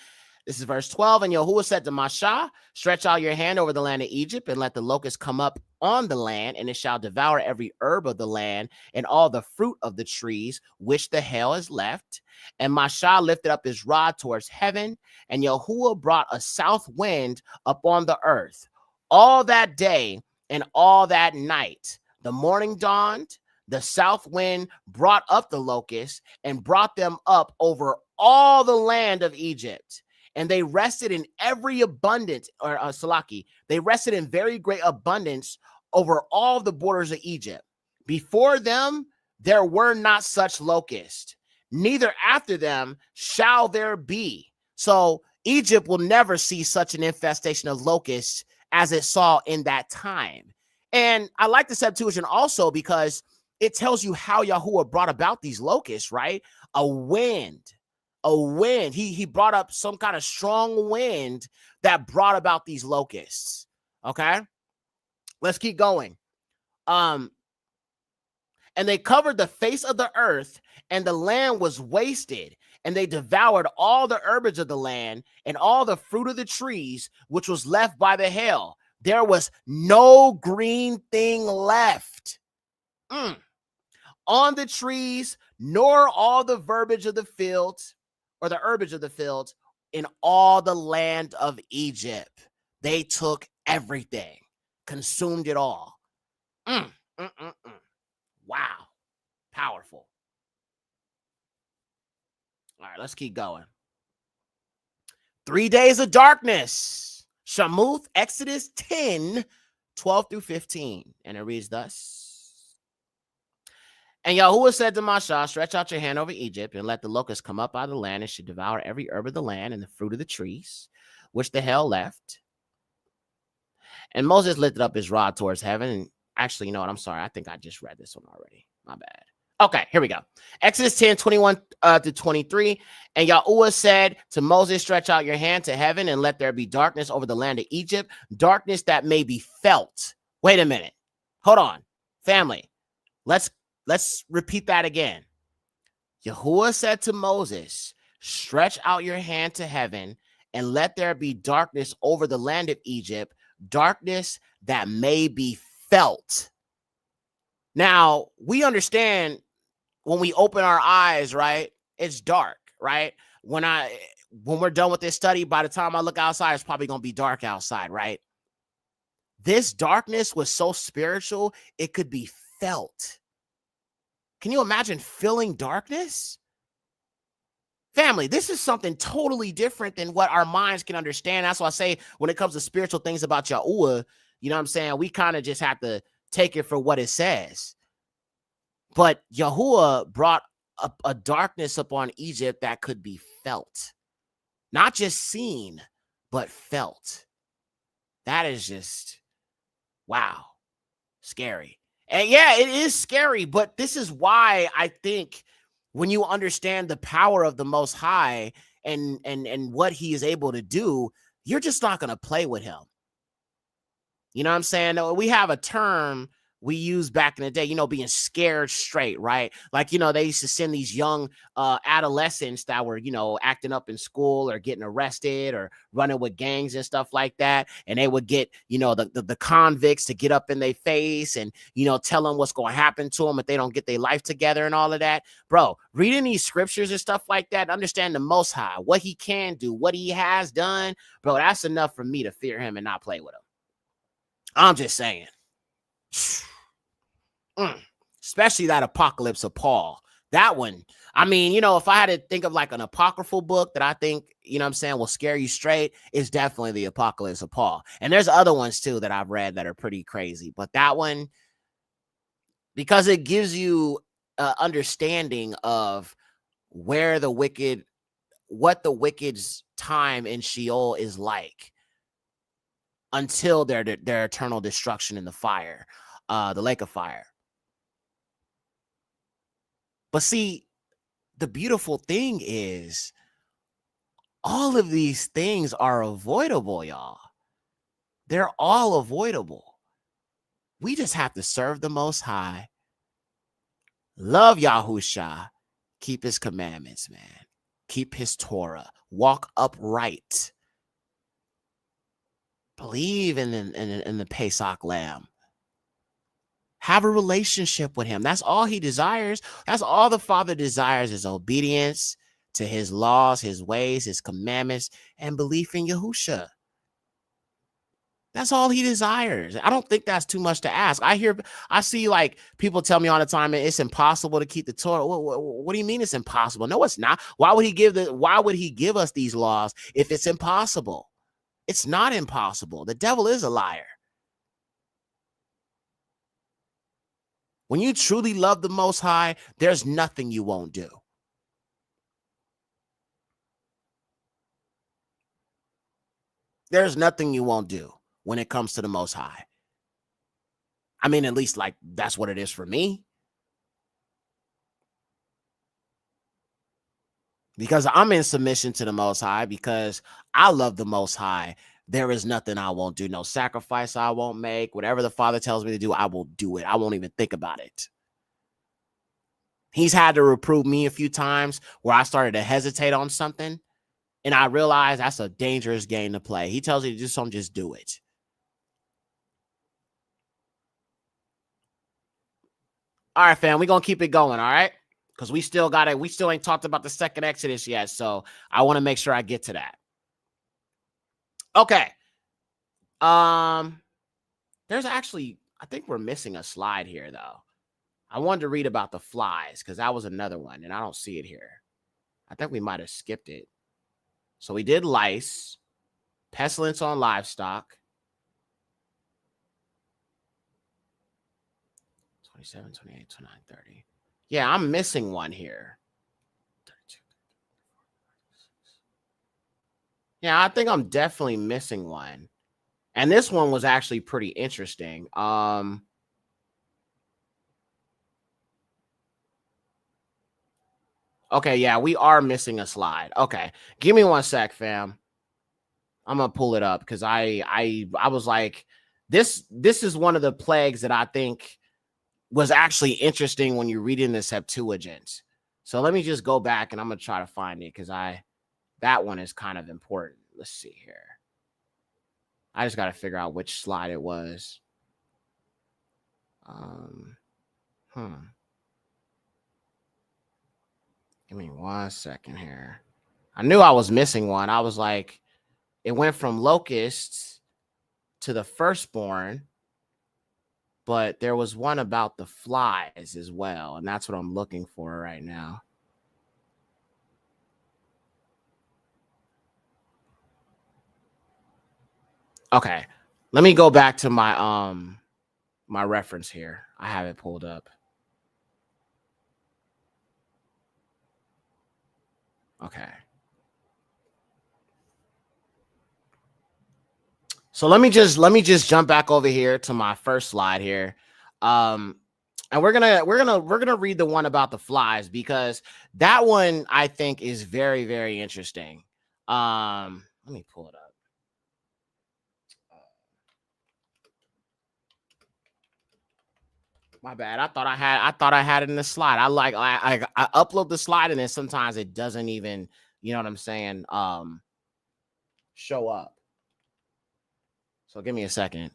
This is verse 12. And Yahuwah said to Mashah, stretch out your hand over the land of Egypt, and let the locusts come up on the land, and it shall devour every herb of the land and all the fruit of the trees which the hail has left. And Mashah lifted up his rod towards heaven, and Yahuwah brought a south wind upon the earth all that day and all that night. The morning dawned, the south wind brought up the locusts and brought them up over all the land of Egypt. And they rested in every abundance, or Salaki, they rested in very great abundance over all the borders of Egypt. Before them, there were not such locusts, neither after them shall there be. So Egypt will never see such an infestation of locusts as it saw in that time. And I like the Septuagint also because it tells you how Yahuwah brought about these locusts, right? A wind. He brought up some kind of strong wind that brought about these locusts. Okay, let's keep going. And they covered the face of the earth, and the land was wasted, and they devoured all the herbage of the land and all the fruit of the trees which was left by the hail. There was no green thing left on the trees, nor all the verbiage of the fields, or the herbage of the fields, in all the land of Egypt. They took everything, consumed it all. Wow. Powerful. All right, let's keep going. 3 days of darkness. Shamuth, Exodus 10, 12 through 15. And it reads thus. And Yahuwah said to Mashah, stretch out your hand over Egypt, and let the locusts come up out of the land, and should devour every herb of the land and the fruit of the trees, which the hail left. And Moses lifted up his rod towards heaven. And actually, you know what? I'm sorry. I think I just read this one already. My bad. Okay, here we go. Exodus 10, 21 to 23. And Yahuwah said to Moses, stretch out your hand to heaven, and let there be darkness over the land of Egypt, darkness that may be felt. Wait a minute. Hold on. Family, let's repeat that again. Yahuwah said to Moses, stretch out your hand to heaven, and let there be darkness over the land of Egypt, darkness that may be felt. Now, we understand when we open our eyes, right? It's dark, right? When we're done with this study, by the time I look outside, it's probably going to be dark outside, right? This darkness was so spiritual, it could be felt. Can you imagine feeling darkness? Family, this is something totally different than what our minds can understand. That's why I say when it comes to spiritual things about Yahuwah, you know what I'm saying? We kind of just have to take it for what it says. But Yahuwah brought a darkness upon Egypt that could be felt. Not just seen, but felt. That is just, wow, scary. And yeah, it is scary, but this is why I think when you understand the power of the Most High and what he is able to do, you're just not going to play with him. You know what I'm saying? We have a term we used back in the day, you know, being scared straight, right? Like, you know, they used to send these young adolescents that were, you know, acting up in school or getting arrested or running with gangs and stuff like that. And they would get, you know, the convicts to get up in their face and, you know, tell them what's going to happen to them if they don't get their life together and all of that. Bro, reading these scriptures and stuff like that, understand the Most High, what he can do, what he has done, bro, that's enough for me to fear him and not play with him. I'm just saying. Especially that apocalypse of Paul. That one. I mean, if I had to think of like an apocryphal book that I think, will scare you straight, it's definitely the Apocalypse of Paul. And there's other ones too that I've read that are pretty crazy. But that one, because it gives you understanding of what the wicked's time in Sheol is like until their eternal destruction in the fire, the lake of fire. But see, the beautiful thing is all of these things are avoidable, y'all. They're all avoidable. We just have to serve the Most High, love Yahusha, keep his commandments, man. Keep his Torah, walk upright, believe in the Pesach lamb, have a relationship with him. That's all he desires. That's all the Father desires is obedience to his laws, his ways, his commandments, and belief in Yahusha. That's all he desires. I don't think that's too much to ask. I see like people tell me all the time it's impossible to keep the Torah. What do you mean it's impossible? No, it's not. Why would he give us these laws if it's impossible? It's not impossible. The devil is a liar. When you truly love the Most High, there's nothing you won't do. There's nothing you won't do when it comes to the Most High. I mean, at least like that's what it is for me. Because I'm in submission to the Most High, because I love the Most High. There is nothing I won't do. No sacrifice I won't make. Whatever the Father tells me to do, I will do it. I won't even think about it. He's had to reprove me a few times where I started to hesitate on something, and I realized that's a dangerous game to play. He tells you to do something, just do it. All right, fam, we're going to keep it going, all right? Because we still ain't talked about the second Exodus yet, so I want to make sure I get to that. Okay. There's actually, I think we're missing a slide here, though. I wanted to read about the flies, because that was another one, and I don't see it here. I think we might have skipped it. So we did lice, pestilence on livestock. 27, 28, 29, 30. Yeah, I'm missing one here. 32. Yeah, I think I'm definitely missing one. And this one was actually pretty interesting. Okay, yeah, we are missing a slide. Okay, give me 1 sec, fam. I'm gonna pull it up because I was like, this is one of the plagues that I think was actually interesting when you're reading the Septuagint. So let me just go back and I'm gonna try to find it because that one is kind of important. Let's see here. I just gotta figure out which slide it was. Give me 1 second here. I knew I was missing one. I was like, it went from locusts to the firstborn, but there was one about the flies as well, and that's what I'm looking for right now. Okay, let me go back to my my reference here. I have it pulled up. Okay. So let me just jump back over here to my first slide here. And we're gonna read the one about the flies because that one I think is very, very interesting. Let me pull it up. My bad. I thought I had it in the slide. I upload the slide and then sometimes it doesn't even, you know what I'm saying, show up. So give me a second.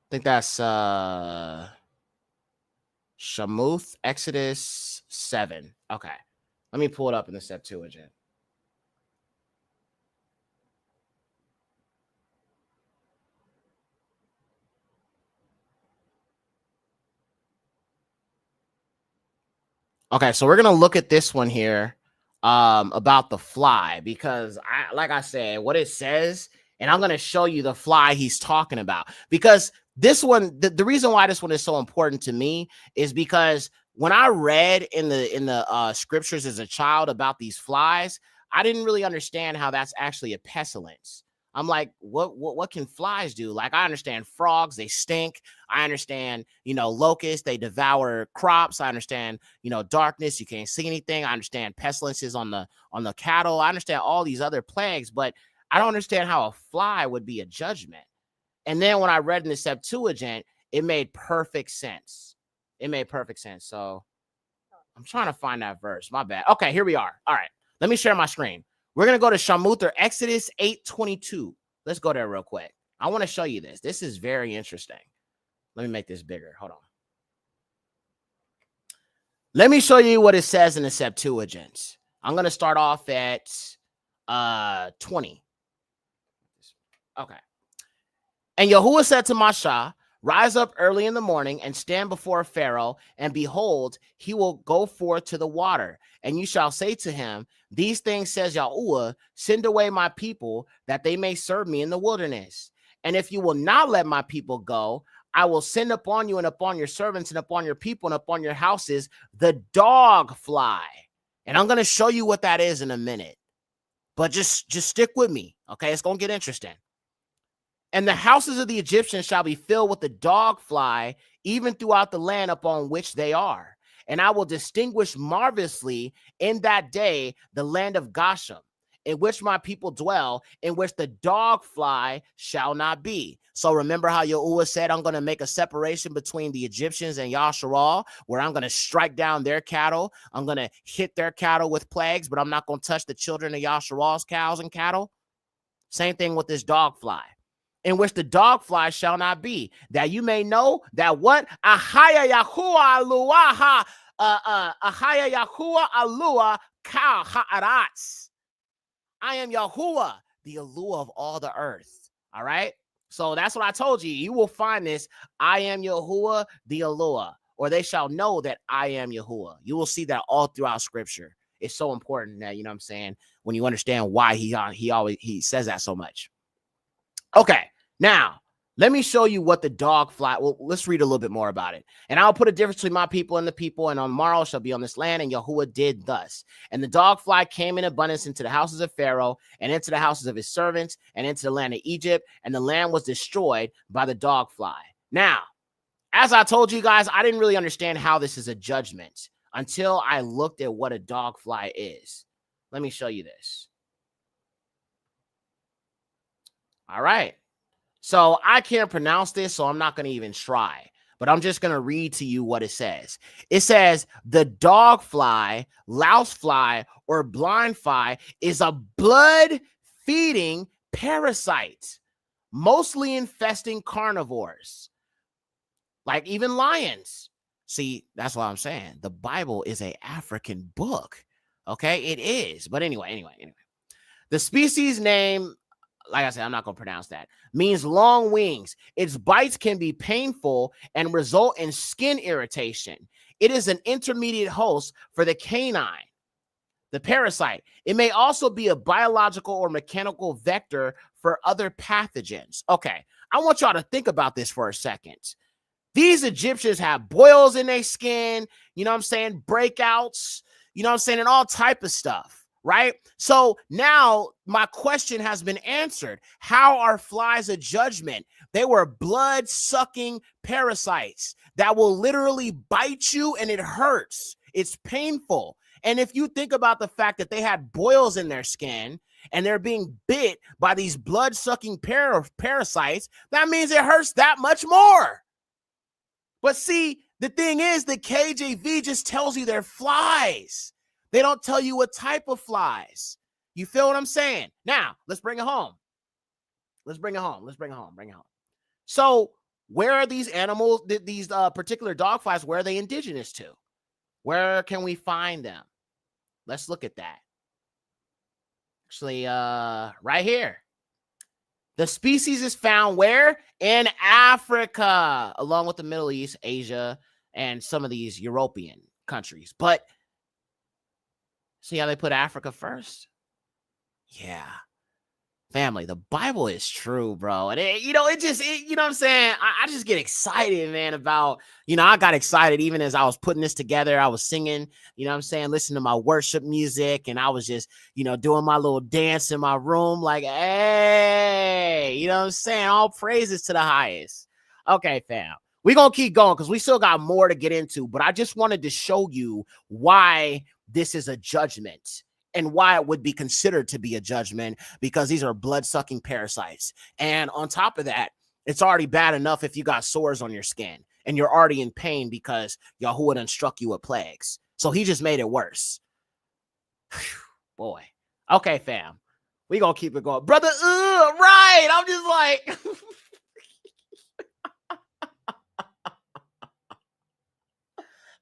I think that's Shamuth, Exodus 7. Okay. Let me pull it up in the Septuagint. Okay, so we're gonna look at this one here about the fly, because like I said, what it says, and I'm gonna show you the fly he's talking about, because this one, the reason why this one is so important to me is because when I read in the scriptures as a child about these flies, I didn't really understand how that's actually a pestilence. I'm like, what can flies do? Like, I understand frogs, they stink. I understand, locusts, they devour crops. I understand, darkness, you can't see anything. I understand pestilences on the cattle. I understand all these other plagues, but I don't understand how a fly would be a judgment. And then when I read in the Septuagint, it made perfect sense. It made perfect sense. So I'm trying to find that verse. My bad. Okay, here we are. All right, let me share my screen. We're going to go to Shamuth, or Exodus 8:22. Let's go there real quick. I want to show you this. This is very interesting. Let me make this bigger. Hold on. Let me show you what it says in the Septuagint. I'm going to start off at 20. Okay. And Yahuwah said to Moshe, rise up early in the morning and stand before Pharaoh, and behold, he will go forth to the water. And you shall say to him, these things says Yahuwah, send away my people, that they may serve me in the wilderness. And if you will not let my people go, I will send upon you and upon your servants and upon your people and upon your houses the dog fly. And I'm going to show you what that is in a minute. But just stick with me, okay? It's going to get interesting. And the houses of the Egyptians shall be filled with the dog fly, even throughout the land upon which they are. And I will distinguish marvelously in that day the land of Goshen, in which my people dwell, in which the dog fly shall not be. So remember how Yahuwah said, I'm going to make a separation between the Egyptians and Yasharal, where I'm going to strike down their cattle. I'm going to hit their cattle with plagues, but I'm not going to touch the children of Yasharal's cows and cattle. Same thing with this dog fly, in which the dog fly shall not be, that you may know that what? Ahaya Yahuwah aluaha, Ahaya Yahuwah alua ka ha'aratz. I am Yahuwah, the Alua of all the earth. All right. So that's what I told you. You will find this. I am Yahuwah, the Alua, or they shall know that I am Yahuwah. You will see that all throughout scripture. It's so important that, what I'm saying, when you understand why he says that so much. Okay. Now, let me show you what the dog fly. Well, let's read a little bit more about it. And I'll put a difference between my people and the people, and on the morrow shall be on this land. And Yahuwah did thus. And the dog fly came in abundance into the houses of Pharaoh, and into the houses of his servants, and into the land of Egypt. And the land was destroyed by the dog fly. Now, as I told you guys, I didn't really understand how this is a judgment until I looked at what a dog fly is. Let me show you this. All right. So I can't pronounce this, so I'm not going to even try, but I'm just going to read to you what it says. It says, the dog fly, louse fly, or blind fly is a blood-feeding parasite, mostly infesting carnivores, like even lions. See, that's what I'm saying. The Bible is an African book, okay? It is. But anyway. The species name, like I said, I'm not going to pronounce that, means long wings. Its bites can be painful and result in skin irritation. It is an intermediate host for the canine, the parasite. It may also be a biological or mechanical vector for other pathogens. Okay, I want y'all to think about this for a second. These Egyptians have boils in their skin, breakouts, and all type of stuff. Right? So now my question has been answered. How are flies a judgment? They were blood-sucking parasites that will literally bite you, and it hurts. It's painful. And if you think about the fact that they had boils in their skin and they're being bit by these blood-sucking parasites, that means it hurts that much more. But see, the thing is, the KJV just tells you they're flies. They don't tell you what type of flies. You feel what I'm saying? Now, let's bring it home. Bring it home. So where are these animals, these particular dog flies, where are they indigenous to? Where can we find them? Let's look at that. Actually, right here. The species is found where? In Africa, along with the Middle East, Asia, and some of these European countries. But See how they put Africa first? Yeah. Family, the Bible is true, bro. And you know what I'm saying? I just get excited, man, about, I got excited even as I was putting this together. I was singing, you know what I'm saying, listening to my worship music, and I was just, doing my little dance in my room, like, hey, you know what I'm saying? All praises to the highest. Okay, fam. We're going to keep going because we still got more to get into, but I just wanted to show you why this is a judgment. And why it would be considered to be a judgment, because these are blood-sucking parasites. And on top of that, it's already bad enough if you got sores on your skin and you're already in pain because Yahuwah done struck you with plagues. So he just made it worse. Boy. Okay, fam. We gonna keep it going. Brother, right. I'm just like...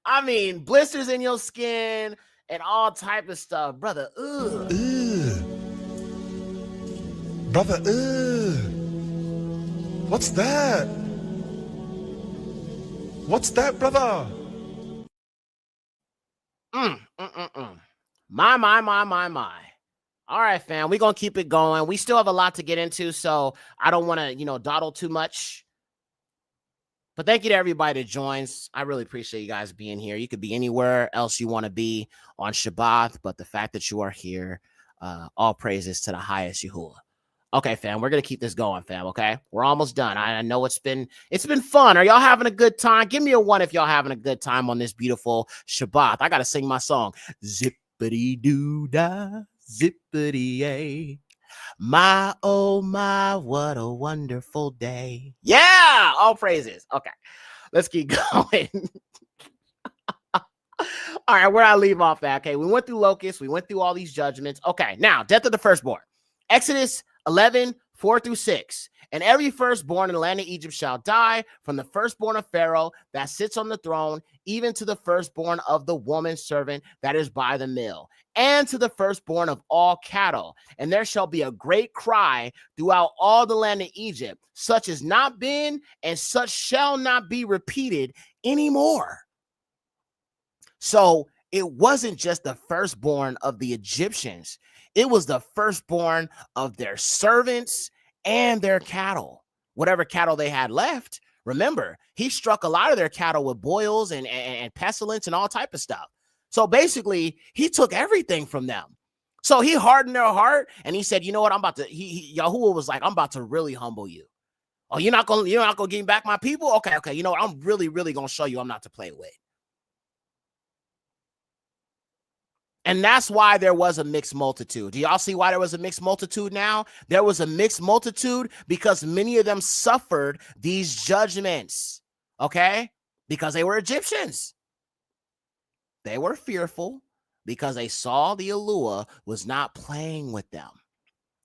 I mean, blisters in your skin... and all type of stuff, brother.
Brother, what's that? What's that, brother?
My. All right, fam. We're going to keep it going. We still have a lot to get into, so I don't want to, dawdle too much. But thank you to everybody that joins. I really appreciate you guys being here. You could be anywhere else you want to be on Shabbat, but the fact that you are here, all praises to the highest Yahuwah. Okay, fam, we're going to keep this going, fam, okay? We're almost done. I know it's been fun. Are y'all having a good time? Give me a 1 if y'all having a good time on this beautiful Shabbat. I got to sing my song. Zippity-doo-dah, zippity-yay. My, oh my, what a wonderful day. Yeah, all praises. Okay, let's keep going. All right, where I leave off at. Okay, we went through locusts. We went through all these judgments. Okay, now, death of the firstborn. Exodus 11, 4-6. And every firstborn in the land of Egypt shall die, from the firstborn of Pharaoh that sits on the throne, even to the firstborn of the woman servant that is by the mill, and to the firstborn of all cattle. And there shall be a great cry throughout all the land of Egypt, such as not been, and such shall not be repeated anymore. So it wasn't just the firstborn of the Egyptians. It was the firstborn of their servants and their cattle, whatever cattle they had left. Remember, he struck a lot of their cattle with boils and pestilence and all type of stuff. So basically, he took everything from them. So he hardened their heart, and he said, "You know what? Yahuwah was like, I'm about to really humble you. Oh, you're not gonna give me back my people? Okay. You know what? I'm really gonna show you I'm not to play with." And that's why there was a mixed multitude. Do y'all see why there was a mixed multitude now? There was a mixed multitude because many of them suffered these judgments, okay? Because they were Egyptians. They were fearful because they saw the Elua was not playing with them.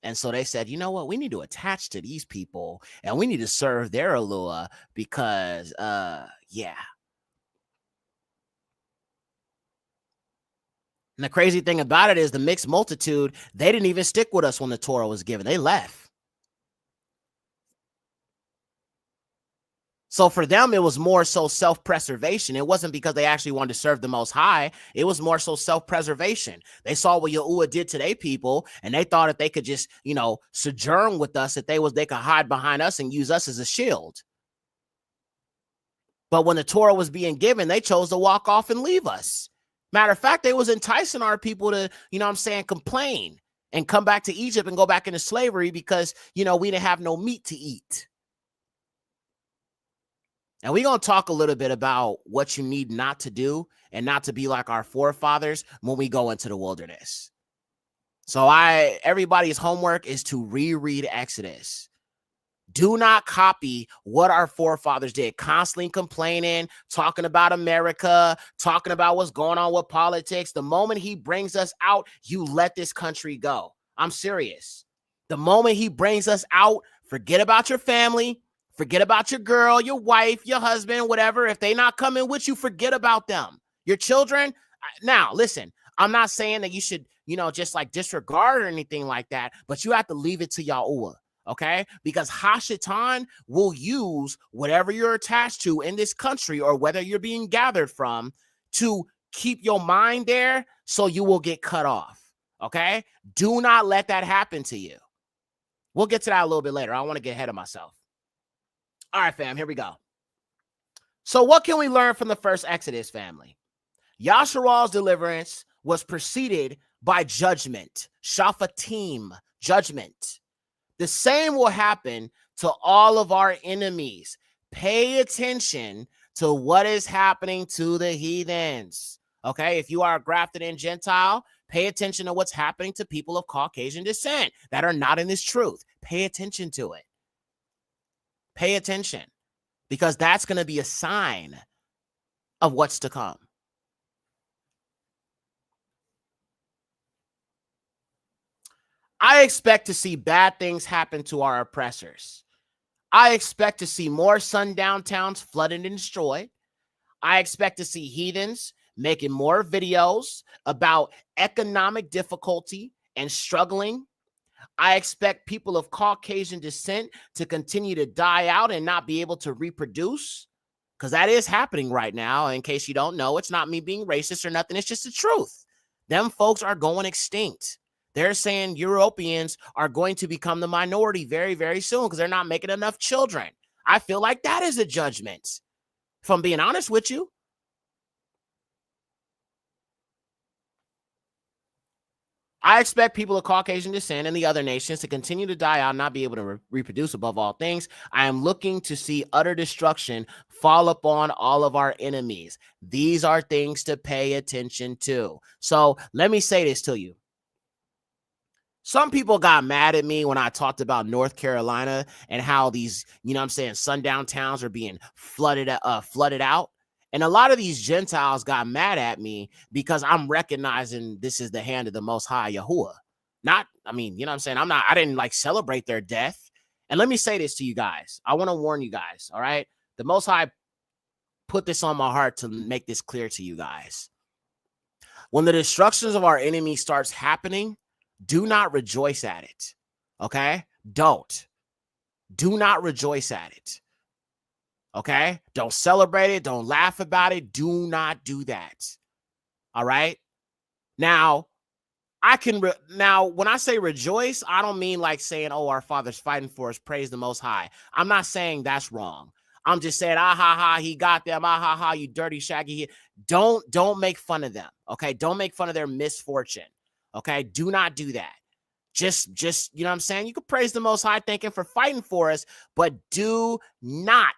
And so they said, you know what? We need to attach to these people and we need to serve their Elua because, yeah. And the crazy thing about it is the mixed multitude, they didn't even stick with us when the Torah was given. They left. So for them, it was more so self-preservation. It wasn't because they actually wanted to serve the Most High. It was more so self-preservation. They saw what Yahuwah did to their people, and they thought if they could just, sojourn with us, that they could hide behind us and use us as a shield. But when the Torah was being given, they chose to walk off and leave us. Matter of fact, they was enticing our people to, complain and come back to Egypt and go back into slavery because, we didn't have no meat to eat. And we're going to talk a little bit about what you need not to do and not to be like our forefathers when we go into the wilderness. So everybody's homework is to reread Exodus. Do not copy what our forefathers did, constantly complaining, talking about America, talking about what's going on with politics. The moment he brings us out, you let this country go. I'm serious. The moment he brings us out, forget about your family, forget about your girl, your wife, your husband, whatever. If they not coming with you, forget about them. Your children. Now, listen, I'm not saying that you should, just like disregard or anything like that, but you have to leave it to Yahuwah. Okay, because Hashatan will use whatever you're attached to in this country or whether you're being gathered from to keep your mind there so you will get cut off. Okay? Do not let that happen to you. We'll get to that a little bit later. I don't want to get ahead of myself. All right, fam, here we go. So what can we learn from the first Exodus, family? Yasharal's deliverance was preceded by judgment, shafatim, judgment. The same will happen to all of our enemies. Pay attention to what is happening to the heathens. Okay, if you are a grafted in Gentile, pay attention to what's happening to people of Caucasian descent that are not in this truth. Pay attention to it. Pay attention, because that's going to be a sign of what's to come. I expect to see bad things happen to our oppressors. I expect to see more sundown towns flooded and destroyed. I expect to see heathens making more videos about economic difficulty and struggling. I expect people of Caucasian descent to continue to die out and not be able to reproduce, because that is happening right now. In case you don't know, it's not me being racist or nothing. It's just the truth. Them folks are going extinct. They're saying Europeans are going to become the minority very, very soon because they're not making enough children. I feel like that is a judgment, if I'm being honest with you. I expect people of Caucasian descent and the other nations to continue to die out and not be able to reproduce above all things. I am looking to see utter destruction fall upon all of our enemies. These are things to pay attention to. So let me say this to you. Some people got mad at me when I talked about North Carolina and how these, sundown towns are being flooded out. And a lot of these Gentiles got mad at me because I'm recognizing this is the hand of the Most High Yahuwah. I didn't celebrate their death. And let me say this to you guys. I want to warn you guys, all right? The Most High put this on my heart to make this clear to you guys. When the destructions of our enemy starts happening, do not rejoice at it, okay? Do not rejoice at it, okay? Don't celebrate it. Don't laugh about it. Do not do that, all right? Now, when I say rejoice, I don't mean like saying, oh, our Father's fighting for us, praise the Most High. I'm not saying that's wrong. I'm just saying, ah, ha, ha, he got them, ah, ha, ha, you dirty, shaggy. Don't make fun of them, okay? Don't make fun of their misfortune. Okay, do not do that. Just, you know what I'm saying? You can praise the Most High, thank him for fighting for us, but do not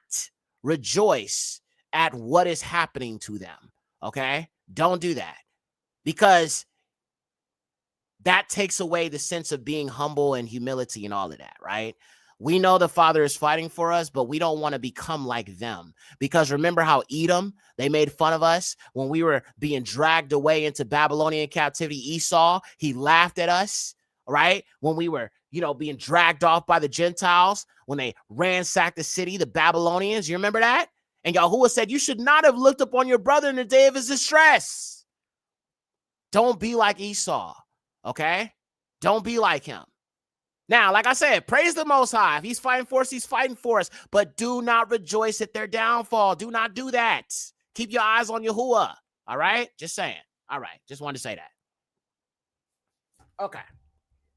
rejoice at what is happening to them. Okay, don't do that, because that takes away the sense of being humble and humility and all of that, right? We know the Father is fighting for us, but we don't want to become like them. Because remember how Edom, they made fun of us when we were being dragged away into Babylonian captivity. Esau, he laughed at us, right? When we were, being dragged off by the Gentiles, when they ransacked the city, the Babylonians, you remember that? And Yahuwah said, you should not have looked upon your brother in the day of his distress. Don't be like Esau, okay? Don't be like him. Now, like I said, praise the Most High. If he's fighting for us, he's fighting for us. But do not rejoice at their downfall. Do not do that. Keep your eyes on Yahuwah. All right? Just saying. All right. Just wanted to say that. Okay.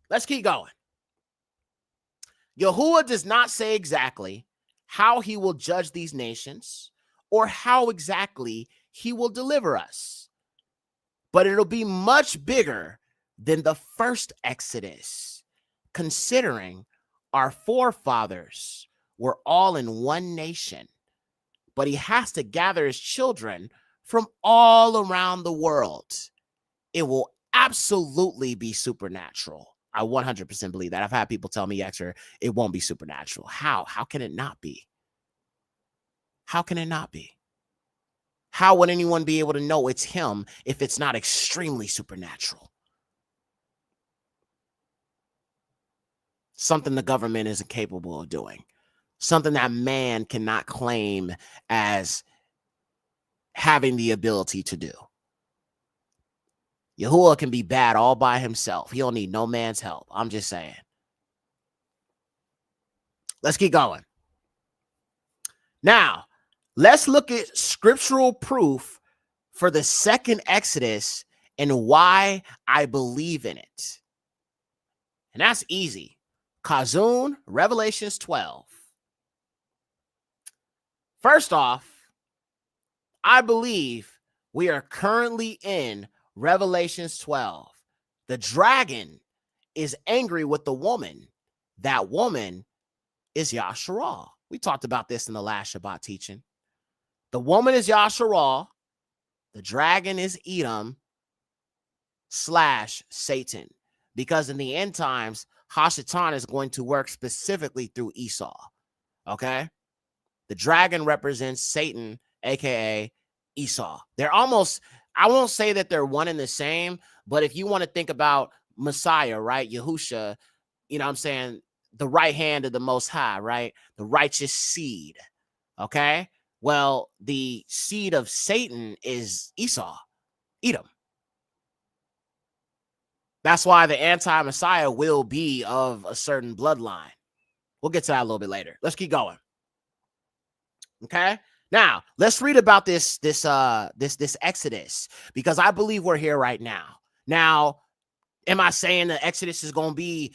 Let's keep going. Yahuwah does not say exactly how he will judge these nations or how exactly he will deliver us. But it'll be much bigger than the first Exodus, considering our forefathers were all in one nation, but he has to gather his children from all around the world. It will absolutely be supernatural. I 100% believe that. I've had people tell me, Xer, it won't be supernatural. How? How can it not be? How can it not be? How would anyone be able to know it's him if it's not extremely supernatural? Something the government isn't capable of doing. Something that man cannot claim as having the ability to do. Yahuwah can be bad all by himself. He don't need no man's help. I'm just saying. Let's keep going. Now, let's look at scriptural proof for the second Exodus and why I believe in it. And that's easy. Kazun, Revelations 12. First off, I believe we are currently in Revelations 12. The dragon is angry with the woman. That woman is Yasharal. We talked about this in the last Shabbat teaching. The woman is Yasharal. The dragon is Edom / Satan. Because in the end times, Hashatan is going to work specifically through Esau. Okay? The dragon represents Satan, aka Esau. They're almost, I won't say that they're one and the same, but if you want to think about Messiah, right? Yahusha, you know what I'm saying? The right hand of the Most High, right? The righteous seed. Okay? Well, the seed of Satan is Esau, Edom. That's why the anti-Messiah will be of a certain bloodline. We'll get to that a little bit later. Let's keep going. Okay? Now, let's read about this Exodus, because I believe we're here right now. Now, am I saying the Exodus is going to be,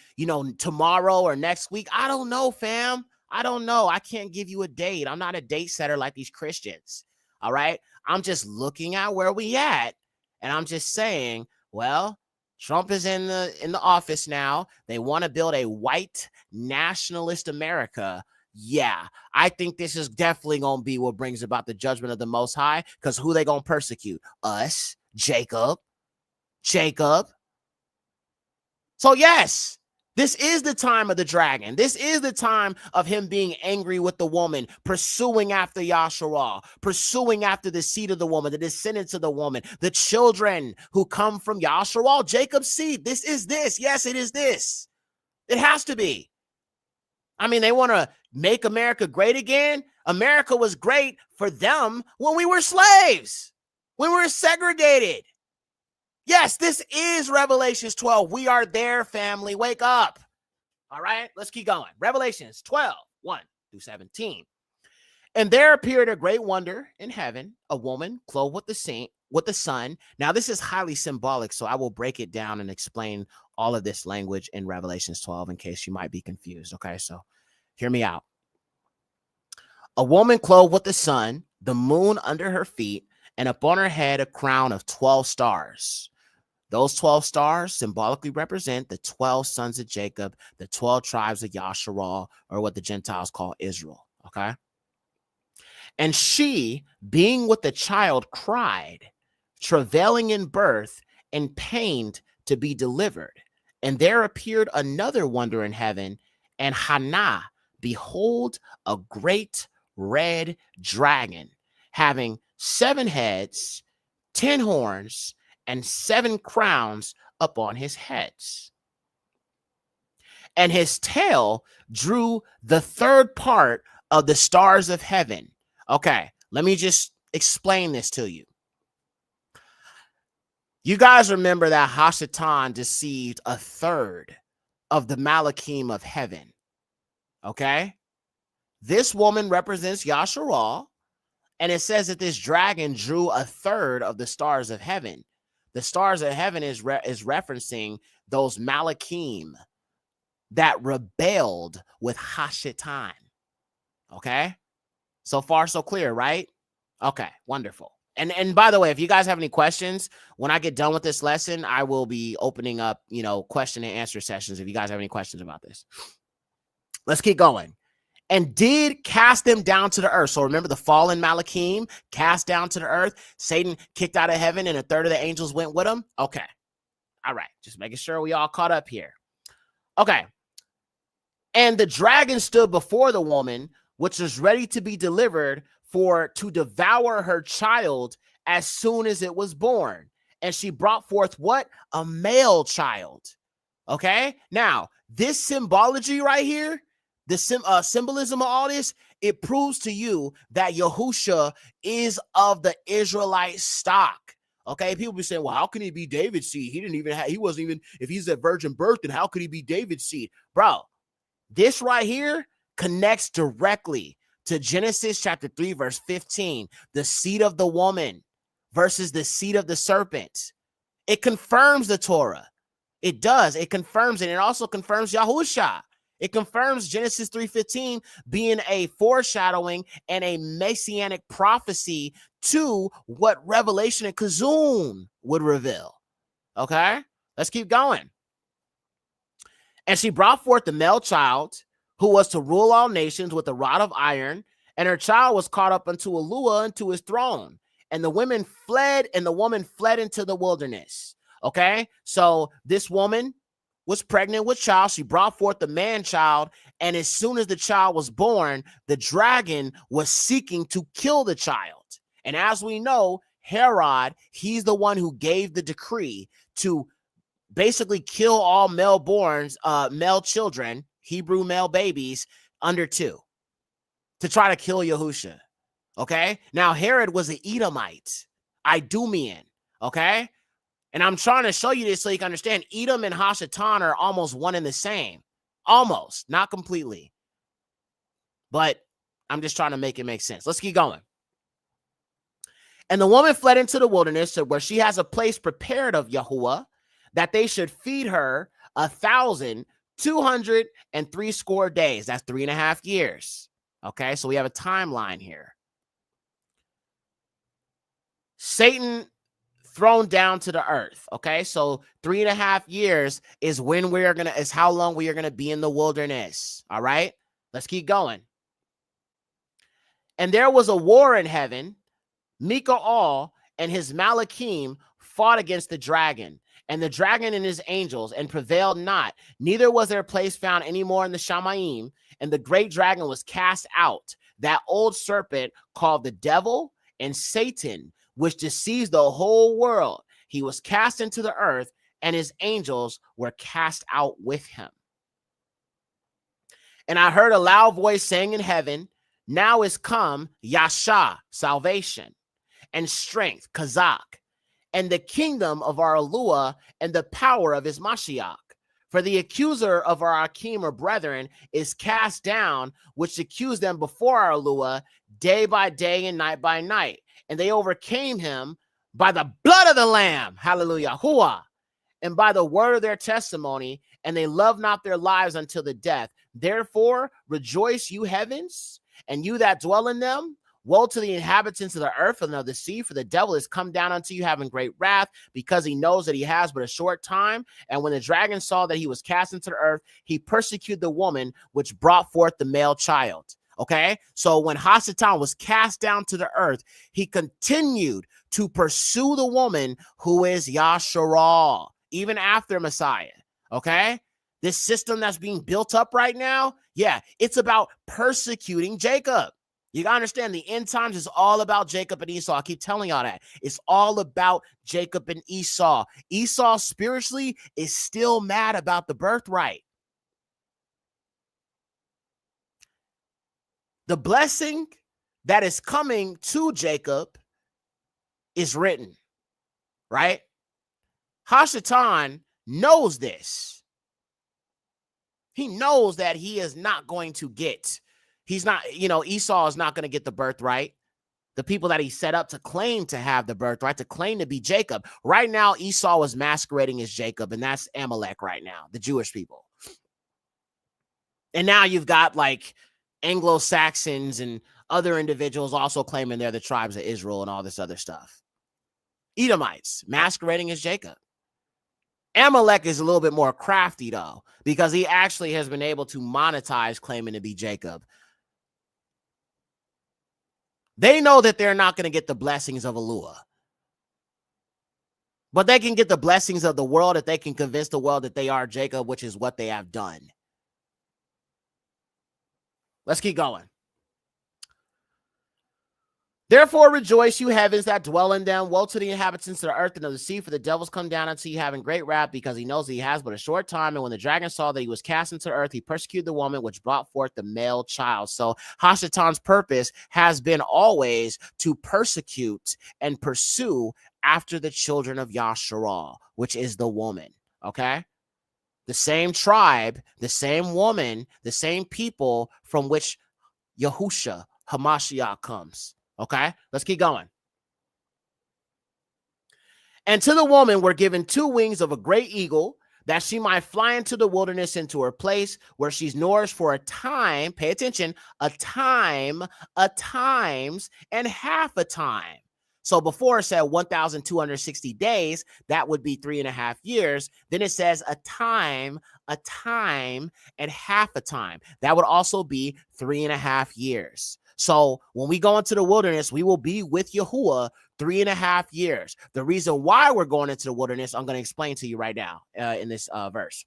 tomorrow or next week? I don't know, fam. I don't know. I can't give you a date. I'm not a date setter like these Christians. All right? I'm just looking at where we at, and I'm just saying, well, Trump is in the office now. They want to build a white nationalist America. Yeah, I think this is definitely going to be what brings about the judgment of the Most High, because who they going to persecute? Us, Jacob. So yes, this is the time of the dragon. This is the time of him being angry with the woman, pursuing after Yasharal, pursuing after the seed of the woman, the descendants of the woman, the children who come from Yasharal, Jacob's seed. This is this. Yes, it is this. It has to be. I mean, they want to make America great again. America was great for them when we were slaves, when we were segregated. Yes, this is Revelations 12. We are there, family. Wake up. All right, let's keep going. Revelations 12, 1 through 17. And there appeared a great wonder in heaven, a woman clothed with the sun. Now, this is highly symbolic, so I will break it down and explain all of this language in Revelations 12 in case you might be confused. Okay, so hear me out. A woman clothed with the sun, the moon under her feet, and upon her head a crown of 12 stars. Those 12 stars symbolically represent the 12 sons of Jacob, the 12 tribes of Yasharal, or what the Gentiles call Israel. Okay. And she, being with the child, cried, travailing in birth and pained to be delivered. And there appeared another wonder in heaven, and Hannah, behold, a great red dragon, having 7 heads, 10 horns, and 7 crowns upon his heads. And his tail drew the third part of the stars of heaven. Okay, let me just explain this to you. You guys remember that Hashatan deceived a third of the Malachim of heaven. Okay? This woman represents Yasharal, and it says that this dragon drew a third of the stars of heaven. The stars of heaven is referencing those Malachim that rebelled with Hashatan. Okay? So far, so clear, right? Okay, wonderful. And by the way, if you guys have any questions, when I get done with this lesson, I will be opening up, question and answer sessions if you guys have any questions about this. Let's keep going. And did cast them down to the earth. So remember the fallen Malachim cast down to the earth. Satan kicked out of heaven and a third of the angels went with him. Okay. All right. Just making sure we all caught up here. Okay. And the dragon stood before the woman, which was ready to be delivered to devour her child as soon as it was born. And she brought forth what? A male child. Okay. Now, this symbology right here, the symbolism of all this, it proves to you that Yahusha is of the Israelite stock. Okay, people be saying, well, how can he be David's seed? He wasn't even, if he's a virgin birth, then how could he be David's seed? Bro, this right here connects directly to Genesis chapter 3, verse 15, the seed of the woman, versus the seed of the serpent. It confirms the Torah. It does. It confirms it. It also confirms Yahusha. It confirms Genesis 3:15 being a foreshadowing and a messianic prophecy to what Revelation and Kazun would reveal. Okay, let's keep going. And she brought forth the male child who was to rule all nations with a rod of iron, and her child was caught up unto Elua into his throne. And the woman fled, and the woman fled into the wilderness. Okay, so this woman was pregnant with child. She brought forth the man child, and as soon as the child was born, the dragon was seeking to kill the child. And as we know, Herod, he's the one who gave the decree to basically kill all male children, Hebrew male babies under 2, to try to kill Yahusha. Okay, now Herod was an Edomite, Idumean. Okay, and I'm trying to show you this so you can understand Edom and Hashatan are almost one and the same. Almost, not completely. But I'm just trying to make it make sense. Let's keep going. And the woman fled into the wilderness to where she has a place prepared of Yahuwah, that they should feed her 1,260 days. That's 3.5 years. Okay, so we have a timeline here. Satan thrown down to the earth. Okay, so 3.5 years is how long we are gonna be in the wilderness. All right, let's keep going. And there was a war in heaven. Mikael and his Malachim fought against the dragon, and the dragon and his angels, and prevailed not. Neither was their place found any more in the Shamaim. And the great dragon was cast out, that old serpent called the devil and Satan, which deceives the whole world. He was cast into the earth, and his angels were cast out with him. And I heard a loud voice saying in heaven, now is come Yasha, salvation, and strength, Kazak, and the kingdom of our Elua, and the power of his Mashiach. For the accuser of our Akim or brethren is cast down, which accused them before our Elua day by day and night by night. And they overcame him by the blood of the Lamb, hallelujah, Hua, and by the word of their testimony, and they loved not their lives until the death. Therefore, rejoice, you heavens, and you that dwell in them. Woe to the inhabitants of the earth and of the sea, for the devil is come down unto you having great wrath, because he knows that he has but a short time. And when the dragon saw that he was cast into the earth, he persecuted the woman which brought forth the male child. Okay, so when Hasatan was cast down to the earth, he continued to pursue the woman who is Yasharal, even after Messiah. Okay, this system that's being built up right now, yeah, it's about persecuting Jacob. You gotta understand, the end times is all about Jacob and Esau. I keep telling y'all that. It's all about Jacob and Esau. Esau spiritually is still mad about the birthright. The blessing that is coming to Jacob is written, right? Hashatan knows this. He knows that he is not going to get, Esau is not going to get the birthright. The people that he set up to claim to have the birthright, to claim to be Jacob. Right now, Esau is masquerading as Jacob, and that's Amalek right now, the Jewish people. And now you've got like Anglo-Saxons and other individuals also claiming they're the tribes of Israel and all this other stuff. Edomites masquerading as Jacob. Amalek is a little bit more crafty, though, because he actually has been able to monetize claiming to be Jacob. They know that they're not going to get the blessings of Elua, but they can get the blessings of the world if they can convince the world that they are Jacob, which is what they have done. Let's keep going. Therefore rejoice, you heavens that dwell in them. Woe to the inhabitants of the earth and of the sea, for the devils come down unto you having great wrath, because he knows that he has but a short time. And when the dragon saw that he was cast into the earth, he persecuted the woman which brought forth the male child. So Hashatan's purpose has been always to persecute and pursue after the children of Yasharal, which is the woman. Okay? The same tribe, the same woman, the same people from which Yahusha, Hamashiach, comes. Okay, let's keep going. And to the woman were given 2 wings of a great eagle, that she might fly into the wilderness, into her place where she's nourished for a time. Pay attention, a time, a times, and half a time. So before it said 1,260 days, that would be 3.5 years. Then it says a time, and half a time. That would also be 3.5 years. So when we go into the wilderness, we will be with Yahuwah 3.5 years. The reason why we're going into the wilderness, I'm going to explain to you right now in this verse.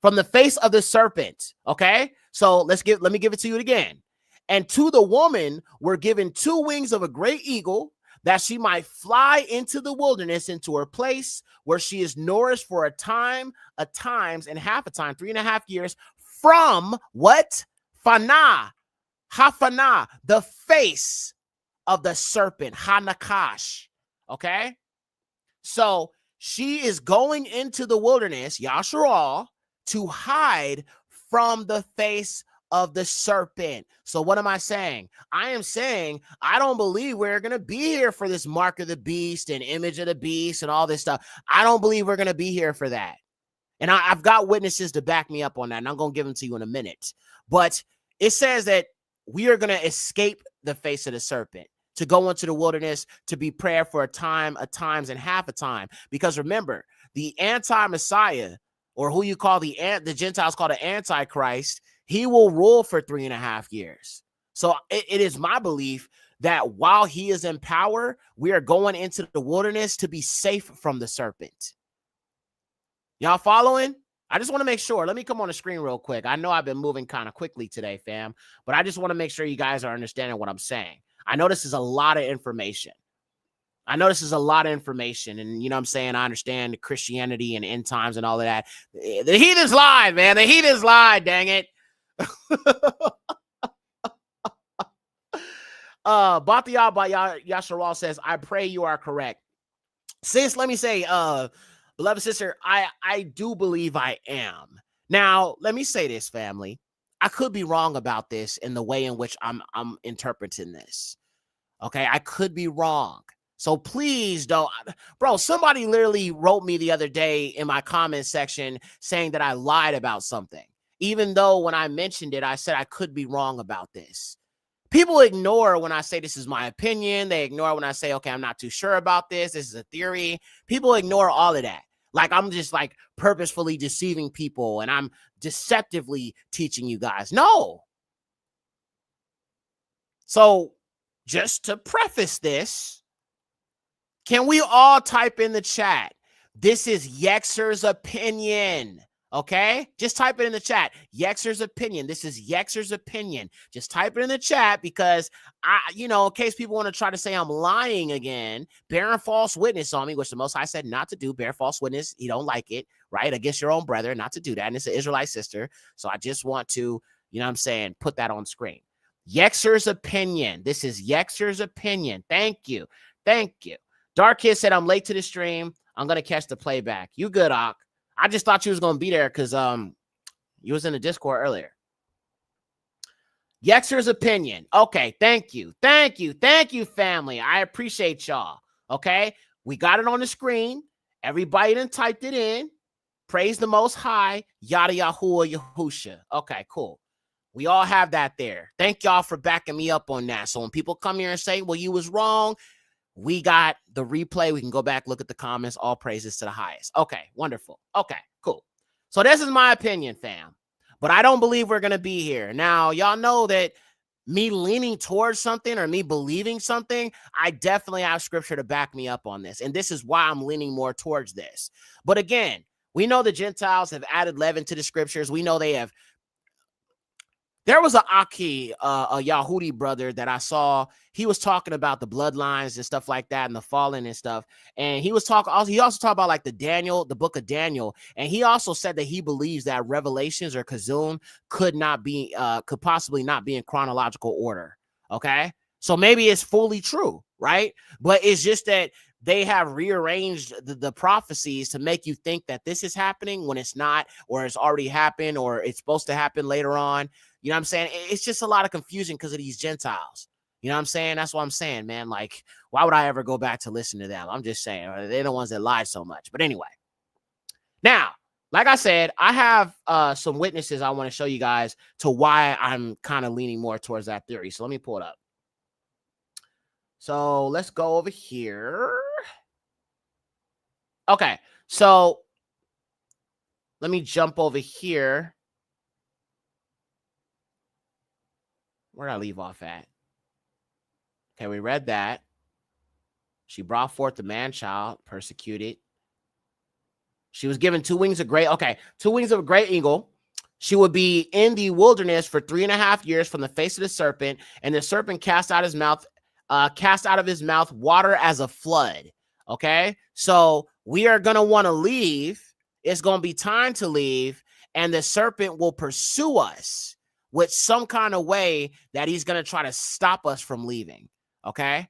From the face of the serpent. Okay, so let me give it to you again. And to the woman were given 2 wings of a great eagle, that she might fly into the wilderness, into her place where she is nourished for a time, a times, and half a time, 3.5 years, from what? Fanah, Hafanah, the face of the serpent, Hanakash. Okay, so she is going into the wilderness, Yasharal, to hide from the face of the serpent. So what am I saying? I am saying I don't believe we're going to be here for this mark of the beast and image of the beast and all this stuff. I don't believe we're going to be here for that. And I've got witnesses to back me up on that, and I'm going to give them to you in a minute. But it says that we are going to escape the face of the serpent, to go into the wilderness, to be prepared for a time, a times, and half a time. Because remember, the anti-Messiah, or who you call the Gentiles call the Antichrist, he will rule for 3.5 years. So it is my belief that while he is in power, we are going into the wilderness to be safe from the serpent. Y'all following? I just want to make sure. Let me come on the screen real quick. I know I've been moving kind of quickly today, fam, but I just want to make sure you guys are understanding what I'm saying. I know this is a lot of information. And you know what I'm saying? I understand Christianity and end times and all of that. The heathens lied, man. The heathens lied, dang it. Bathiya by Yasharal says, I pray you are correct. Sis, let me say, beloved sister, I do believe I am. Now, let me say this, family. I could be wrong about this in the way in which I'm interpreting this. Okay, I could be wrong. So please don't, bro, somebody literally wrote me the other day in my comment section saying that I lied about something. Even though when I mentioned it, I said I could be wrong about this. People ignore when I say this is my opinion. They ignore when I say, okay, I'm not too sure about this. This is a theory. People ignore all of that. Like I'm just like purposefully deceiving people and I'm deceptively teaching you guys. No. So just to preface this, can we all type in the chat? This is Yexer's opinion. Okay, just type it in the chat. Yexer's opinion. This is Yexer's opinion. Just type it in the chat because in case people want to try to say I'm lying again, bearing false witness on me, which the Most High said not to do, bear false witness. He don't like it, right? Against your own brother, not to do that. And it's an Israelite sister. So I just want to, put that on screen. Yexer's opinion. This is Yexer's opinion. Thank you. Thank you. Dark Kid said, I'm late to the stream. I'm going to catch the playback. You good, Ak. I just thought you was going to be there because you was in the Discord earlier. Yexer's opinion. Okay, thank you. Thank you. Thank you, family. I appreciate y'all. Okay, we got it on the screen. Everybody done typed it in. Praise the Most High. Yada Yahuwah Yahusha. Okay, cool. We all have that there. Thank y'all for backing me up on that. So when people come here and say, well, you was wrong, we got the replay. We can go back, look at the comments. All praises to the highest. Okay, wonderful. Okay, cool. So this is my opinion, fam. But I don't believe we're going to be here. Now, y'all know that me leaning towards something or me believing something, I definitely have scripture to back me up on this. And this is why I'm leaning more towards this. But again, we know the Gentiles have added leaven to the scriptures. We know they have. There was a Aki, a Yahudi brother that I saw. He was talking about the bloodlines and stuff like that and the fallen and stuff. And he was talking, he also talked about like the book of Daniel. And he also said that he believes that Revelations or Kazun could possibly not be in chronological order. Okay. So maybe it's fully true, right? But it's just that they have rearranged the prophecies to make you think that this is happening when it's not, or it's already happened, or it's supposed to happen later on. You know what I'm saying? It's just a lot of confusion because of these Gentiles. You know what I'm saying? That's what I'm saying, man. Like, Why would I ever go back to listen to them? I'm just saying, they're the ones that lied so much. But anyway, now, like I said, I have some witnesses I want to show you guys to why I'm kind of leaning more towards that theory. So let me pull it up. So let's go over here. Okay, so let me jump over here. Where did I leave off at? Okay, we read that. She brought forth the man-child, persecuted. She was given 2 wings of great. Okay, 2 wings of a great eagle. She would be in the wilderness for 3.5 years from the face of the serpent, and the serpent cast out of his mouth water as a flood. Okay, so we are gonna want to leave. It's gonna be time to leave, and the serpent will pursue us with some kind of way that he's gonna try to stop us from leaving. Okay.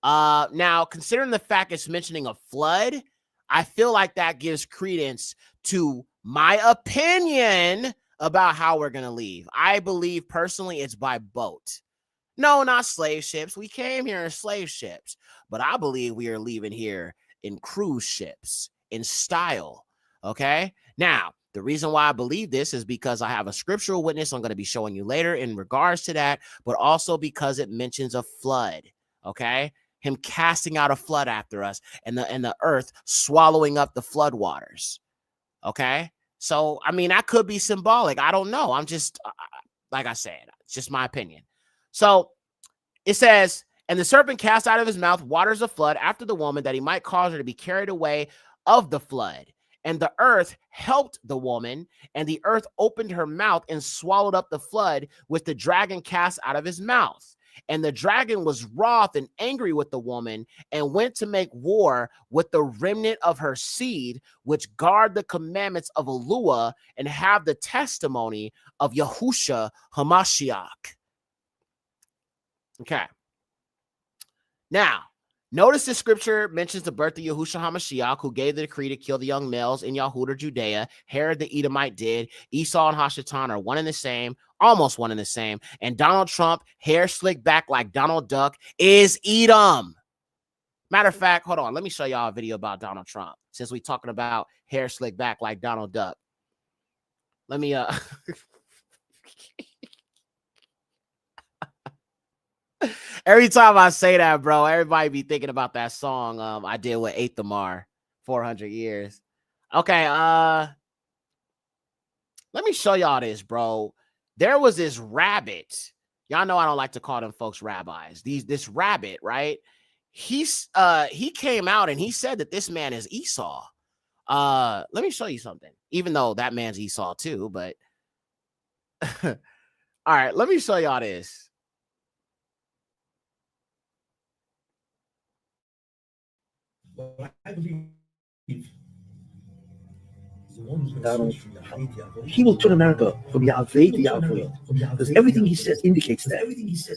Now, considering the fact it's mentioning a flood, I feel like that gives credence to my opinion about how we're going to leave. I believe personally it's by boat. No, not slave ships. We came here in slave ships, but I believe we are leaving here in cruise ships in style. Okay. Now, the reason why I believe this is because I have a scriptural witness I'm going to be showing you later in regards to that, but also because it mentions a flood. Okay. Him casting out a flood after us and the earth swallowing up the flood waters. Okay. So, I mean, that could be symbolic. I don't know. I'm just, like I said, it's just my opinion. So it says, and the serpent cast out of his mouth waters of flood after the woman, that he might cause her to be carried away of the flood. And the earth helped the woman, and the earth opened her mouth and swallowed up the flood with the dragon cast out of his mouth. And the dragon was wroth and angry with the woman, and went to make war with the remnant of her seed, which guard the commandments of Eluah and have the testimony of Yahushua Hamashiach. Okay. Now, notice the scripture mentions the birth of Yahushua HaMashiach, who gave the decree to kill the young males in Yahudah, Judea. Herod the Edomite did. Esau and Hashatan are one and the same, almost one and the same. And Donald Trump, hair slicked back like Donald Duck, is Edom. Matter of fact, hold on. Let me show y'all a video about Donald Trump, since we're talking about hair slicked back like Donald Duck. Let me, Every time I say that, bro, everybody be thinking about that song I did with Aethamar, 400 years. Okay, let me show y'all this, bro. There was this rabbit. Y'all know I don't like to call them folks rabbis. This rabbit, right? He came out and he said that this man is Esau. Let me show you something. Even though that man's Esau too, but all right, let me show y'all this.
I believe he will turn America from Yahweh to Yahweh, because everything he says indicates that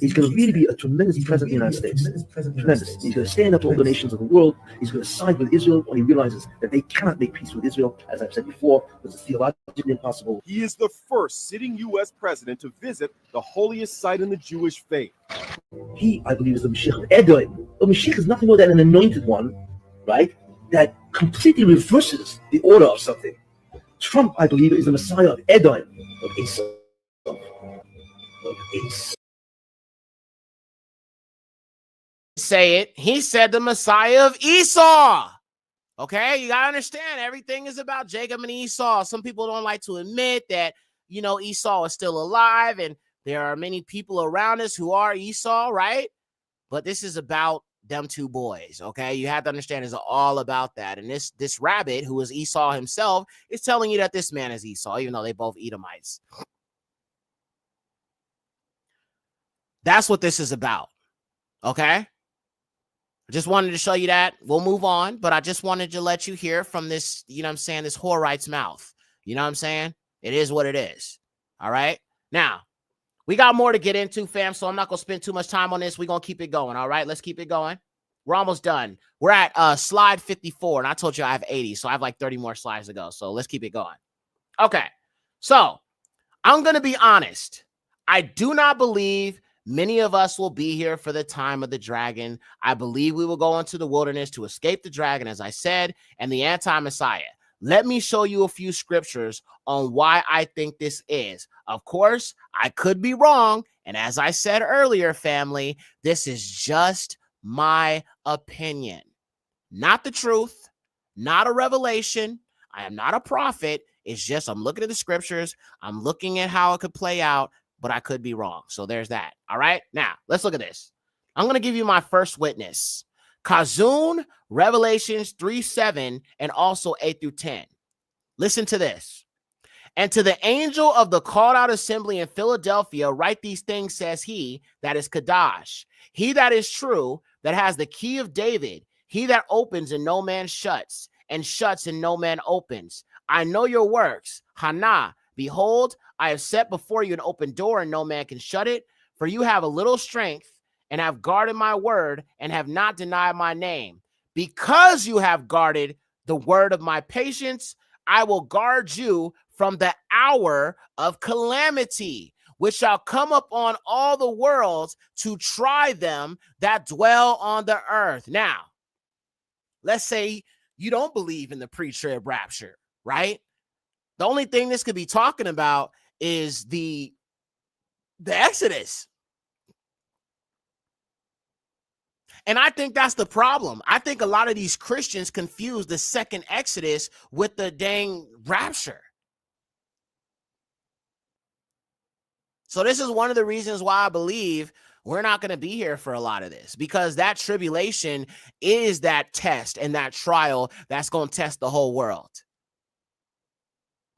he's going to really be a tremendous president of the United States. Tremendous. He's going to stand up to all the nations of the world. He's going to side with Israel when he realizes that they cannot make peace with Israel, as I've said before, because it's theologically impossible.
He is the first sitting U.S. president to visit the holiest site in the Jewish faith.
He, I believe, is the Mashiach of Edom. The Mashiach is nothing more than an anointed one, right, that completely reverses the order of something. Trump, I believe, is the Messiah of Edom, of Esau.
Say it. He said the Messiah of Esau. Okay, you gotta understand, everything is about Jacob and Esau. Some people don't like to admit that, you know, Esau is still alive, and there are many people around us who are Esau, right? But this is about them two boys, okay? You have to understand it's all about that. And this rabbit, who is Esau himself, is telling you that this man is Esau, even though they both Edomites. That's what this is about, okay? I just wanted to show you that. We'll move on, but I just wanted to let you hear from this, you know what I'm saying, this Horites mouth. You know what I'm saying? It is what it is, all right? Now, we got more to get into, fam, so I'm not going to spend too much time on this. We're going to keep it going, all right? Let's keep it going. We're almost done. We're at slide 54, and I told you I have 80, so I have like 30 more slides to go, so let's keep it going. Okay, so I'm going to be honest. I do not believe Many of us will be here for the time of the dragon. I believe we will go into the wilderness to escape the dragon, as I said, and the anti-Messiah. Let me show you a few scriptures on why I think this is. Of course, I could be wrong. And as I said earlier, family, this is just my opinion, not the truth, not a revelation. I am not a prophet. It's just I'm looking at the scriptures. I'm looking at how it could play out, but I could be wrong. So there's that. All right. Now let's look at this. I'm going to give you my first witness. Kazun, Revelations 3:7, and also 8-10. Listen to this. And to the angel of the called out assembly in Philadelphia, write these things, says he that is Kadash, he that is true, that has the key of David, he that opens and no man shuts, and shuts and no man opens. I know your works. Hana, behold, I have set before you an open door, and no man can shut it. For you have a little strength, and have guarded my word, and have not denied my name. Because you have guarded the word of my patience, I will guard you from the hour of calamity, which shall come upon all the worlds to try them that dwell on the earth. Now, let's say you don't believe in the pre-trib rapture, right? The only thing this could be talking about is the Exodus. And I think that's the problem. I think a lot of these Christians confuse the second Exodus with the dang rapture. So this is one of the reasons why I believe we're not going to be here for a lot of this, because that tribulation is that test and that trial that's going to test the whole world.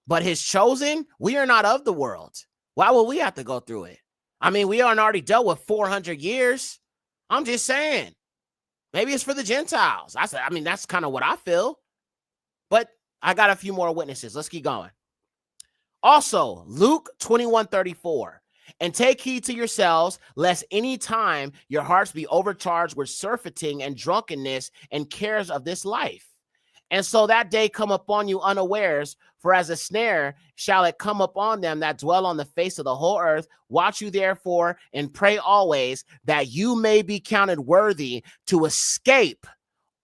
But his chosen, we are not of the world. Why will we have to go through it? I mean, we aren't already dealt with 400 years. I'm just saying, maybe it's for the Gentiles. I mean, that's kind of what I feel. But I got a few more witnesses. Let's keep going. Also, Luke 21:34. And take heed to yourselves, lest any time your hearts be overcharged with surfeiting and drunkenness and cares of this life. And so that day come upon you unawares, for as a snare shall it come upon them that dwell on the face of the whole earth. Watch you therefore and pray always, that you may be counted worthy to escape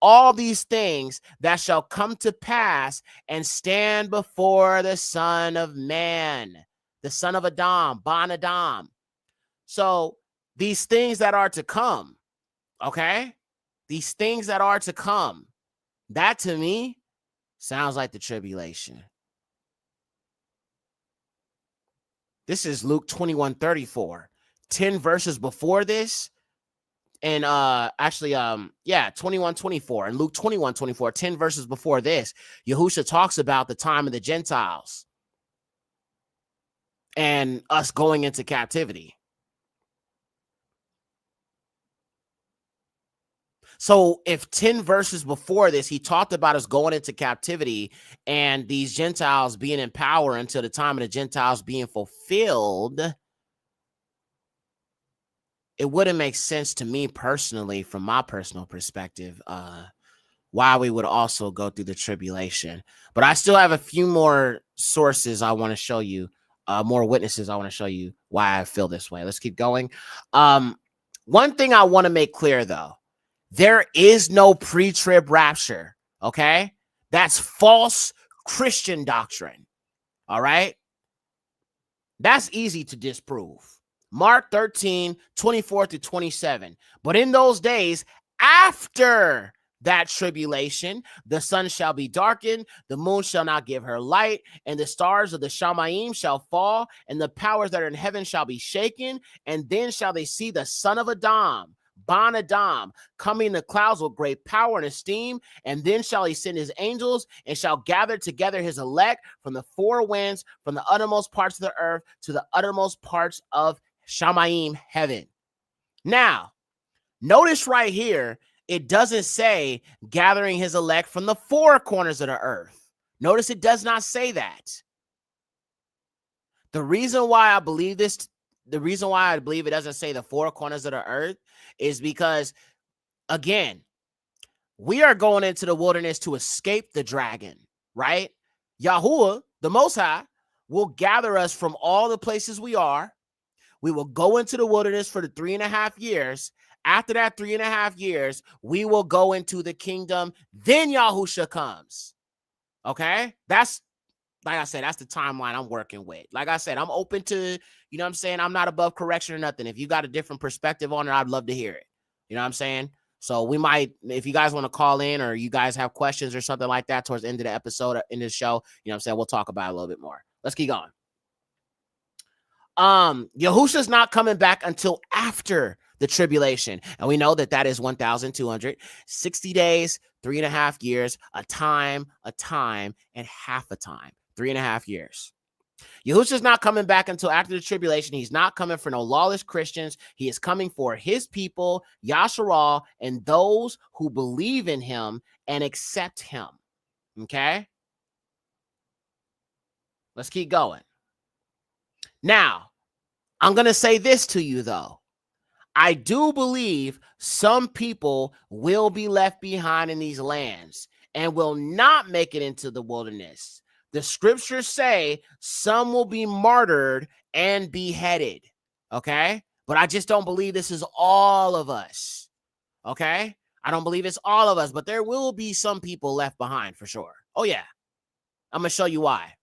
all these things that shall come to pass and stand before the Son of Man, the son of Adam, Ban Adam. So these things that are to come, okay? These things that are to come, that to me sounds like the tribulation. This is Luke 21:34. 10 verses before this, and 21:24. And Luke 21:24, 10 verses before this, Yahusha talks about the time of the Gentiles and us going into captivity. So if 10 verses before this, he talked about us going into captivity and these Gentiles being in power until the time of the Gentiles being fulfilled, it wouldn't make sense to me personally, from my personal perspective, why we would also go through the tribulation. But I still have a few more sources I want to show you, more witnesses I want to show you why I feel this way. Let's keep going. One thing I want to make clear, though, there is no pre-trib rapture, okay? That's false Christian doctrine, all right? That's easy to disprove. Mark 13:24-27. But in those days, after that tribulation, the sun shall be darkened, the moon shall not give her light, and the stars of the Shamaim shall fall, and the powers that are in heaven shall be shaken, and then shall they see the Son of Adam, Ban Adam, coming in the clouds with great power and esteem, and then shall he send his angels and shall gather together his elect from the four winds, from the uttermost parts of the earth to the uttermost parts of Shamaim, heaven. Now, notice right here, it doesn't say gathering his elect from the four corners of the earth. Notice it does not say that. The reason why I believe this, the reason why I believe it doesn't say the four corners of the earth is because, again, we are going into the wilderness to escape the dragon, right? Yahuwah, the Most High, will gather us from all the places we are. We will go into the wilderness for the 3.5 years. After that 3.5 years, we will go into the kingdom. Then Yahusha comes. Okay? That's, like I said, that's the timeline I'm working with. Like I said, I'm open to, you know what I'm saying? I'm not above correction or nothing. If you got a different perspective on it, I'd love to hear it. You know what I'm saying? So we might, if you guys want to call in or you guys have questions or something like that towards the end of the episode, in this show, you know what I'm saying? We'll talk about it a little bit more. Let's keep going. Yahusha's not coming back until after the tribulation. And we know that that is 1,260 days, 3.5 years, a time, and half a time. 3.5 years. Yahusha's not coming back until after the tribulation. He's not coming for no lawless Christians. He is coming for his people, Yasharal, and those who believe in him and accept him. Okay? Let's keep going. Now, I'm going to say this to you, though. I do believe some people will be left behind in these lands and will not make it into the wilderness. The scriptures say some will be martyred and beheaded, okay? But I just don't believe this is all of us, okay? I don't believe it's all of us, but there will be some people left behind for sure. Oh, yeah. I'm going to show you why.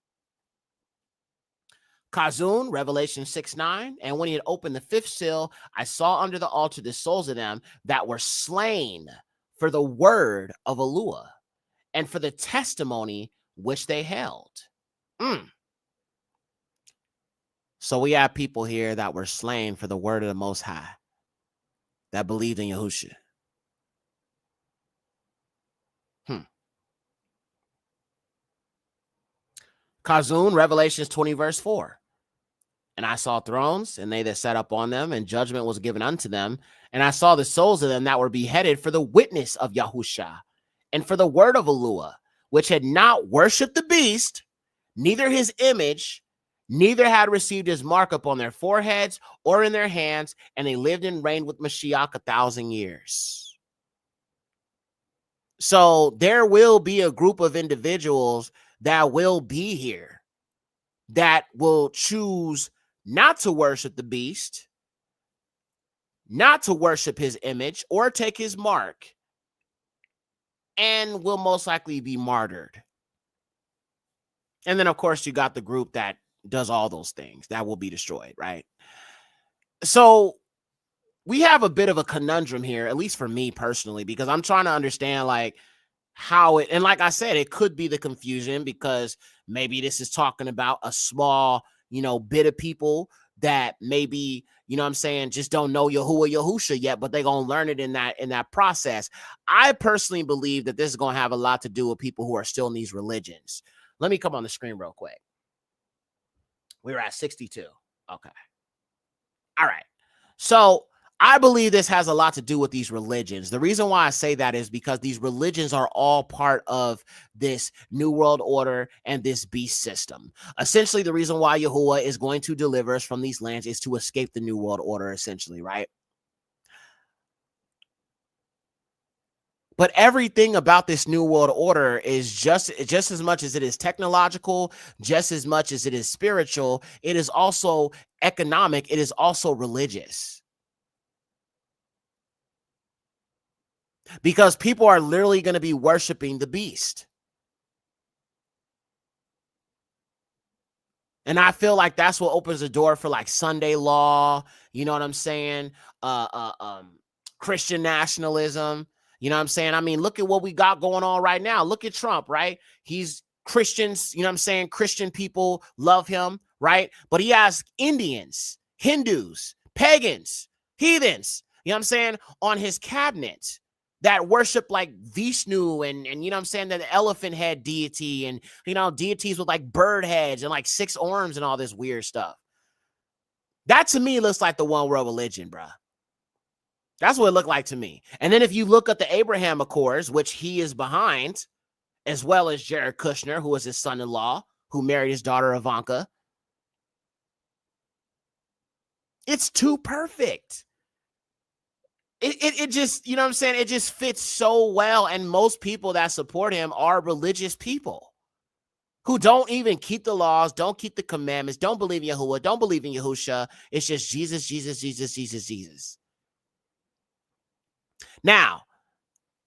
Kazun, Revelation 6:9, and when he had opened the fifth seal, I saw under the altar the souls of them that were slain for the word of Alua and for the testimony which they held. So we have people here that were slain for the word of the Most High, that believed in Yahusha. Kazun, Revelations 20, verse 4. And I saw thrones, and they that sat up on them, and judgment was given unto them. And I saw the souls of them that were beheaded for the witness of Yahusha, and for the word of Alua, which had not worshipped the beast, neither his image, neither had received his mark upon their foreheads or in their hands, and they lived and reigned with Mashiach 1,000 years. So there will be a group of individuals that will be here that will choose not to worship the beast, not to worship his image or take his mark, and will most likely be martyred. And then, of course, you got the group that does all those things that will be destroyed, right? So we have a bit of a conundrum here, at least for me personally, because I'm trying to understand like how it, and like I said, it could be the confusion because maybe this is talking about a small, bit of people that maybe, what I'm saying, just don't know Yahusha yet, but they're going to learn it in that process. I personally believe that this is going to have a lot to do with people who are still in these religions. Let me come on the screen real quick. We were at 62. Okay. All right. So I believe this has a lot to do with these religions. The reason why I say that is because these religions are all part of this New World Order and this beast system. Essentially, the reason why Yahuwah is going to deliver us from these lands is to escape the New World Order, essentially, right? But everything about this New World Order is just as much as it is technological, just as much as it is spiritual, it is also economic, it is also religious. Because people are literally going to be worshiping the beast. And I feel like that's what opens the door for like Sunday law, you know what I'm saying? Christian nationalism, you know what I'm saying? I mean, look at what we got going on right now. Look at Trump, right? He's Christians, you know what I'm saying? Christian people love him, right? But he has Indians, Hindus, pagans, heathens, you know what I'm saying, on his cabinet that worship like Vishnu and you know what I'm saying, that elephant head deity and, deities with like bird heads and like 6 arms and all this weird stuff. That to me looks like the one world religion, bruh. That's what it looked like to me. And then if you look at the Abraham Accords, which he is behind, as well as Jared Kushner, who was his son-in-law, who married his daughter Ivanka, it's too perfect. It just, you know what I'm saying? It just fits so well. And most people that support him are religious people. who don't even keep the laws, don't keep the commandments, don't believe in Yahuwah, don't believe in Yahusha. It's just Jesus, Jesus, Jesus, Jesus, Jesus. Now,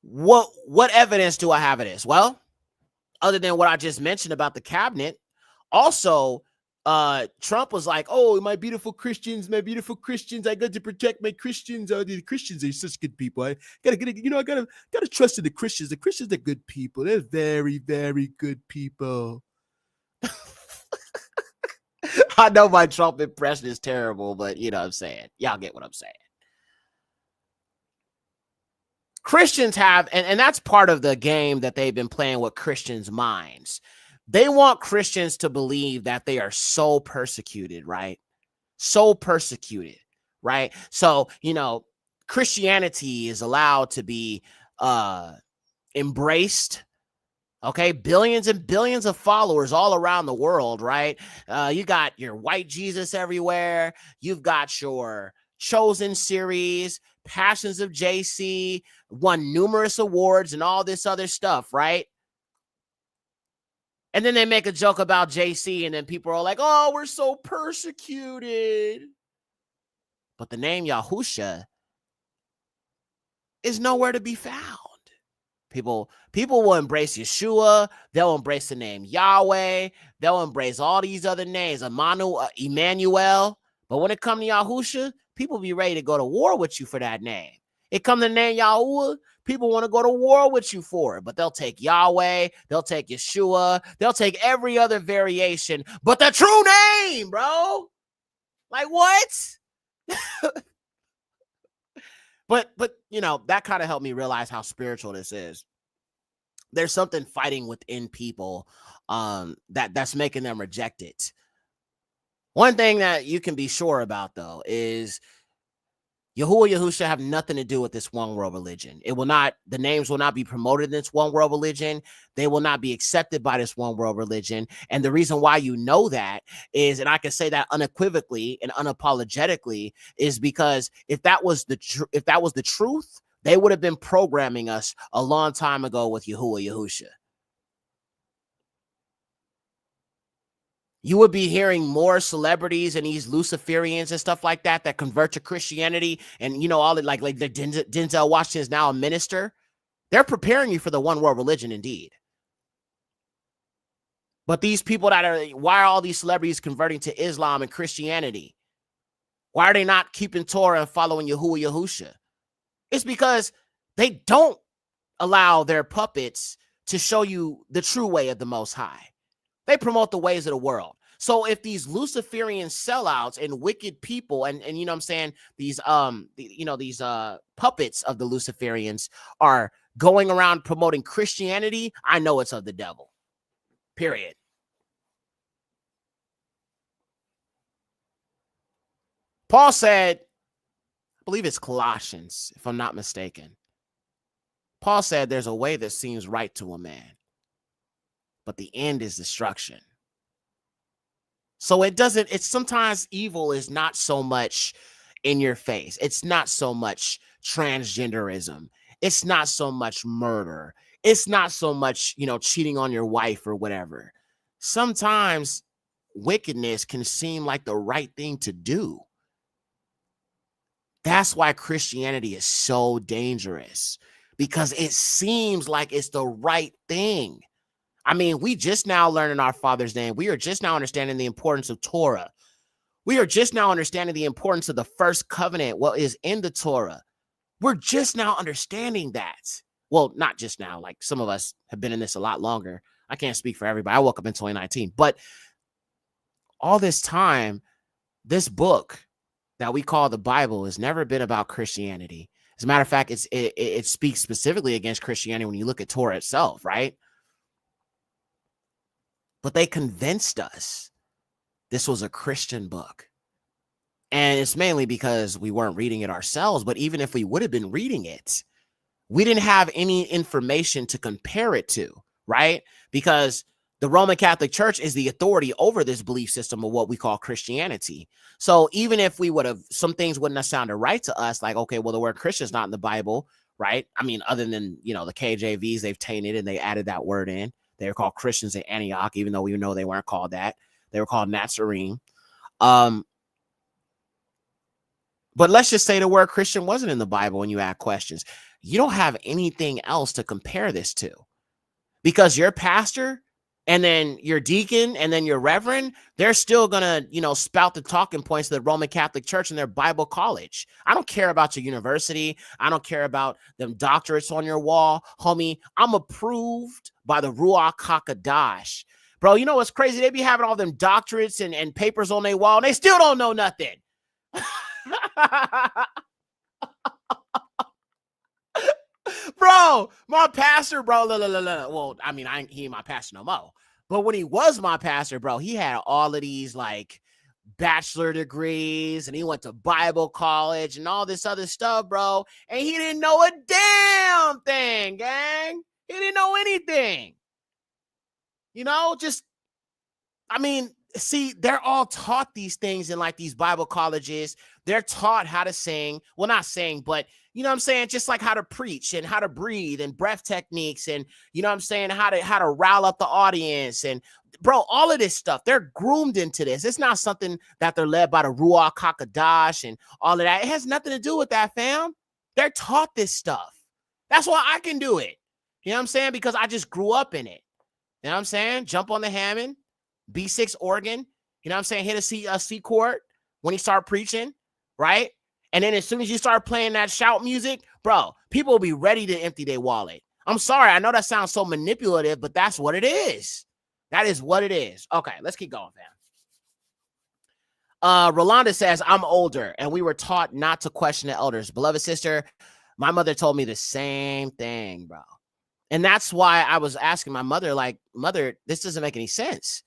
what evidence do I have of this? Well, other than what I just mentioned about the cabinet, also, Trump was like, "Oh, my beautiful Christians, I got to protect my Christians. The Christians are such good people. I gotta trust in the Christians. The Christians are good people. They're very, very good people." I know my Trump impression is terrible, but you know what I'm saying. Y'all get what I'm saying. Christians have, and that's part of the game that they've been playing with Christians' minds. They want Christians to believe that they are so persecuted, right? So persecuted, right? So, Christianity is allowed to be embraced. Okay, billions and billions of followers all around the world, right? You got your white Jesus everywhere. You've got your Chosen series, Passions of JC, won numerous awards and all this other stuff, right? And then they make a joke about JC, and then people are like, "Oh, we're so persecuted." But the name Yahusha is nowhere to be found. People will embrace Yeshua. They'll embrace the name Yahweh. They'll embrace all these other names, Emmanuel. But when it comes to Yahusha, people be ready to go to war with you for that name. It comes to the name Yahuwah, people want to go to war with you for it. But they'll take Yahweh. They'll take Yeshua. They'll take every other variation. But the true name, bro. Like what? But that kind of helped me realize how spiritual this is. There's something fighting within people that's making them reject it. One thing that you can be sure about, though, is Yahusha have nothing to do with this one world religion. The names will not be promoted in this one world religion. They will not be accepted by this one world religion. And the reason why you know that is, and I can say that unequivocally and unapologetically, is because if that was the truth, they would have been programming us a long time ago with Yahusha. You would be hearing more celebrities and these Luciferians and stuff like that convert to Christianity, and all the like the Denzel Washington is now a minister. They're preparing you for the one world religion, indeed. But these people why are all these celebrities converting to Islam and Christianity? Why are they not keeping Torah and following Yahusha? It's because they don't allow their puppets to show you the true way of the Most High. They promote the ways of the world. So if these Luciferian sellouts and wicked people and you know what I'm saying, these these puppets of the Luciferians are going around promoting Christianity, I know it's of the devil. Period. Paul said, I believe it's Colossians, if I'm not mistaken. Paul said there's a way that seems right to a man, but the end is destruction. So it's sometimes evil is not so much in your face. It's not so much transgenderism. It's not so much murder. It's not so much, cheating on your wife or whatever. Sometimes wickedness can seem like the right thing to do. That's why Christianity is so dangerous, because it seems like it's the right thing. I mean, we just now learning our Father's name. We are just now understanding the importance of Torah. We are just now understanding the importance of the first covenant, what is in the Torah. We're just now understanding that. Well, not just now. Like some of us have been in this a lot longer. I can't speak for everybody. I woke up in 2019. But all this time, this book that we call the Bible has never been about Christianity. As a matter of fact, it speaks specifically against Christianity when you look at Torah itself, right? But they convinced us this was a Christian book. And it's mainly because we weren't reading it ourselves. But even if we would have been reading it, we didn't have any information to compare it to, right? Because the Roman Catholic Church is the authority over this belief system of what we call Christianity. So even if we would have, some things wouldn't have sounded right to us, like, okay, well, the word Christian is not in the Bible, right? I mean, other than, the KJVs, they've tainted and they added that word in. They were called Christians in Antioch, even though we know they weren't called that. They were called Nazarene. But let's just say the word Christian wasn't in the Bible when you ask questions. You don't have anything else to compare this to, because your pastor and then your deacon and then your reverend, they're still going to, spout the talking points of the Roman Catholic Church in their Bible college. I don't care about your university. I don't care about them doctorates on your wall. Homie, I'm approved by the Ruach HaKodesh. Bro, you know what's crazy? They be having all them doctorates and papers on their wall, and they still don't know nothing. Bro, my pastor, bro. Well, I mean, he ain't my pastor no more. But when he was my pastor, bro, he had all of these like bachelor degrees, and he went to Bible college and all this other stuff, bro. And he didn't know a damn thing, gang. He didn't know anything. See, they're all taught these things in like these Bible colleges. They're taught how to sing. Well, not sing, but you know what I'm saying? Just like how to preach and how to breathe and breath techniques and you know what I'm saying? How to rile up the audience. And bro, all of this stuff, they're groomed into this. It's not something that they're led by the Ruach HaKodesh and all of that. It has nothing to do with that, fam. They're taught this stuff. That's why I can do it. You know what I'm saying? Because I just grew up in it. You know what I'm saying? Jump on the Hammond, B6 organ, you know what I'm saying? Hit a C chord when you start preaching, right? And then as soon as you start playing that shout music, bro, people will be ready to empty their wallet. I'm sorry. I know that sounds so manipulative, but that's what it is. That is what it is. Okay, let's keep going, fam. Rolanda says, I'm older and we were taught not to question the elders. Beloved sister, my mother told me the same thing, bro. And that's why I was asking my mother, like, mother, this doesn't make any sense.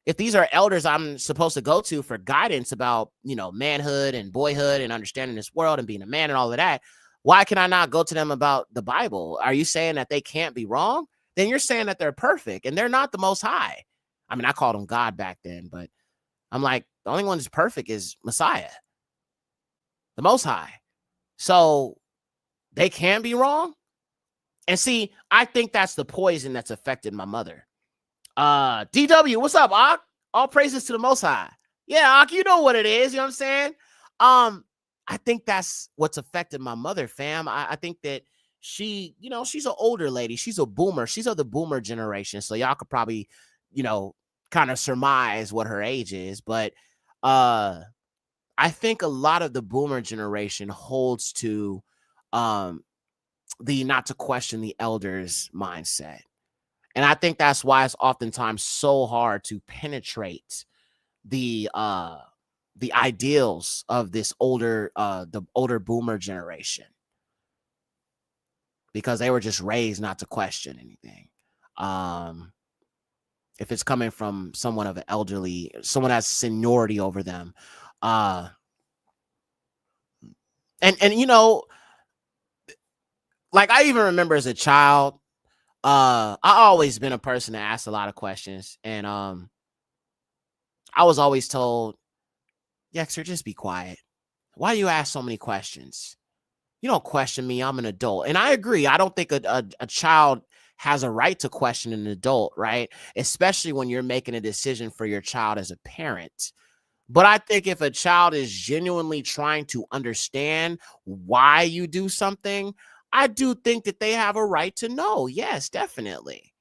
If these are elders I'm supposed to go to for guidance about, manhood and boyhood and understanding this world and being a man and all of that, why can I not go to them about the Bible? Are you saying that they can't be wrong? Then you're saying that they're perfect and they're not the Most High. I mean, I called them God back then, but I'm like, the only one that's perfect is Messiah, the Most High. So they can't be wrong. And see, I think that's the poison that's affected my mother. DW, what's up, Ak? All praises to the Most High. Yeah, Ak, you know what it is. You know what I'm saying? I think that's what's affected my mother, fam. I think that she, she's an older lady. She's a boomer. She's of the boomer generation. So y'all could probably, kind of surmise what her age is. But I think a lot of the boomer generation holds to the not to question the elders mindset. And I think that's why it's oftentimes so hard to penetrate the ideals of this the older boomer generation, because they were just raised not to question anything. If it's coming from someone of an elderly, someone has seniority over them, and like I even remember as a child. I always been a person that asked a lot of questions, and I was always told, Yexer, just be quiet. Why do you ask so many questions? You don't question me. I'm an adult. And I agree. I don't think a child has a right to question an adult, right? Especially when you're making a decision for your child as a parent. But I think if a child is genuinely trying to understand why you do something, I do think that they have a right to know. Yes, definitely.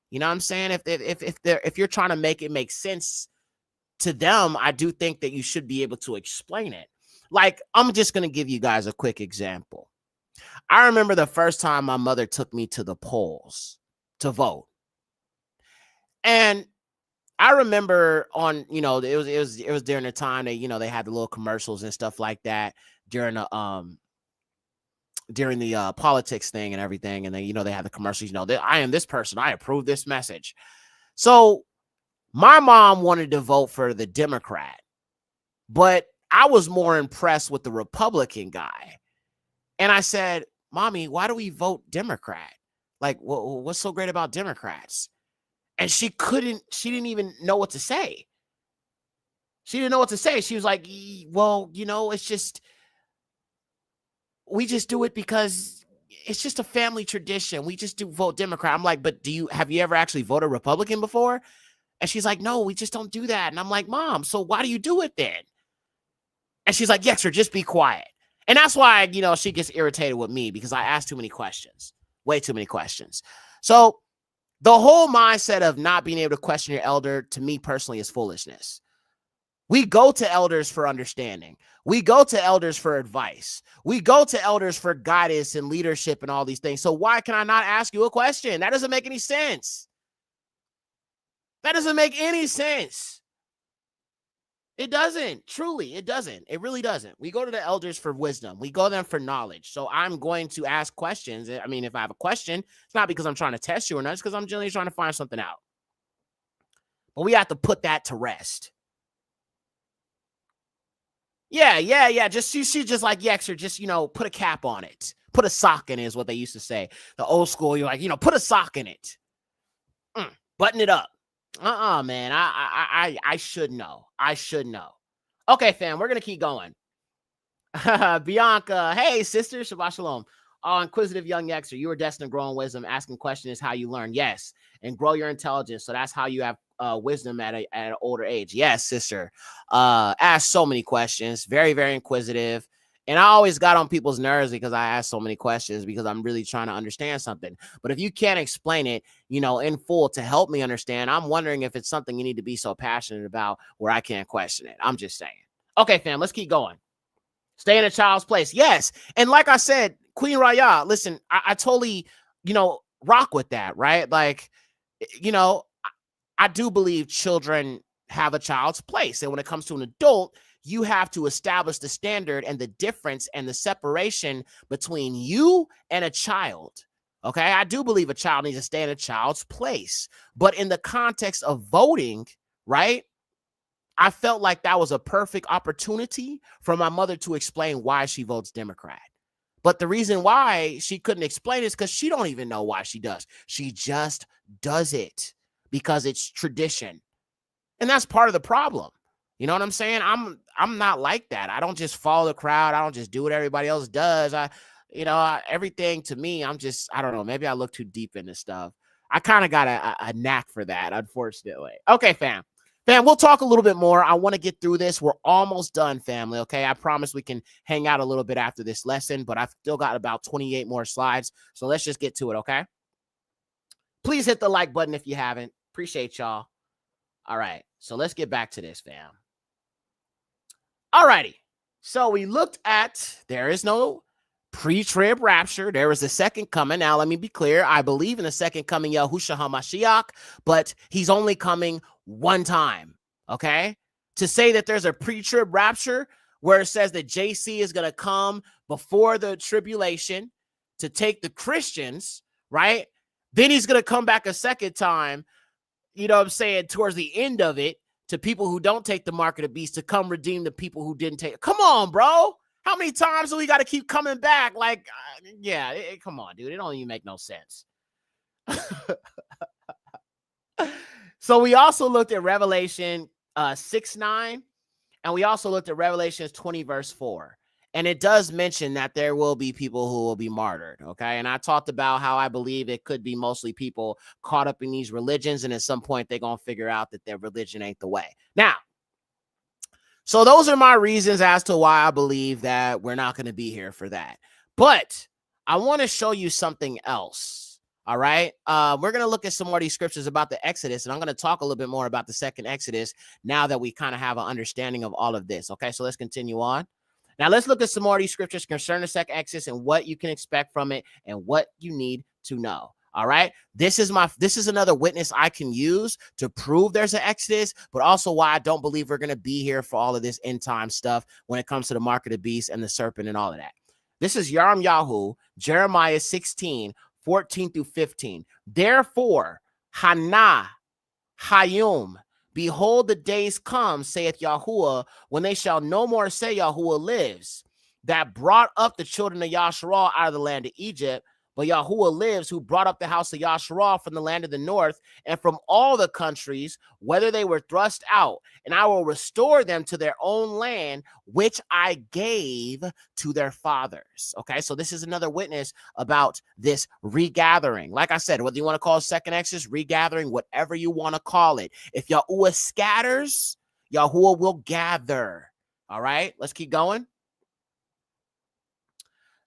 You know what I'm saying? If you're trying to make it make sense to them, I do think that you should be able to explain it. Like, I'm just going to give you guys a quick example. I remember the first time my mother took me to the polls to vote. And I remember on, it was during the time that, they had the little commercials and stuff like that during the politics thing and everything. And then, they had the commercials, I am this person. I approve this message. So my mom wanted to vote for the Democrat, but I was more impressed with the Republican guy. And I said, Mommy, why do we vote Democrat? Like, what's so great about Democrats? And she didn't even know what to say. She didn't know what to say. She was like, well, it's just, we just do it because it's just a family tradition. We just do vote Democrat. I'm like, but have you ever actually voted Republican before? And she's like, no, we just don't do that. And I'm like, Mom, so why do you do it then? And she's like, yes, sir, just be quiet. And that's why, she gets irritated with me because I ask too many questions, way too many questions. So the whole mindset of not being able to question your elder, to me personally, is foolishness. We go to elders for understanding. We go to elders for advice. We go to elders for guidance and leadership and all these things. So why can I not ask you a question? That doesn't make any sense. That doesn't make any sense. It doesn't. Truly, it doesn't. It really doesn't. We go to the elders for wisdom. We go to them for knowledge. So I'm going to ask questions. I mean, if I have a question, it's not because I'm trying to test you or not. It's because I'm generally trying to find something out. But we have to put that to rest. Yeah. She just like Yexer, just, put a cap on it. Put a sock in it is what they used to say. The old school, you're like, put a sock in it. Button it up. Man. I should know. I should know. Okay, fam, we're going to keep going. Bianca, hey, sister, Shabbat Shalom. Oh, inquisitive young Yexer, you are destined to grow in wisdom. Asking questions is how you learn. Yes. And grow your intelligence. So that's how you have wisdom at an older age. Yes, sister. Ask so many questions. Very, very inquisitive. And I always got on people's nerves because I ask so many questions because I'm really trying to understand something. But if you can't explain it, in full to help me understand, I'm wondering if it's something you need to be so passionate about where I can't question it. I'm just saying. Okay, fam, let's keep going. Stay in a child's place. Yes. And like I said, Queen Raya, listen, I totally, rock with that, right? Like, I do believe children have a child's place. And when it comes to an adult, you have to establish the standard and the difference and the separation between you and a child. Okay. I do believe a child needs to stay in a child's place, but in the context of voting, right? I felt like that was a perfect opportunity for my mother to explain why she votes Democrat. But the reason why she couldn't explain it is because she don't even know why she does. She just does it because it's tradition. And that's part of the problem. You know what I'm saying? I'm not like that. I don't just follow the crowd. I don't just do what everybody else does. Everything to me, I don't know. Maybe I look too deep into stuff. I kind of got a knack for that, unfortunately. Okay, fam. Fam, we'll talk a little bit more. I want to get through this. We're almost done, family, okay? I promise we can hang out a little bit after this lesson, but I've still got about 28 more slides, so let's just get to it, okay? Please hit the like button if you haven't. Appreciate y'all. All right, so let's get back to this, fam. All righty. So we looked at, there is no pre-trib rapture. There is a second coming. Now, let me be clear. I believe in the second coming, Yahushua HaMashiach, but he's only coming one time, okay? To say that there's a pre-trib rapture where it says that JC is going to come before the tribulation to take the Christians, right? Then he's going to come back a second time, towards the end of it, to people who don't take the mark of the beast to come redeem the people who didn't take it. Come on, bro. How many times do we got to keep coming back? Like, come on, dude. It don't even make no sense. So we also looked at Revelation 6:9, and we also looked at Revelation 20, verse 4. And it does mention that there will be people who will be martyred, okay? And I talked about how I believe it could be mostly people caught up in these religions, and at some point they're going to figure out that their religion ain't the way. Now, so those are my reasons as to why I believe that we're not going to be here for that. But I want to show you something else, all right? We're going to look at some more of these scriptures about the Exodus, and I'm going to talk a little bit more about the second Exodus now that we kind of have an understanding of all of this, okay? So let's continue on. Now, let's look at some more of these scriptures concerning the second Exodus and what you can expect from it and what you need to know. All right. This is another witness I can use to prove there's an Exodus, but also why I don't believe we're going to be here for all of this end time stuff when it comes to the mark of the beast and the serpent and all of that. This is Yaram Yahu, Jeremiah 16, 14 through 15. Therefore, Hana, Hayum, behold, the days come, saith Yahuwah, when they shall no more say Yahuwah lives, that brought up the children of Yasharal out of the land of Egypt, but Yahuwah lives, who brought up the house of Yasharah from the land of the north and from all the countries, whether they were thrust out, and I will restore them to their own land, which I gave to their fathers. Okay, so this is another witness about this regathering. Like I said, whether you want to call it second Exodus, regathering, whatever you want to call it. If Yahuwah scatters, Yahuwah will gather. All right, let's keep going.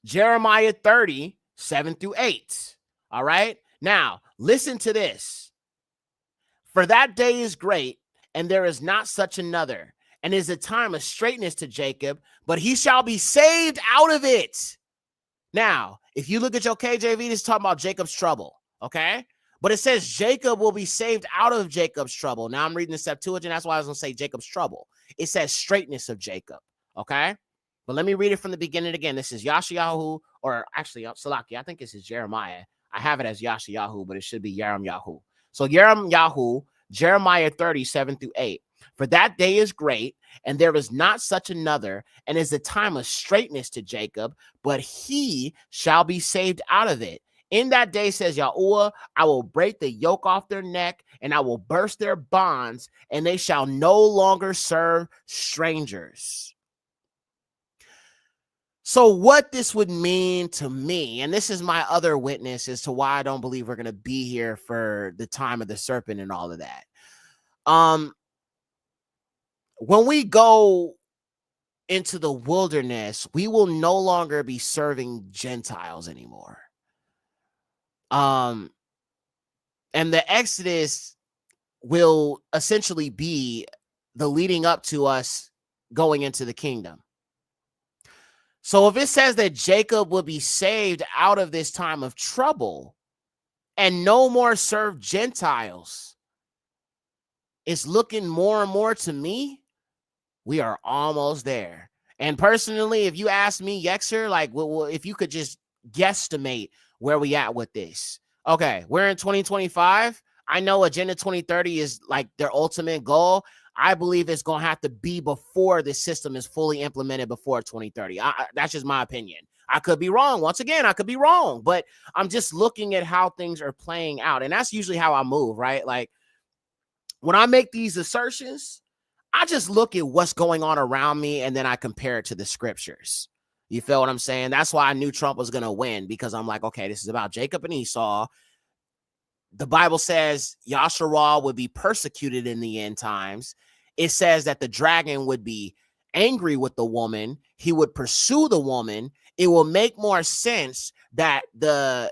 Jeremiah 30, 7 through 8. All right. Now, listen to this. For that day is great, and there is not such another, and is a time of straightness to Jacob, but he shall be saved out of it. Now, if you look at your KJV, this is talking about Jacob's trouble. Okay. But it says Jacob will be saved out of Jacob's trouble. Now I'm reading the Septuagint. That's why I was going to say Jacob's trouble. It says straightness of Jacob. Okay. But let me read it from the beginning again. This is Yashayahu, or actually, Salaki, I think this is Jeremiah. I have it as Yashayahu, but it should be Yahu. So Yahu, Jeremiah 37 through 8. For that day is great, and there is not such another, and is a time of straightness to Jacob, but he shall be saved out of it. In that day, says Yahuwah, I will break the yoke off their neck, and I will burst their bonds, and they shall no longer serve strangers. So what this would mean to me, and this is my other witness as to why I don't believe we're going to be here for the time of the serpent and all of that. When we go into the wilderness, we will no longer be serving Gentiles anymore. And the Exodus will essentially be the leading up to us going into the kingdom. So if it says that Jacob will be saved out of this time of trouble and no more serve Gentiles, it's looking more and more to me, we are almost there. And personally, if you ask me, Yexer, like, well, if you could just guesstimate where we at with this. Okay, we're in 2025. I know Agenda 2030 is like their ultimate goal. I believe it's going to have to be before this system is fully implemented before 2030. That's just my opinion. I could be wrong. Once again, I could be wrong, but I'm just looking at how things are playing out. And that's usually how I move, right? Like when I make these assertions, I just look at what's going on around me and then I compare it to the scriptures. You feel what I'm saying? That's why I knew Trump was going to win, because I'm like, okay, this is about Jacob and Esau. The Bible says Yasharah would be persecuted in the end times. It says that the dragon would be angry with the woman. He would pursue the woman. It will make more sense that the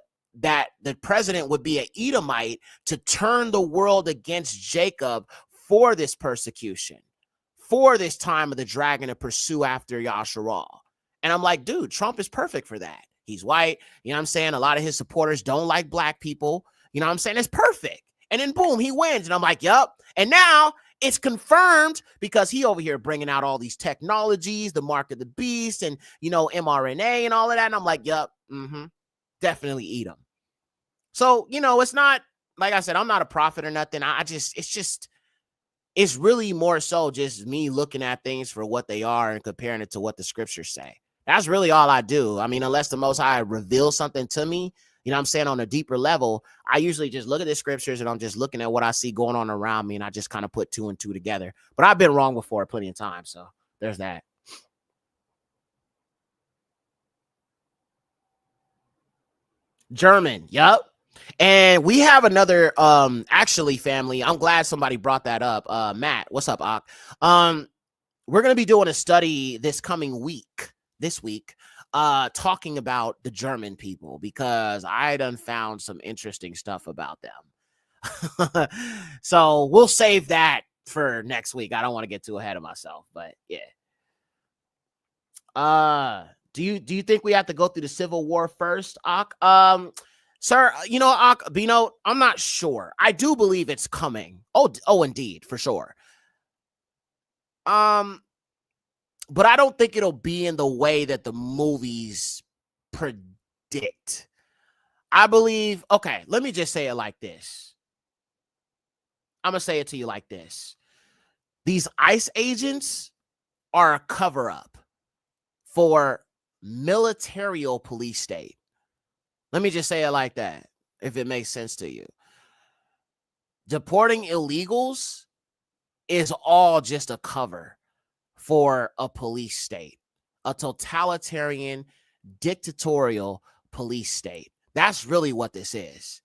president would be an Edomite to turn the world against Jacob for this persecution, for this time of the dragon to pursue after Yasharah. And I'm like, dude, Trump is perfect for that. He's white. You know what I'm saying? A lot of his supporters don't like black people. You know what I'm saying? It's perfect. And then boom, he wins. And I'm like, yup. And now it's confirmed because he over here bringing out all these technologies, the mark of the beast and, you know, mRNA and all of that. And I'm like, yup, definitely eat them. So, you know, it's not, like I said, I'm not a prophet or nothing. It's really more so just me looking at things for what they are and comparing it to what the scriptures say. That's really all I do. I mean, unless the Most High reveals something to me, you know what I'm saying, on a deeper level, I usually just look at the scriptures and I'm just looking at what I see going on around me and I just kind of put two and two together. But I've been wrong before plenty of times. So there's that. German. Yep. And we have another, actually, family. I'm glad somebody brought that up. Matt, what's up, Ak? We're going to be doing a study this week, talking about the German people, because I done found some interesting stuff about them. So we'll save that for next week. I don't want to get too ahead of myself, but yeah. Do you think we have to go through the Civil War first, Ak? Sir, you know, Ak, Bino, I'm not sure. I do believe it's coming. Oh, indeed, for sure. But I don't think it'll be in the way that the movies predict. I believe, okay, let me just say it like this. I'm going to say it to you like this. These ICE agents are a cover-up for militarial police state. Let me just say it like that, if it makes sense to you. Deporting illegals is all just a cover for a police state, a totalitarian, dictatorial police state. That's really what this is.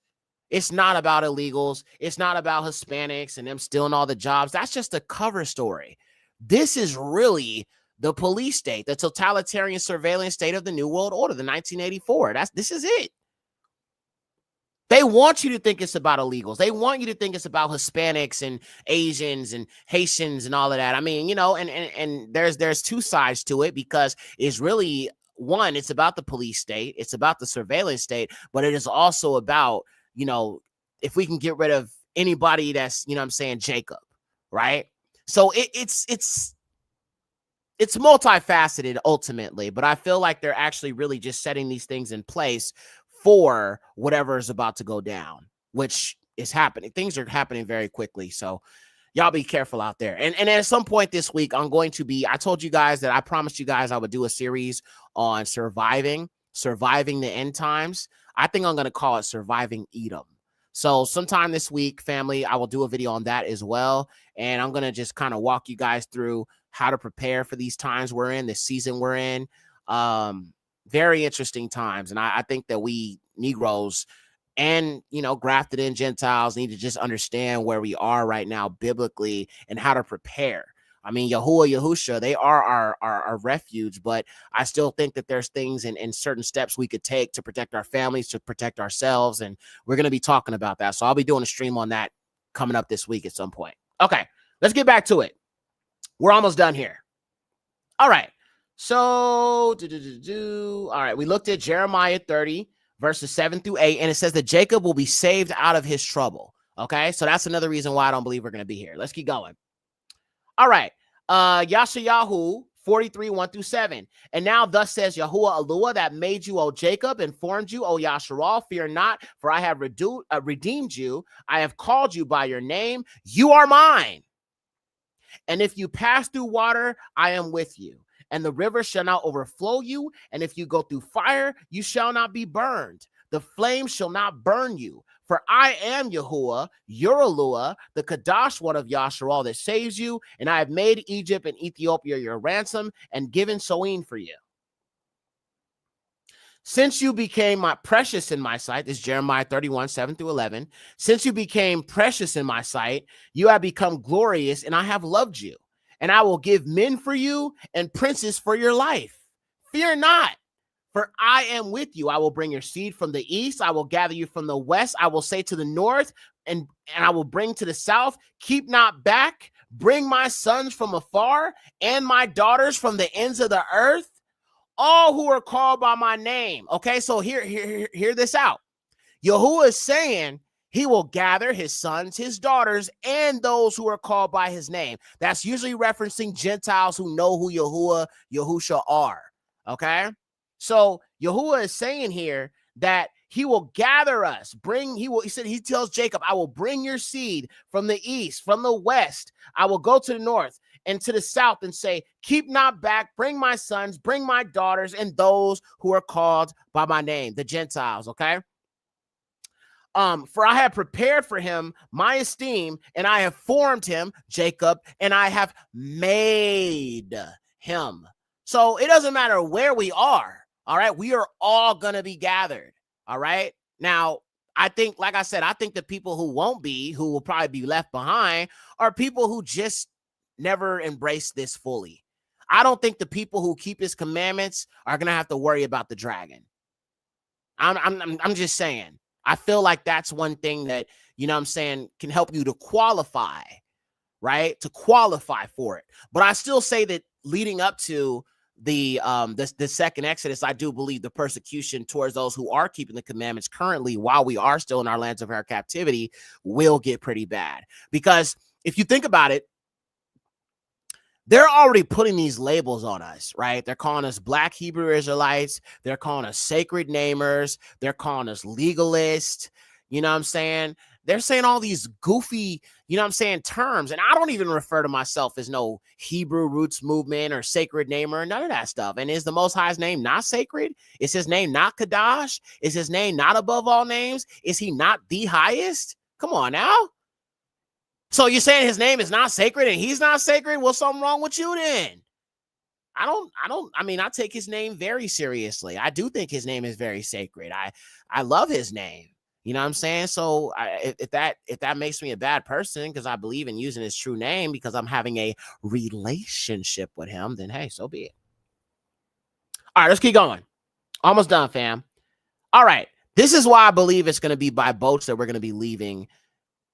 It's not about illegals. It's not about Hispanics and them stealing all the jobs. That's just a cover story. This is really the police state, the totalitarian surveillance state of the New World Order, the 1984. This is it. They want you to think it's about illegals. They want you to think it's about Hispanics and Asians and Haitians and all of that. I mean, you know, and there's two sides to it, because it's really, one, it's about the police state, it's about the surveillance state, but it is also about, you know, if we can get rid of anybody that's, you know what I'm saying, Jacob, right? So it's multifaceted ultimately, but I feel like they're actually really just setting these things in place for whatever is about to go down, which is happening. Things are happening very quickly. So y'all be careful out there. And at some point this week, I told you guys that I promised you guys I would do a series on surviving the end times. I think I'm going to call it Surviving Edom. So sometime this week, family, I will do a video on that as well. And I'm going to just kind of walk you guys through how to prepare for these times we're in, this season we're in. Very interesting times. And I think that we Negroes and, you know, grafted in Gentiles need to just understand where we are right now biblically and how to prepare. I mean, Yahusha, they are our refuge, but I still think that there's things and certain steps we could take to protect our families, to protect ourselves. And we're going to be talking about that. So I'll be doing a stream on that coming up this week at some point. Okay, let's get back to it. We're almost done here. All right. So, all right, we looked at Jeremiah 30, verses 7 through 8, and it says that Jacob will be saved out of his trouble. Okay, so that's another reason why I don't believe we're going to be here. Let's keep going. All right, Yashayahu 43, 1 through 7. And now thus says Yahuwah Eluah, that made you, O Jacob, and formed you, O Yasharal. Fear not, for I have redeemed you. I have called you by your name. You are mine. And if you pass through water, I am with you. And the river shall not overflow you. And if you go through fire, you shall not be burned. The flame shall not burn you. For I am Yahuwah, your Eluah, the Kadash one of Yasharal that saves you. And I have made Egypt and Ethiopia your ransom and given Soin for you. Since you became my precious in my sight, this is Jeremiah 31, 7 through 11. Since you became precious in my sight, you have become glorious, and I have loved you. And I will give men for you and princes for your life. Fear not, for I am with you. I will bring your seed from the east. I will gather you from the west. I will say to the north, and I will bring to the south. Keep not back. Bring my sons from afar and my daughters from the ends of the earth. All who are called by my name. Okay, so hear this out. Yahuwah is saying he will gather his sons, his daughters, and those who are called by his name. That's usually referencing Gentiles who know who Yahusha are. Okay, so Yahuwah is saying here that he will gather us. He tells Jacob, I will bring your seed from the east, from the west. I will go to the north and to the south and say, keep not back, bring my sons, bring my daughters, and those who are called by my name, the Gentiles, okay? For I have prepared for him my esteem, and I have formed him, Jacob, and I have made him. So it doesn't matter where we are, all right? We are all going to be gathered, all right? Now, I think, like I said, I think the people who will probably be left behind, are people who just never embrace this fully. I don't think the people who keep his commandments are going to have to worry about the dragon. I'm just saying. I feel like that's one thing that, you know what I'm saying, can help you to qualify, right? To qualify for it. But I still say that leading up to the second Exodus, I do believe the persecution towards those who are keeping the commandments currently, while we are still in our lands of our captivity, will get pretty bad. Because if you think about it, they're already putting these labels on us, right? They're calling us Black Hebrew Israelites. They're calling us sacred namers. They're calling us legalists. You know what I'm saying? they're saying all these goofy, you know what I'm saying, terms. And I don't even refer to myself as no Hebrew roots movement or sacred name or none of that stuff. And is the Most High's name not sacred? Is his name not Kadash? Is his name not above all names? Is he not the highest? Come on now. So you're saying his name is not sacred and he's not sacred? What's something wrong with you then? I take his name very seriously. I do think his name is very sacred. I love his name. You know what I'm saying? So if that makes me a bad person because I believe in using his true name because I'm having a relationship with him, then hey, so be it. All right, let's keep going. Almost done, fam. All right. This is why I believe it's going to be by boats that we're going to be leaving.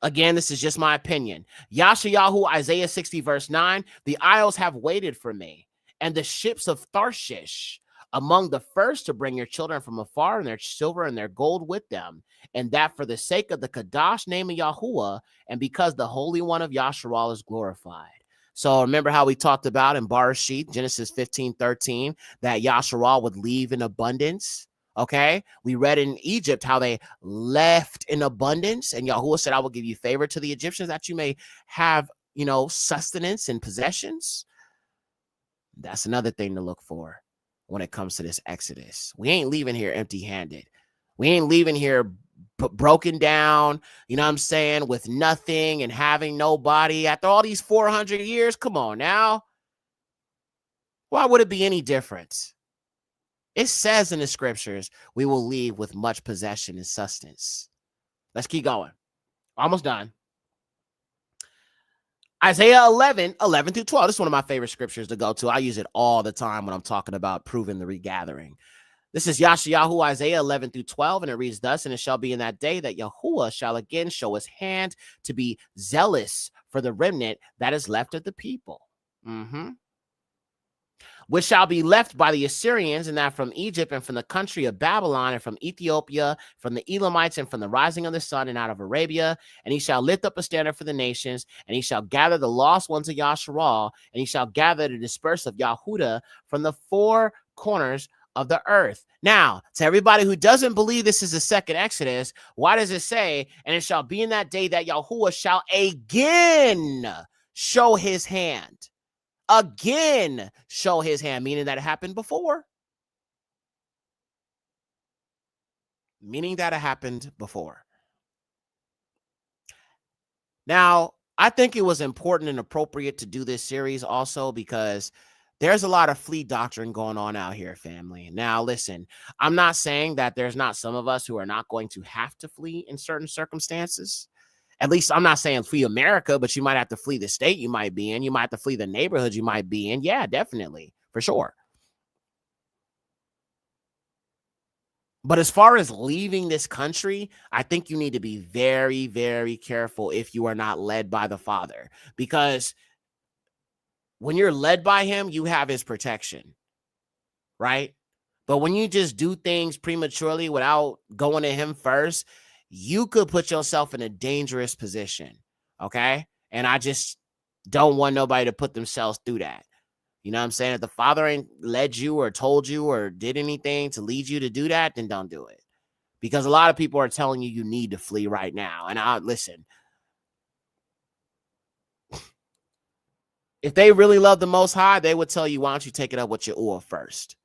Again, this is just my opinion. Yashayahu, Isaiah 60, verse 9, the isles have waited for me, and the ships of Tarshish among the first to bring your children from afar and their silver and their gold with them, and that for the sake of the Kadash name of Yahuwah, and because the Holy One of Yasharal is glorified. So remember how we talked about in Barashit, Genesis 15:13, that Yasharal would leave in abundance. Okay, we read in Egypt how they left in abundance, and Yahuwah said, I will give you favor to the Egyptians that you may have, sustenance and possessions. That's another thing to look for when it comes to this Exodus. We ain't leaving here empty-handed. We ain't leaving here broken down, you know what I'm saying, with nothing and having nobody. After all these 400 years, come on now. Why would it be any different? It says in the scriptures, we will leave with much possession and sustenance. Let's keep going. Almost done. Isaiah 11 through 12. This is one of my favorite scriptures to go to. I use it all the time when I'm talking about proving the regathering. This is Yashayahu, Isaiah 11 through 12, and it reads thus, and it shall be in that day that Yahuwah shall again show his hand to be zealous for the remnant that is left of the people. Which shall be left by the Assyrians, and that from Egypt and from the country of Babylon and from Ethiopia, from the Elamites and from the rising of the sun and out of Arabia. And he shall lift up a standard for the nations, and he shall gather the lost ones of Yasharal, and he shall gather the dispersed of Yahudah from the four corners of the earth. Now, to everybody who doesn't believe this is the second Exodus, why does it say, and it shall be in that day that Yahuwah shall again show his hand? Again show his hand, meaning that it happened before. Meaning that it happened before. Now, I think it was important and appropriate to do this series also because there's a lot of flea doctrine going on out here, family. Now, listen, I'm not saying that there's not some of us who are not going to have to flee in certain circumstances. At least I'm not saying flee America, but you might have to flee the state you might be in. You might have to flee the neighborhood you might be in. Yeah, definitely, for sure. But as far as leaving this country, I think you need to be very, very careful if you are not led by the Father. Because when you're led by him, you have his protection, right? But when you just do things prematurely without going to him first, you could put yourself in a dangerous position, okay? And I just don't want nobody to put themselves through that. You know what I'm saying? If the Father ain't led you or told you or did anything to lead you to do that, then don't do it. Because a lot of people are telling you need to flee right now. And listen, if they really love the Most High, they would tell you, why don't you take it up with your Yahuwah first?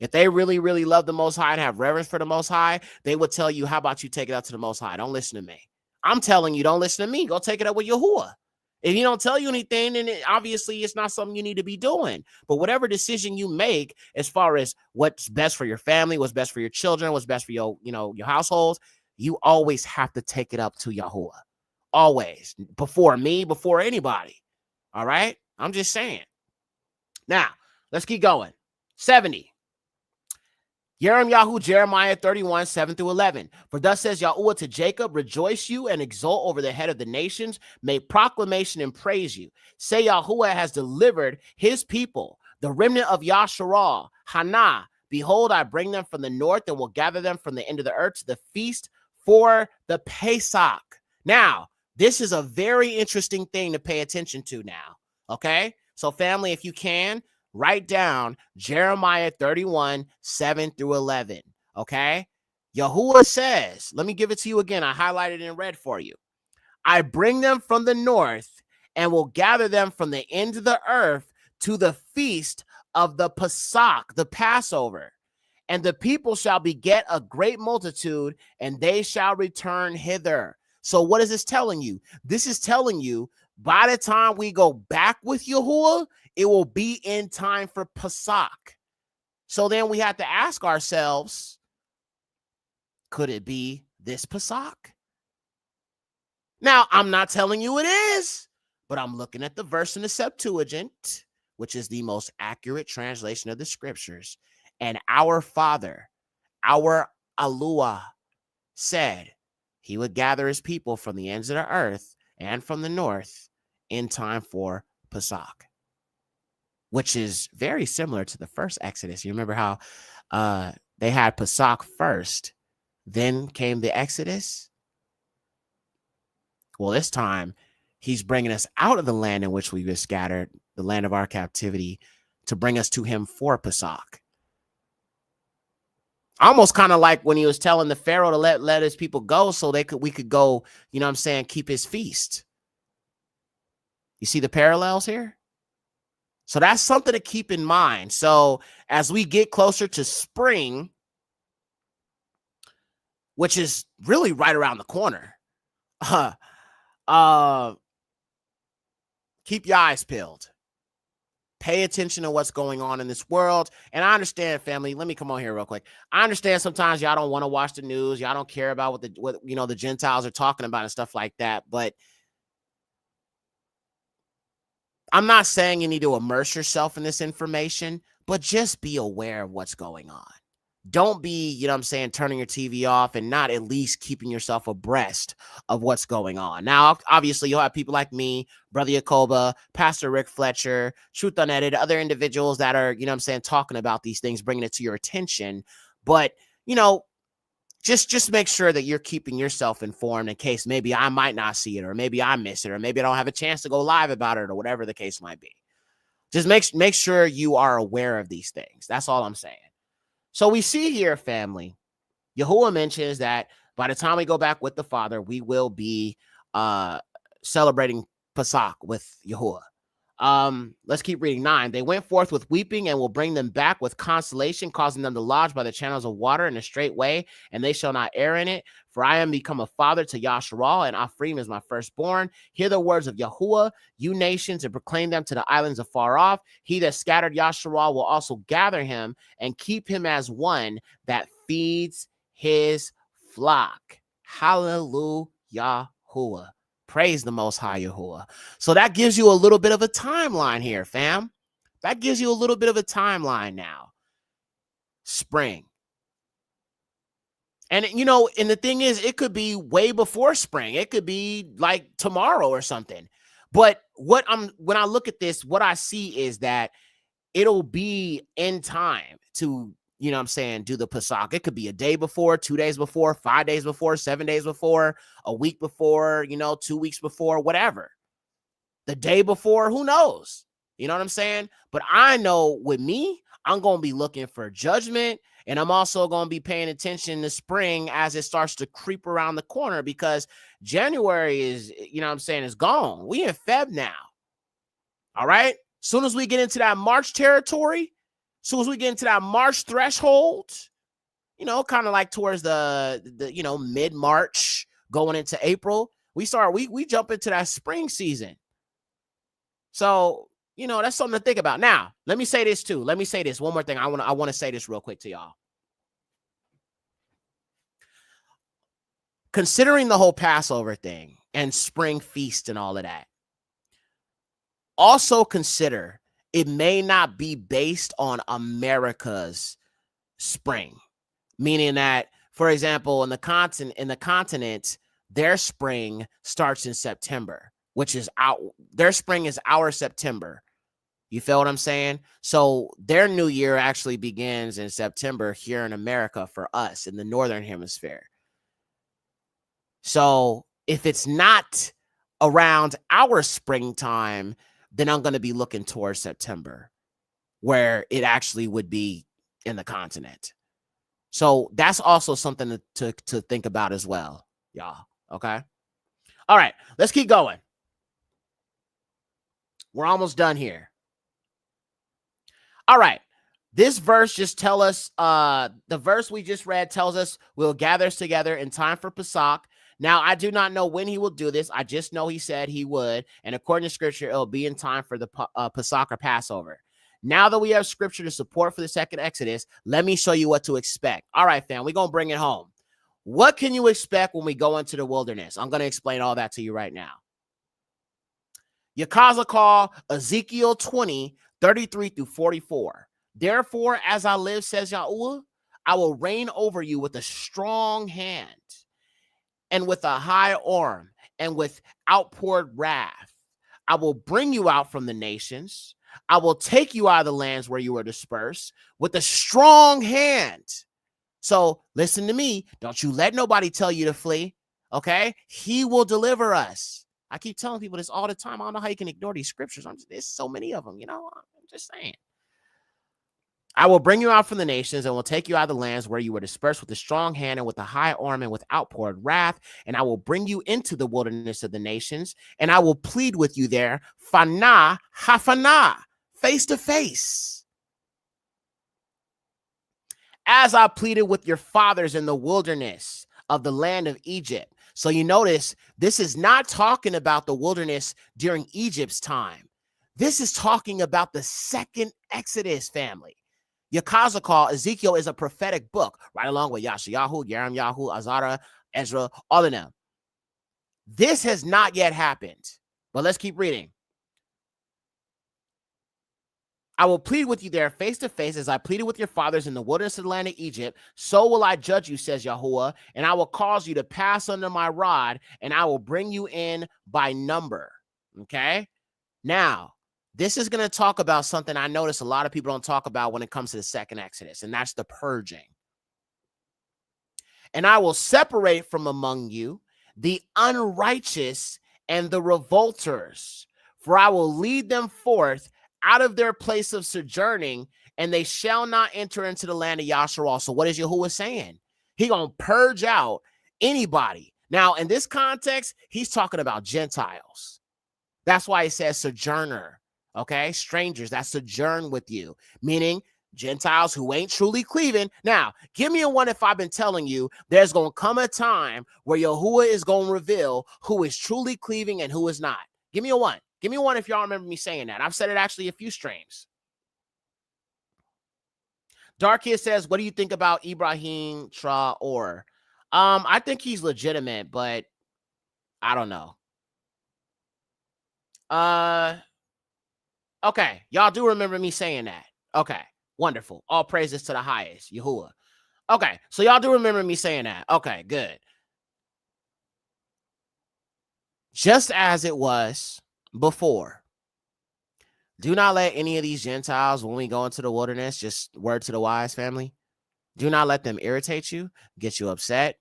If they really, really love the Most High and have reverence for the Most High, they would tell you, how about you take it up to the Most High? Don't listen to me. I'm telling you, don't listen to me. Go take it up with Yahuwah. If he don't tell you anything, then obviously it's not something you need to be doing. But whatever decision you make, as far as what's best for your family, what's best for your children, what's best for your household, you always have to take it up to Yahuwah. Always. Before me, before anybody. All right? I'm just saying. Now, let's keep going. 70. Jeremiah 31, 7 through 11. For thus says Yahuwah to Jacob, rejoice you and exult over the head of the nations, make proclamation and praise you. Say Yahuwah has delivered his people, the remnant of Yasharal, Hana. Behold, I bring them from the north and will gather them from the end of the earth to the feast for the Pesach. Now, this is a very interesting thing to pay attention to now, okay? So family, if you can, write down Jeremiah 31, 7 through 11, okay? Yahuwah says, let me give it to you again. I highlighted it in red for you. I bring them from the north and will gather them from the end of the earth to the feast of the Pesach, the Passover. And the people shall beget a great multitude, and they shall return hither. So what is this telling you? This is telling you by the time we go back with Yahuwah, it will be in time for Pesach. So then we have to ask ourselves, could it be this Pesach? Now, I'm not telling you it is, but I'm looking at the verse in the Septuagint, which is the most accurate translation of the scriptures. And our Father, our Alua, said he would gather his people from the ends of the earth and from the north in time for Pesach, which is very similar to the first Exodus. You remember how they had Pesach first, then came the Exodus? Well, this time he's bringing us out of the land in which we were scattered, the land of our captivity, to bring us to him for Pesach. Almost kind of like when he was telling the Pharaoh to let his people go so we could go, you know what I'm saying, keep his feast. You see the parallels here? So that's something to keep in mind. So as we get closer to spring, which is really right around the corner, keep your eyes peeled. Pay attention to what's going on in this world. And I understand, family. Let me come on here real quick. I understand sometimes y'all don't want to watch the news. Y'all don't care about what the Gentiles are talking about and stuff like that. But I'm not saying you need to immerse yourself in this information, but just be aware of what's going on. Don't be, you know what I'm saying, turning your TV off and not at least keeping yourself abreast of what's going on. Now, obviously, you'll have people like me, Brother Yacoba, Pastor Rick Fletcher, Truth Unedited, other individuals that are, you know what I'm saying, talking about these things, bringing it to your attention. But, you know, just make sure that you're keeping yourself informed in case maybe I might not see it, or maybe I miss it, or maybe I don't have a chance to go live about it, or whatever the case might be. Just make sure you are aware of these things. That's all I'm saying. So we see here, family, Yahuwah mentions that by the time we go back with the Father, we will be celebrating Pesach with Yahuwah. Let's keep reading 9. They went forth with weeping and will bring them back with consolation, causing them to lodge by the channels of water in a straight way, and they shall not err in it. For I am become a father to Yasharal, and Ephraim is my firstborn. Hear the words of Yahuwah, you nations, and proclaim them to the islands afar off. He that scattered Yasharal will also gather him and keep him as one that feeds his flock. Hallelujah, Yahuwah. Praise the Most High Yahuwah. So that gives you a little bit of a timeline here, fam. That gives you a little bit of a timeline now. Spring. And, you know, and the thing is, it could be way before spring. It could be like tomorrow or something. But when I look at this, what I see is that it'll be in time to, you know what I'm saying, do the Pesach. It could be a day before, 2 days before, 5 days before, 7 days before, a week before, 2 weeks before, whatever. The day before, who knows? You know what I'm saying? But I know with me, I'm going to be looking for judgment, and I'm also going to be paying attention to spring as it starts to creep around the corner, because January is, you know what I'm saying, is gone. We in Feb now. All right? Soon as we get into that March territory, soon as we get into that March threshold, kind of like towards the mid-March going into April, we jump into that spring season. So, that's something to think about. Now, let me say this too. Let me say this one more thing. I want to say this real quick to y'all. Considering the whole Passover thing and spring feast and all of that, also consider it may not be based on America's spring, meaning that, for example, in the continent, their spring starts in September, which is their spring is our September. You feel what I'm saying? So their new year actually begins in September here in America for us in the Northern Hemisphere. So if it's not around our springtime, then I'm going to be looking towards September, where it actually would be in the continent. So that's also something to think about as well, y'all. Okay. All right, let's keep going. We're almost done here. All right. This verse just tell us, the verse we just read tells us we'll gather us together in time for Pesach. Now, I do not know when he will do this. I just know he said he would. And according to scripture, it'll be in time for the Pesach or Passover. Now that we have scripture to support for the second Exodus, let me show you what to expect. All right, fam, we're going to bring it home. What can you expect when we go into the wilderness? I'm going to explain all that to you right now. Yakaza call Ezekiel 20, 33 through 44. Therefore, as I live, says Yahuwah, I will reign over you with a strong hand and with a high arm and with outpoured wrath. I will bring you out from the nations. I will take you out of the lands where you were dispersed with a strong hand. So listen to me. Don't you let nobody tell you to flee. Okay? He will deliver us. I keep telling people this all the time. I don't know how you can ignore these scriptures. There's so many of them, I'm just saying. I will bring you out from the nations and will take you out of the lands where you were dispersed with a strong hand and with a high arm and with outpoured wrath. And I will bring you into the wilderness of the nations, and I will plead with you there, fana hafana, face to face, as I pleaded with your fathers in the wilderness of the land of Egypt. So you notice this is not talking about the wilderness during Egypt's time. This is talking about the second Exodus, family. Yakazakal, Ezekiel is a prophetic book, right along with Yashayahu, Yahu, Azara, Ezra, all of them. This has not yet happened, but let's keep reading. I will plead with you there face to face as I pleaded with your fathers in the wilderness of the land of Egypt. So will I judge you, says Yahuwah, and I will cause you to pass under my rod, and I will bring you in by number. Okay? Now, this is going to talk about something I notice a lot of people don't talk about when it comes to the second Exodus, and that's the purging. And I will separate from among you the unrighteous and the revolters, for I will lead them forth out of their place of sojourning, and they shall not enter into the land of Yasharal. So what is Yahuwah saying? He going to purge out anybody. Now, in this context, he's talking about Gentiles. That's why he says sojourner. Okay, strangers that sojourn with you, meaning Gentiles who ain't truly cleaving. Now, give me a one if I've been telling you there's going to come a time where Yahuwah is going to reveal who is truly cleaving and who is not. Give me a one. Give me one if y'all remember me saying that. I've said it actually a few streams. Dark Kid says, what do you think about Ibrahim Traor? I think he's legitimate, but I don't know. Okay, y'all do remember me saying that. Okay, wonderful. All praises to the highest, Yahuwah. Okay, so y'all do remember me saying that. Okay, good. Just as it was before, do not let any of these Gentiles, when we go into the wilderness, just word to the wise, family, do not let them irritate you, get you upset,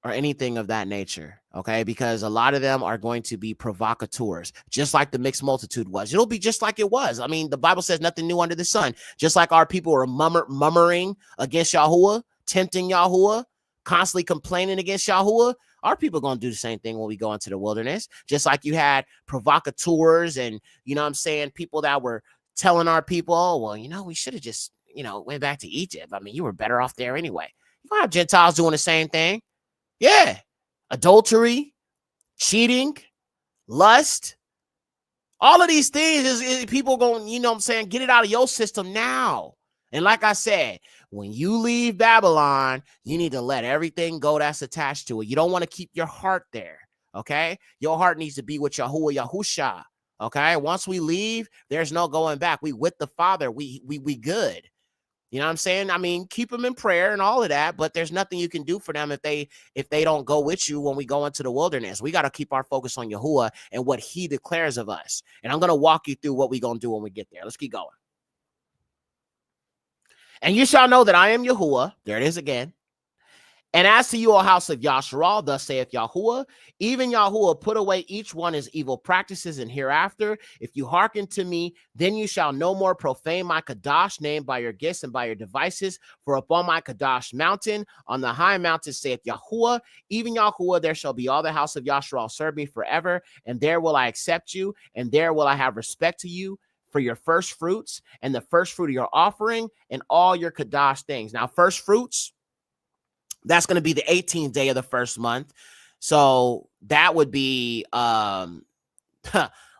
or anything of that nature, okay? Because a lot of them are going to be provocateurs, just like the mixed multitude was. It'll be just like it was. I mean, the Bible says nothing new under the sun. Just like our people were murmuring against Yahuwah, tempting Yahuwah, constantly complaining against Yahuwah, our people are going to do the same thing when we go into the wilderness. Just like you had provocateurs and, people that were telling our people, oh, well, we should have just, went back to Egypt. I mean, you were better off there anyway. You don't have Gentiles doing the same thing. Yeah, adultery, cheating, lust, all of these things is people going, get it out of your system now. And like I said, when you leave Babylon, you need to let everything go that's attached to it. You don't want to keep your heart there, okay? Your heart needs to be with Yahuwah, Yahusha, okay? Once we leave, there's no going back. We with the Father, we good. You know what I'm saying? I mean, keep them in prayer and all of that, but there's nothing you can do for them if they don't go with you when we go into the wilderness. We got to keep our focus on Yahuwah and what he declares of us. And I'm going to walk you through what we're going to do when we get there. Let's keep going. And you shall know that I am Yahuwah. There it is again. And as to you, O house of Yasharal, thus saith Yahuwah, even Yahuwah put away each one his evil practices, and hereafter, if you hearken to me, then you shall no more profane my Kadash name by your gifts and by your devices. For upon my Kadash mountain, on the high mountain, saith Yahuwah, even Yahuwah, there shall be all the house of Yasharal serve me forever, and there will I accept you, and there will I have respect to you for your first fruits, and the first fruit of your offering, and all your Kadash things. Now, first fruits, that's going to be the 18th day of the first month. So that would be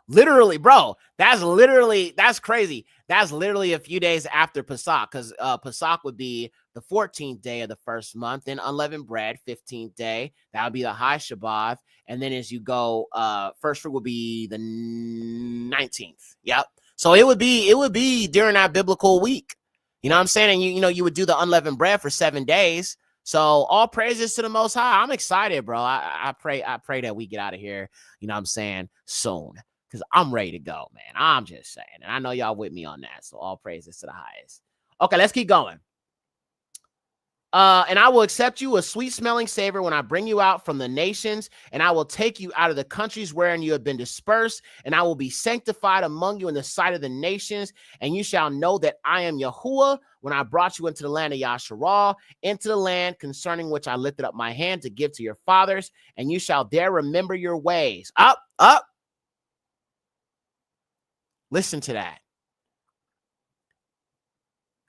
literally, bro, that's crazy. That's literally a few days after Pesach, because Pesach would be the 14th day of the first month. Then unleavened bread, 15th day. That would be the high Shabbat. And then as you go, first fruit will be the 19th. Yep. So it would be during that biblical week. You know what I'm saying? And you would do the unleavened bread for 7 days. So all praises to the Most High. I'm excited, bro. I pray that we get out of here, you know what I'm saying, soon, because I'm ready to go, man. I'm just saying. And I know y'all with me on that. So all praises to the highest. Okay, let's keep going. And I will accept you a sweet smelling savor when I bring you out from the nations, and I will take you out of the countries wherein you have been dispersed, and I will be sanctified among you in the sight of the nations, and you shall know that I am Yahuwah when I brought you into the land of Yasharal, into the land concerning which I lifted up my hand to give to your fathers, and you shall there remember your ways. Up. Listen to that.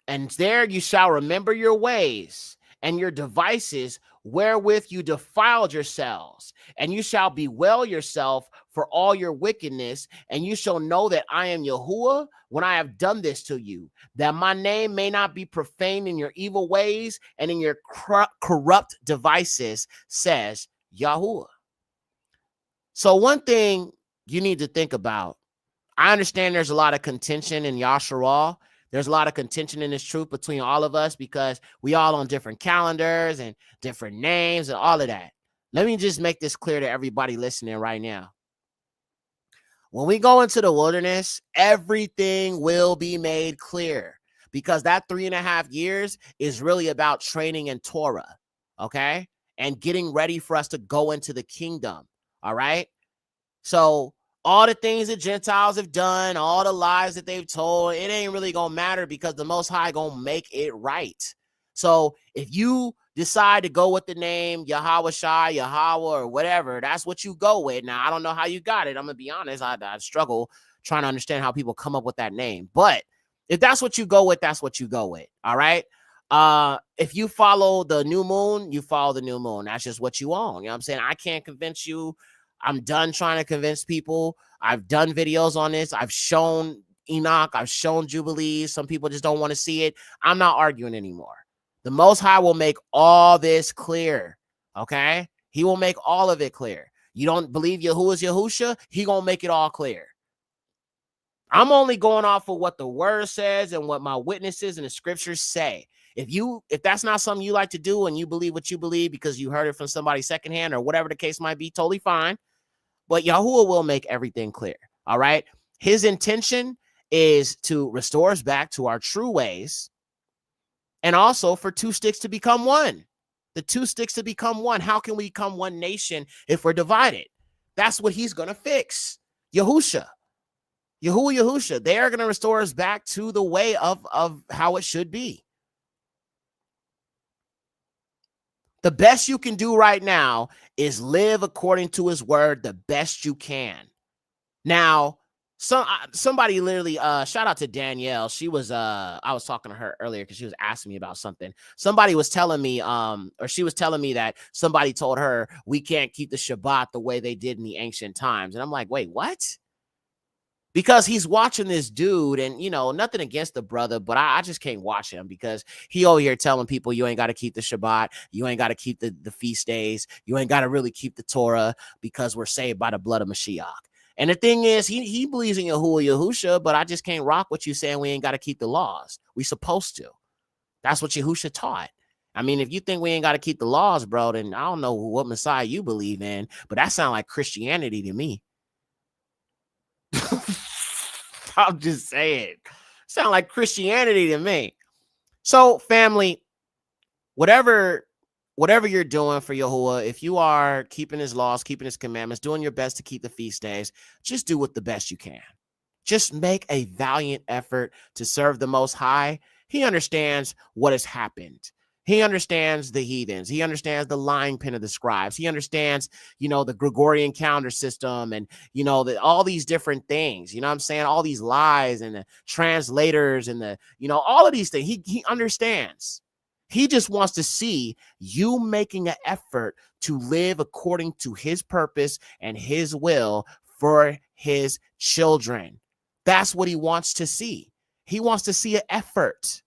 And there you shall remember your ways and your devices wherewith you defiled yourselves, and you shall bewail yourself for all your wickedness, and you shall know that I am Yahuwah when I have done this to you, that my name may not be profaned in your evil ways and in your corrupt devices, says Yahuwah. So one thing you need to think about, I understand there's a lot of contention in Yasharal. There's a lot of contention in this truth between all of us because we all on different calendars and different names and all of that. Let me just make this clear to everybody listening right now. When we go into the wilderness, everything will be made clear because that 3.5 years is really about training in Torah, okay? And getting ready for us to go into the kingdom, all right? So all the things that Gentiles have done, all the lies that they've told, it ain't really going to matter because the Most High going to make it right. So if you decide to go with the name Yahweh Shai, Yahweh, or whatever, that's what you go with. Now, I don't know how you got it. I'm going to be honest. I struggle trying to understand how people come up with that name. But if that's what you go with, that's what you go with. All right. If you follow the new moon, you follow the new moon. That's just what you own. You know what I'm saying? I can't convince you. I'm done trying to convince people. I've done videos on this. I've shown Enoch. I've shown Jubilees. Some people just don't want to see it. I'm not arguing anymore. The Most High will make all this clear, okay? He will make all of it clear. You don't believe Yahuwah is Yahusha? He gonna make it all clear. I'm only going off of what the word says and what my witnesses and the scriptures say. If that's not something you like to do and you believe what you believe because you heard it from somebody secondhand or whatever the case might be, totally fine. But Yahuwah will make everything clear, all right? His intention is to restore us back to our true ways and also for two sticks to become one. The two sticks to become one. How can we become one nation if we're divided? That's what he's going to fix. Yahusha. Yahusha. They are going to restore us back to the way of how it should be. The best you can do right now is live according to his word the best you can. Now, somebody literally, shout out to Danielle. She was, I was talking to her earlier because she was asking me about something. Somebody was telling me, or she was telling me that somebody told her we can't keep the Shabbat the way they did in the ancient times. And I'm like, wait, what? Because he's watching this dude and, nothing against the brother, but I just can't watch him because he over here telling people you ain't got to keep the Shabbat. You ain't got to keep the feast days. You ain't got to really keep the Torah because we're saved by the blood of Mashiach. And the thing is, he believes in Yahuwah Yahusha, but I just can't rock what you saying we ain't got to keep the laws. We supposed to. That's what Yahusha taught. I mean, if you think we ain't got to keep the laws, bro, then I don't know what Messiah you believe in, but that sounds like Christianity to me. I'm just saying. Sound like Christianity to me. So, family, whatever whatever you're doing for Yahuwah, if you are keeping his laws, keeping his commandments, doing your best to keep the feast days, just do what the best you can. Just make a valiant effort to serve the Most High. He understands what has happened. He understands the heathens. He understands the lying pen of the scribes. He understands, the Gregorian calendar system and, all these different things, you know what I'm saying? All these lies and the translators and all of these things. He understands. He just wants to see you making an effort to live according to his purpose and his will for his children. That's what he wants to see. He wants to see an effort.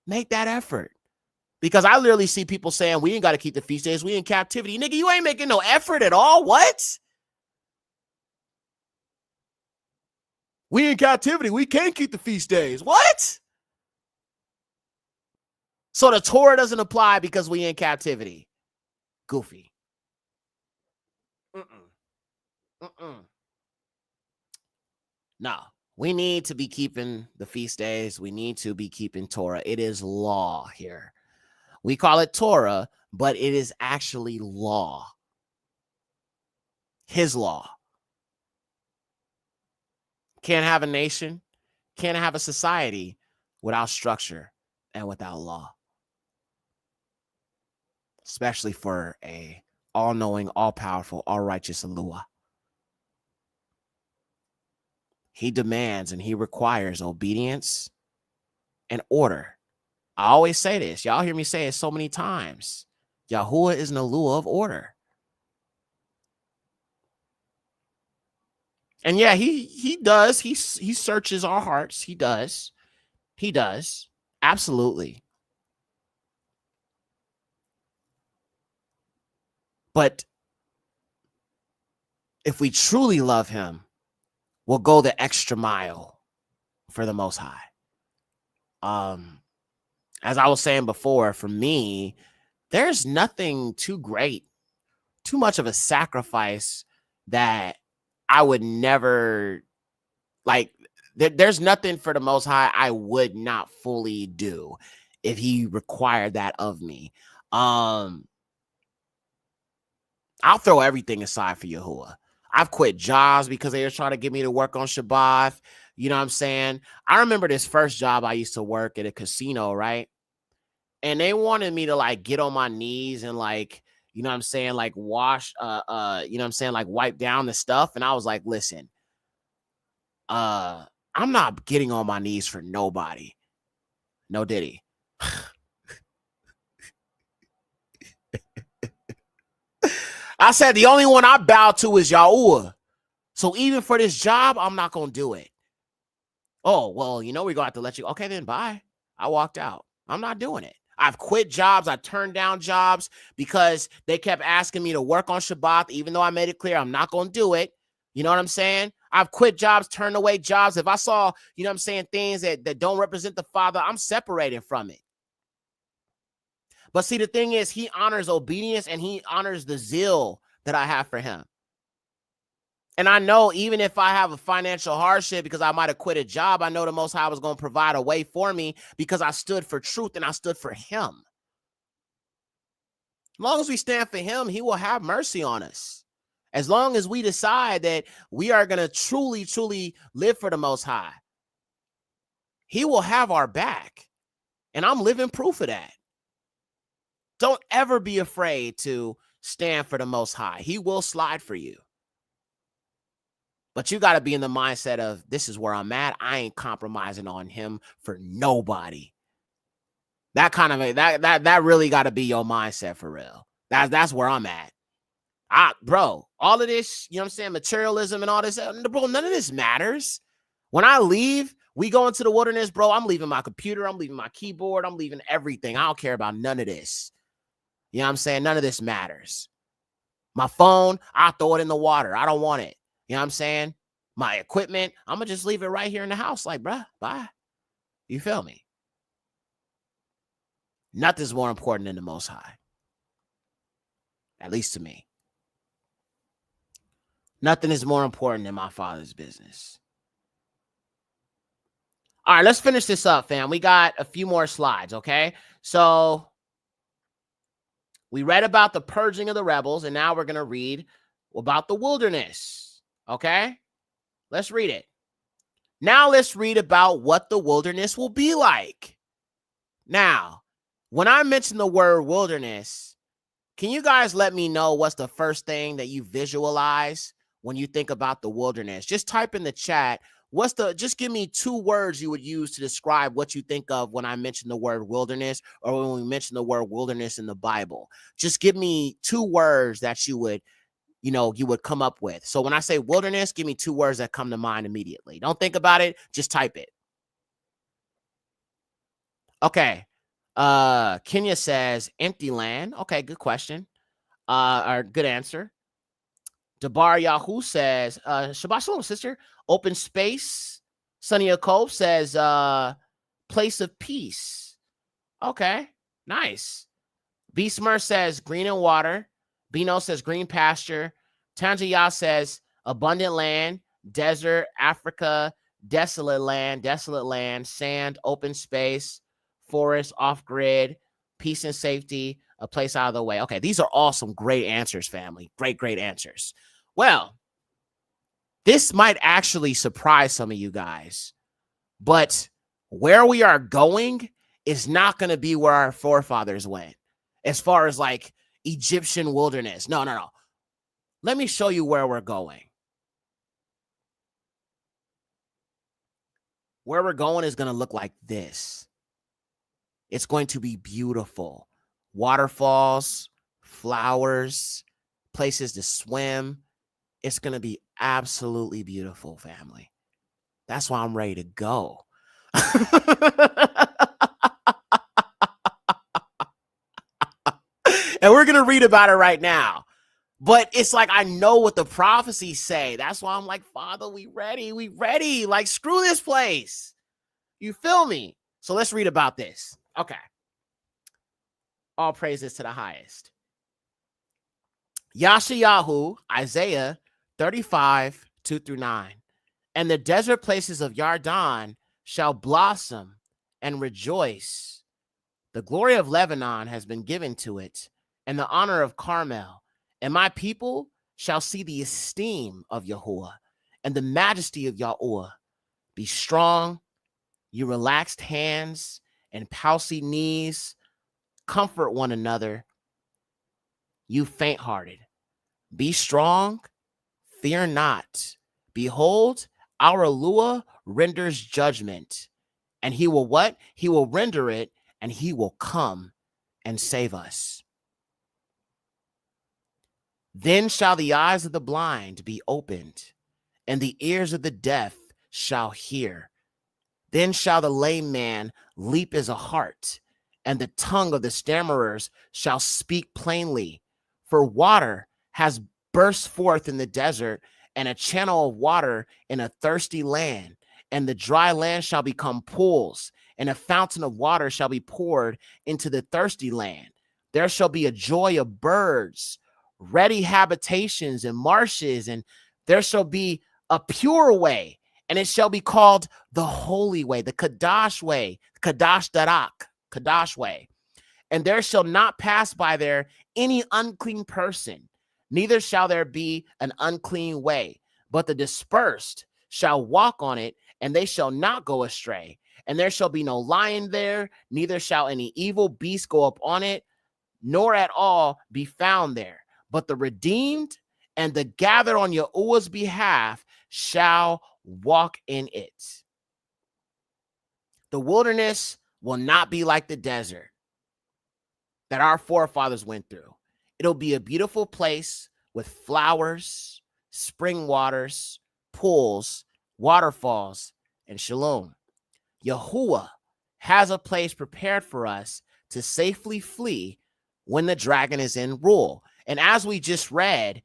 Make that effort. Because I literally see people saying, we ain't got to keep the feast days. We in captivity. Nigga, you ain't making no effort at all. What? We in captivity. We can't keep the feast days. What? So the Torah doesn't apply because we in captivity. Goofy. No. We need to be keeping the feast days. We need to be keeping Torah. It is law here. We call it Torah, but it is actually law. His law. Can't have a nation, can't have a society without structure and without law. Especially for a all-knowing, all-powerful, all-righteous Eluah. He demands and he requires obedience and order. I always say this. Y'all hear me say it so many times. Yahuwah is an Eluah of order. And yeah, he does. He searches our hearts. He does. He does. Absolutely. But if we truly love him, we'll go the extra mile for the Most High. As I was saying before, for me, there's nothing too great, too much of a sacrifice that I would never, like, there's nothing for the Most High I would not fully do if he required that of me. I'll throw everything aside for Yahuwah. I've quit jobs because they were trying to get me to work on Shabbat. You know what I'm saying? I remember this first job I used to work at a casino, right? And they wanted me to like get on my knees and like, you know what I'm saying, like wash, you know what I'm saying, like wipe down the stuff. And I was like, listen, I'm not getting on my knees for nobody. No diddy. I said the only one I bow to is Yahuwah. So even for this job, I'm not going to do it. Oh, well, we're going to have to let you. Okay, then bye. I walked out. I'm not doing it. I've quit jobs. I turned down jobs because they kept asking me to work on Shabbat, even though I made it clear I'm not going to do it. You know what I'm saying? I've quit jobs, turned away jobs. If I saw, you know what I'm saying, things that don't represent the Father, I'm separating from it. But see, the thing is, he honors obedience and he honors the zeal that I have for him. And I know even if I have a financial hardship because I might have quit a job, I know the Most High was going to provide a way for me because I stood for truth and I stood for him. As long as we stand for him, he will have mercy on us. As long as we decide that we are going to truly, truly live for the Most High, he will have our back. And I'm living proof of that. Don't ever be afraid to stand for the Most High. He will slide for you. But you got to be in the mindset of, this is where I'm at. I ain't compromising on him for nobody. That kind of that really got to be your mindset for real. That's where I'm at. Bro, all of this, you know what I'm saying, materialism and all this, bro, none of this matters. When I leave, we go into the wilderness, bro, I'm leaving my computer, I'm leaving my keyboard, I'm leaving everything. I don't care about none of this. You know what I'm saying? None of this matters. My phone, I'll throw it in the water. I don't want it. You know what I'm saying? My equipment, I'm going to just leave it right here in the house. Like, bruh, bye. You feel me? Nothing's more important than the Most High. At least to me. Nothing is more important than my Father's business. All right, let's finish this up, fam. We got a few more slides, okay? So We read about the purging of the rebels, and now we're going to read about the wilderness. Okay? Let's read it. Now let's read about what the wilderness will be like. Now, when I mention the word wilderness, can you guys let me know what's the first thing that you visualize when you think about the wilderness? Just type in the chat. Just give me 2 words you would use to describe what you think of when I mention the word wilderness, or when we mention the word wilderness in the Bible. Just give me 2 words that you would come up with. So when I say wilderness, give me 2 words that come to mind immediately. Don't think about it. Just type it. Okay. Kenya says empty land. Okay, good question. Or good answer. Dabar Yahoo says, Shabbat Shalom, sister. Open space. Sunny Cove says, place of peace. Okay, nice. Beastmer says green and water. Bino says green pasture. Tanjaya says abundant land, desert, Africa, desolate land, sand, open space, forest, off-grid, peace and safety, a place out of the way. Okay, these are all some great answers, family. Great answers. Well, this might actually surprise some of you guys, but where we are going is not going to be where our forefathers went, as far as like Egyptian wilderness. No. Let me show you where we're going. Where we're going is going to look like this. It's going to be beautiful. Waterfalls, flowers, places to swim. It's going to be absolutely beautiful, family. That's why I'm ready to go. And we're going to read about it right now. But it's like, I know what the prophecies say. That's why I'm like, Father, we ready. Like, screw this place. You feel me? So let's read about this. Okay. All praises to the highest. Yashayahu, Isaiah 35, 2-9. And the desert places of Yarden shall blossom and rejoice. The glory of Lebanon has been given to it, and the honor of Carmel. And my people shall see the esteem of Yahuwah and the majesty of Yahuwah. Be strong, you relaxed hands and palsied knees. Comfort one another, you faint-hearted. Be strong, fear not. Behold, our Eluah renders judgment. And he will what? He will render it, and he will come and save us. Then shall the eyes of the blind be opened, and the ears of the deaf shall hear. Then shall the lame man leap as a hart, and the tongue of the stammerers shall speak plainly. For water has burst forth in the desert, and a channel of water in a thirsty land. And the dry land shall become pools, and a fountain of water shall be poured into the thirsty land. There shall be a joy of birds, ready habitations and marshes, and there shall be a pure way, and it shall be called the holy way, the Kadash way, Kadash Darak, Kadash way. And there shall not pass by there any unclean person, neither shall there be an unclean way, but the dispersed shall walk on it, and they shall not go astray. And there shall be no lion there, neither shall any evil beast go up on it, nor at all be found there. But the redeemed and the gathered on Yahuwah's behalf shall walk in it. The wilderness will not be like the desert that our forefathers went through. It'll be a beautiful place with flowers, spring waters, pools, waterfalls, and shalom. Yahuwah has a place prepared for us to safely flee when the dragon is in rule. And as we just read,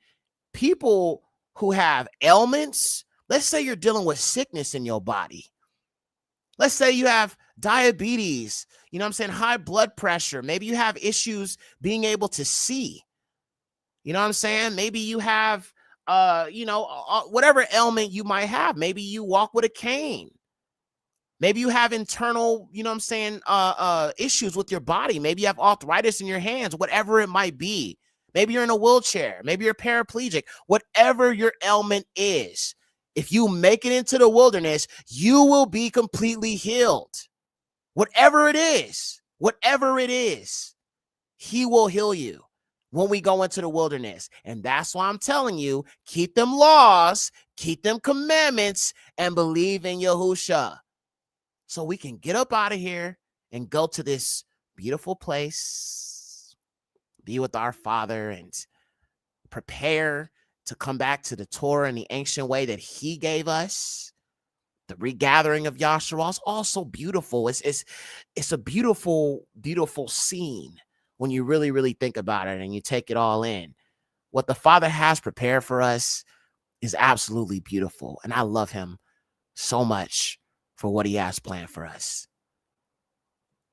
people who have ailments, let's say you're dealing with sickness in your body. Let's say you have diabetes, high blood pressure. Maybe you have issues being able to see. Maybe you have, whatever ailment you might have. Maybe you walk with a cane. Maybe you have internal, you know what I'm saying, issues with your body. Maybe you have arthritis in your hands, whatever it might be. Maybe you're in a wheelchair. Maybe you're paraplegic. Whatever your ailment is, if you make it into the wilderness, you will be completely healed. Whatever it is, he will heal you when we go into the wilderness. And that's why I'm telling you, keep them laws, keep them commandments, and believe in Yahusha. So we can get up out of here and go to this beautiful place, be with our Father, and prepare to come back to the Torah and the ancient way that he gave us. The regathering of Yahshua is also beautiful. It's a beautiful, beautiful scene when you really, really think about it and you take it all in. What the Father has prepared for us is absolutely beautiful. And I love him so much for what he has planned for us.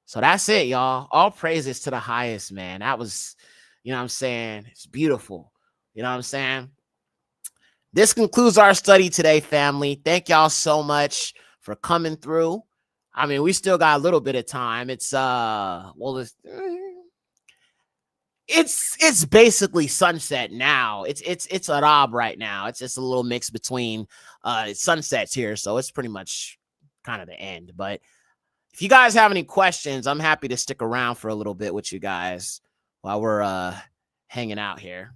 So that's it, y'all. All praises to the highest, man. That was, you know what I'm saying? It's beautiful. You know what I'm saying? This concludes our study today, family. Thank y'all so much for coming through. I mean, we still got a little bit of time. It's it's basically sunset now. It's Arab right now. It's just a little mix between sunsets here, so it's pretty much kind of the end. But if you guys have any questions, I'm happy to stick around for a little bit with you guys while we're hanging out here.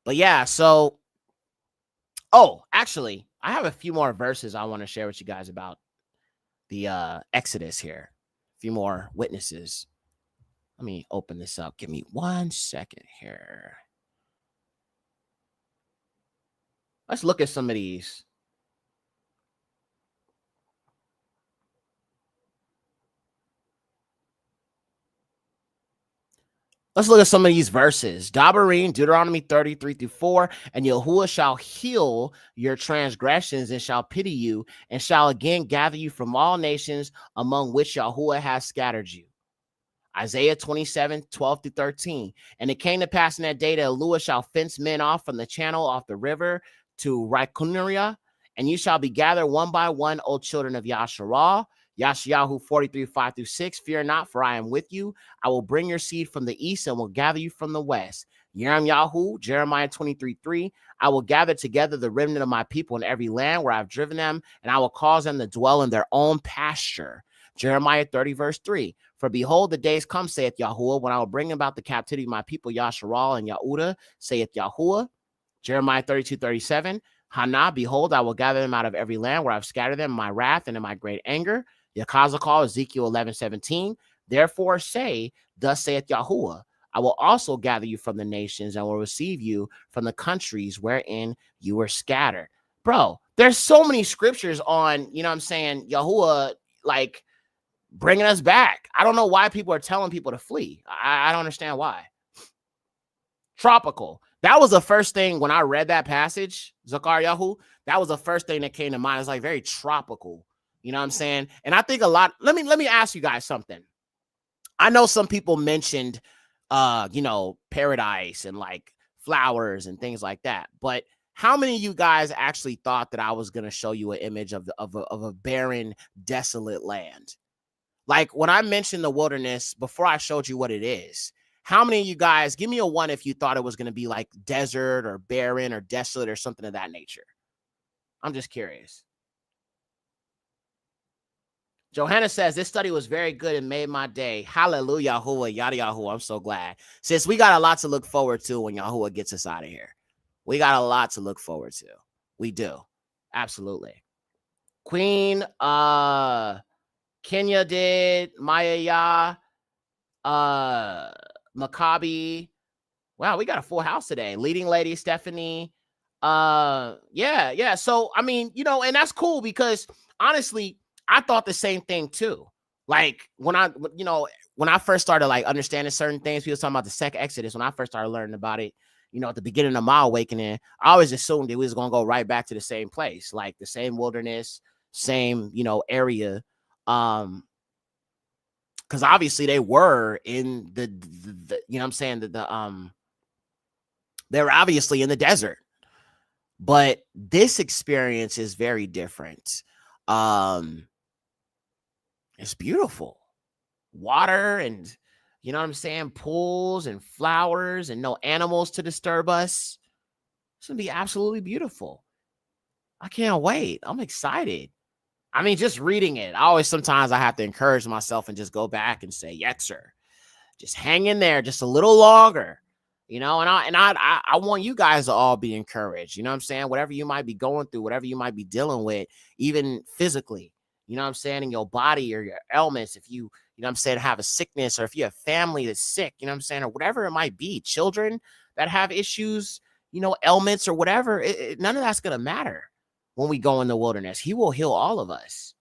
But yeah, so actually, I have a few more verses I want to share with you guys about the Exodus here. A few more witnesses. Let me open this up. Give me 1 second here. Let's look at some of these. Let's look at some of these verses. Dabarim, Deuteronomy 33-4, and Yahuwah shall heal your transgressions and shall pity you and shall again gather you from all nations among which Yahuwah has scattered you. Isaiah 27:12-13. And it came to pass in that day that Yahuwah shall fence men off from the channel off the river to Raikunaria, and you shall be gathered one by one, O children of Yasharah. Yashayahu 43:5-6. Fear not, for I am with you. I will bring your seed from the east and will gather you from the west. Yirmiyahu, Jeremiah 23:3. I will gather together the remnant of my people in every land where I've driven them, and I will cause them to dwell in their own pasture. Jeremiah 30:3. For behold, the days come, saith Yahuwah, when I will bring about the captivity of my people Yasharal and Yahudah, saith Yahuwah. Jeremiah 32:37. Hana, behold, I will gather them out of every land where I've scattered them in my wrath and in my great anger. Yakazakal, Ezekiel 11:17. Therefore say, thus saith Yahuwah, I will also gather you from the nations and will receive you from the countries wherein you were scattered. Bro, there's so many scriptures on, you know what I'm saying, Yahuwah, like, bringing us back. I don't know why people are telling people to flee. I don't understand why. Tropical. That was the first thing when I read that passage, Zakar that was the first thing that came to mind. It's like very tropical. You know what I'm saying? And I think a lot, let me ask you guys something. I know some people mentioned, paradise and like flowers and things like that. But how many of you guys actually thought that I was going to show you an image of a barren, desolate land? Like when I mentioned the wilderness, before I showed you what it is, how many of you guys, give me a 1 if you thought it was going to be like desert or barren or desolate or something of that nature? I'm just curious. Johanna says, this study was very good and made my day. Hallelujah, Yahuwah, yada Yahuwah. I'm so glad. Sis, we got a lot to look forward to when Yahuwah gets us out of here. We got a lot to look forward to. We do. Absolutely. Queen, Kenya did, Maya, Maccabi. Wow, we got a full house today. Leading Lady, Stephanie. Yeah. So, I mean, and that's cool because honestly, I thought the same thing too. Like when I first started like understanding certain things, people talking about the second Exodus. When I first started learning about it, at the beginning of my awakening, I always assumed it was going to go right back to the same place, like the same wilderness, same, area. Because obviously they were in the they were obviously in the desert. But this experience is very different. It's beautiful. Water and, you know what I'm saying, pools and flowers and no animals to disturb us. It's going to be absolutely beautiful. I can't wait. I'm excited. I mean, just reading it, sometimes I have to encourage myself and just go back and say, yes, sir. Just hang in there just a little longer, you know, and I want you guys to all be encouraged. You know what I'm saying? Whatever you might be going through, whatever you might be dealing with, even physically, you know what I'm saying, in your body or your ailments, if you know what I'm saying, have a sickness, or if you have family that's sick, you know what I'm saying, or whatever it might be, children that have issues, you know, ailments or whatever, none of that's going to matter when we go in the wilderness. He will heal all of us.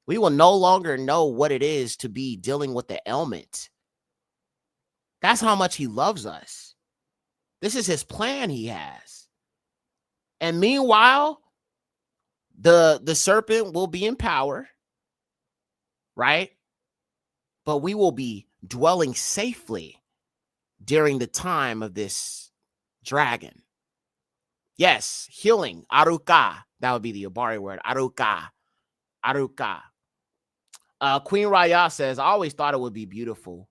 We will no longer know what it is to be dealing with the ailment. That's how much he loves us. This is his plan he has. And meanwhile, the serpent will be in power, right? But we will be dwelling safely during the time of this dragon. Yes, healing, aruka. That would be the Abari word, aruka. Aruka. Queen Raya says, I always thought it would be beautiful.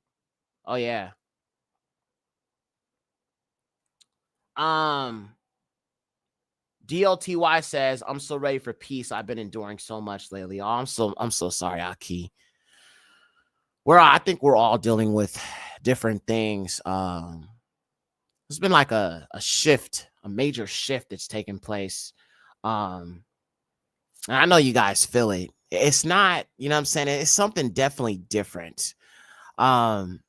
Oh, yeah. DLTY says, I'm so ready for peace. I've been enduring so much lately. Oh, I'm so sorry, Aki. I think we're all dealing with different things. There's been like a shift, a major shift that's taken place. And I know you guys feel it. It's not, you know what I'm saying? It's something definitely different. And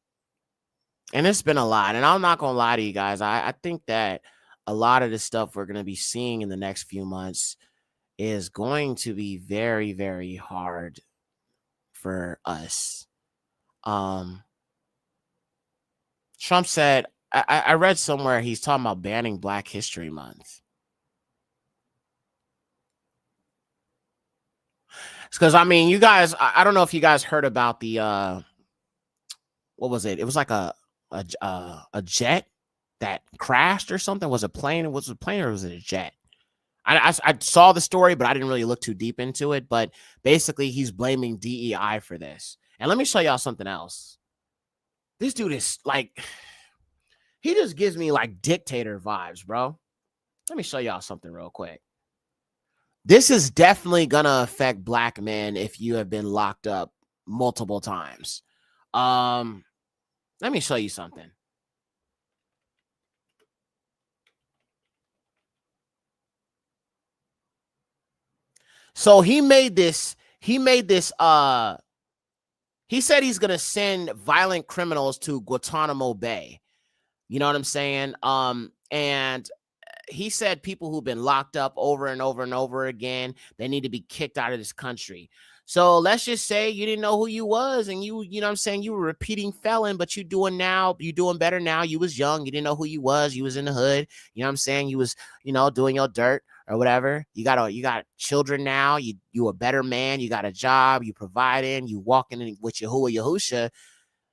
it's been a lot. And I'm not going to lie to you guys. I think that a lot of the stuff we're going to be seeing in the next few months is going to be very, very hard for us. Trump said, I read somewhere he's talking about banning Black History Month. Because, I mean, you guys, I don't know if you guys heard about the, what was it? It was like a jet that crashed or something. Was it a plane? Was it a plane or was it a jet? I saw the story, but I didn't really look too deep into it. But basically, he's blaming DEI for this. And let me show y'all something else. This dude is like, he just gives me like dictator vibes, bro. Let me show y'all something real quick. This is definitely going to affect Black men if you have been locked up multiple times. Let me show you something. So he said he's going to send violent criminals to Guantanamo Bay. You know what I'm saying? And he said people who've been locked up over and over and over again, they need to be kicked out of this country. So let's just say you didn't know who you was, and you know what I'm saying, you were a repeating felon, but you doing better now. You was young, you didn't know who you was in the hood, you know what I'm saying, you was, you know, doing your dirt or whatever. You got children now, you a better man, you got a job, you providing, you walking in with Yahuwah Yahusha.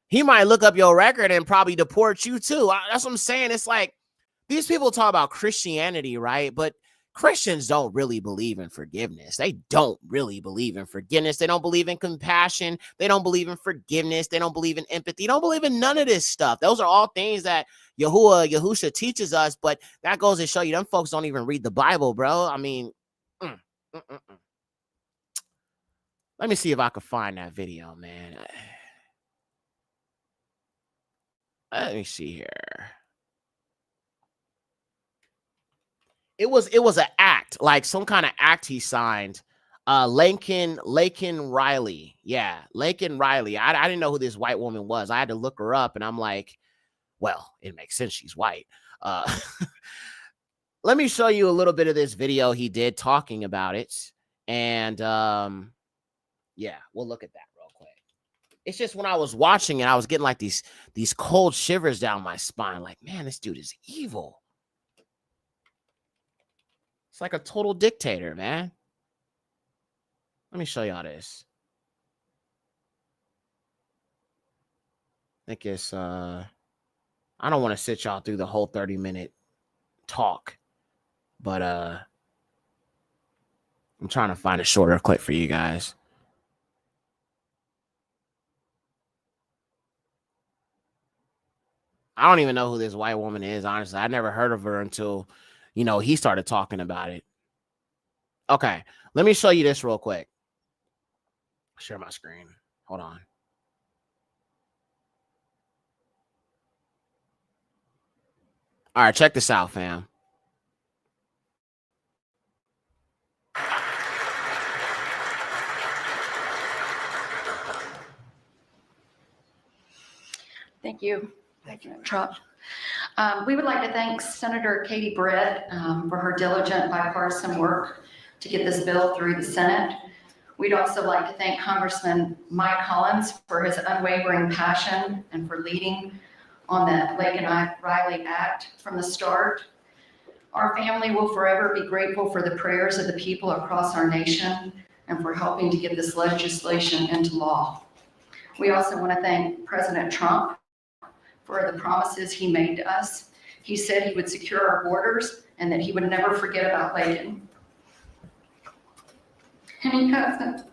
He might look up your record and probably deport you too. That's what I'm saying. It's like, these people talk about Christianity, right? But Christians don't really believe in forgiveness. They don't really believe in forgiveness. They don't believe in compassion. They don't believe in forgiveness. They don't believe in empathy. They don't believe in none of this stuff. Those are all things that Yahusha teaches us, but that goes to show you them folks don't even read the Bible, bro. I mean, let me see if I can find that video, man. Let me see here. It was an act, like some kind of act he signed. Lakin Riley. Yeah, Lakin Riley. I didn't know who this white woman was. I had to look her up, and I'm like, well, it makes sense. She's white. Let me show you a little bit of this video he did talking about it. And yeah, we'll look at that real quick. It's just when I was watching it, I was getting like these cold shivers down my spine. Like, man, this dude is evil. It's like a total dictator, man. Let me show y'all this. I think it's I don't want to sit y'all through the whole 30-minute talk. But I'm trying to find a shorter clip for you guys. I don't even know who this white woman is, honestly. I never heard of her until, he started talking about it. Okay, let me show you this real quick. Share my screen. Hold on. All right, check this out, fam.
Thank you, Trump. We would like to thank Senator Katie Britt for her diligent bipartisan work to get this bill through the Senate. We'd also like to thank Congressman Mike Collins for his unwavering passion and for leading on the Lake and Riley Act from the start. Our family will forever be grateful for the prayers of the people across our nation and for helping to get this legislation into law. We also want to thank President Trump for the promises he made to us. He said he would secure our borders and that he would never forget about Laken. And he hasn't.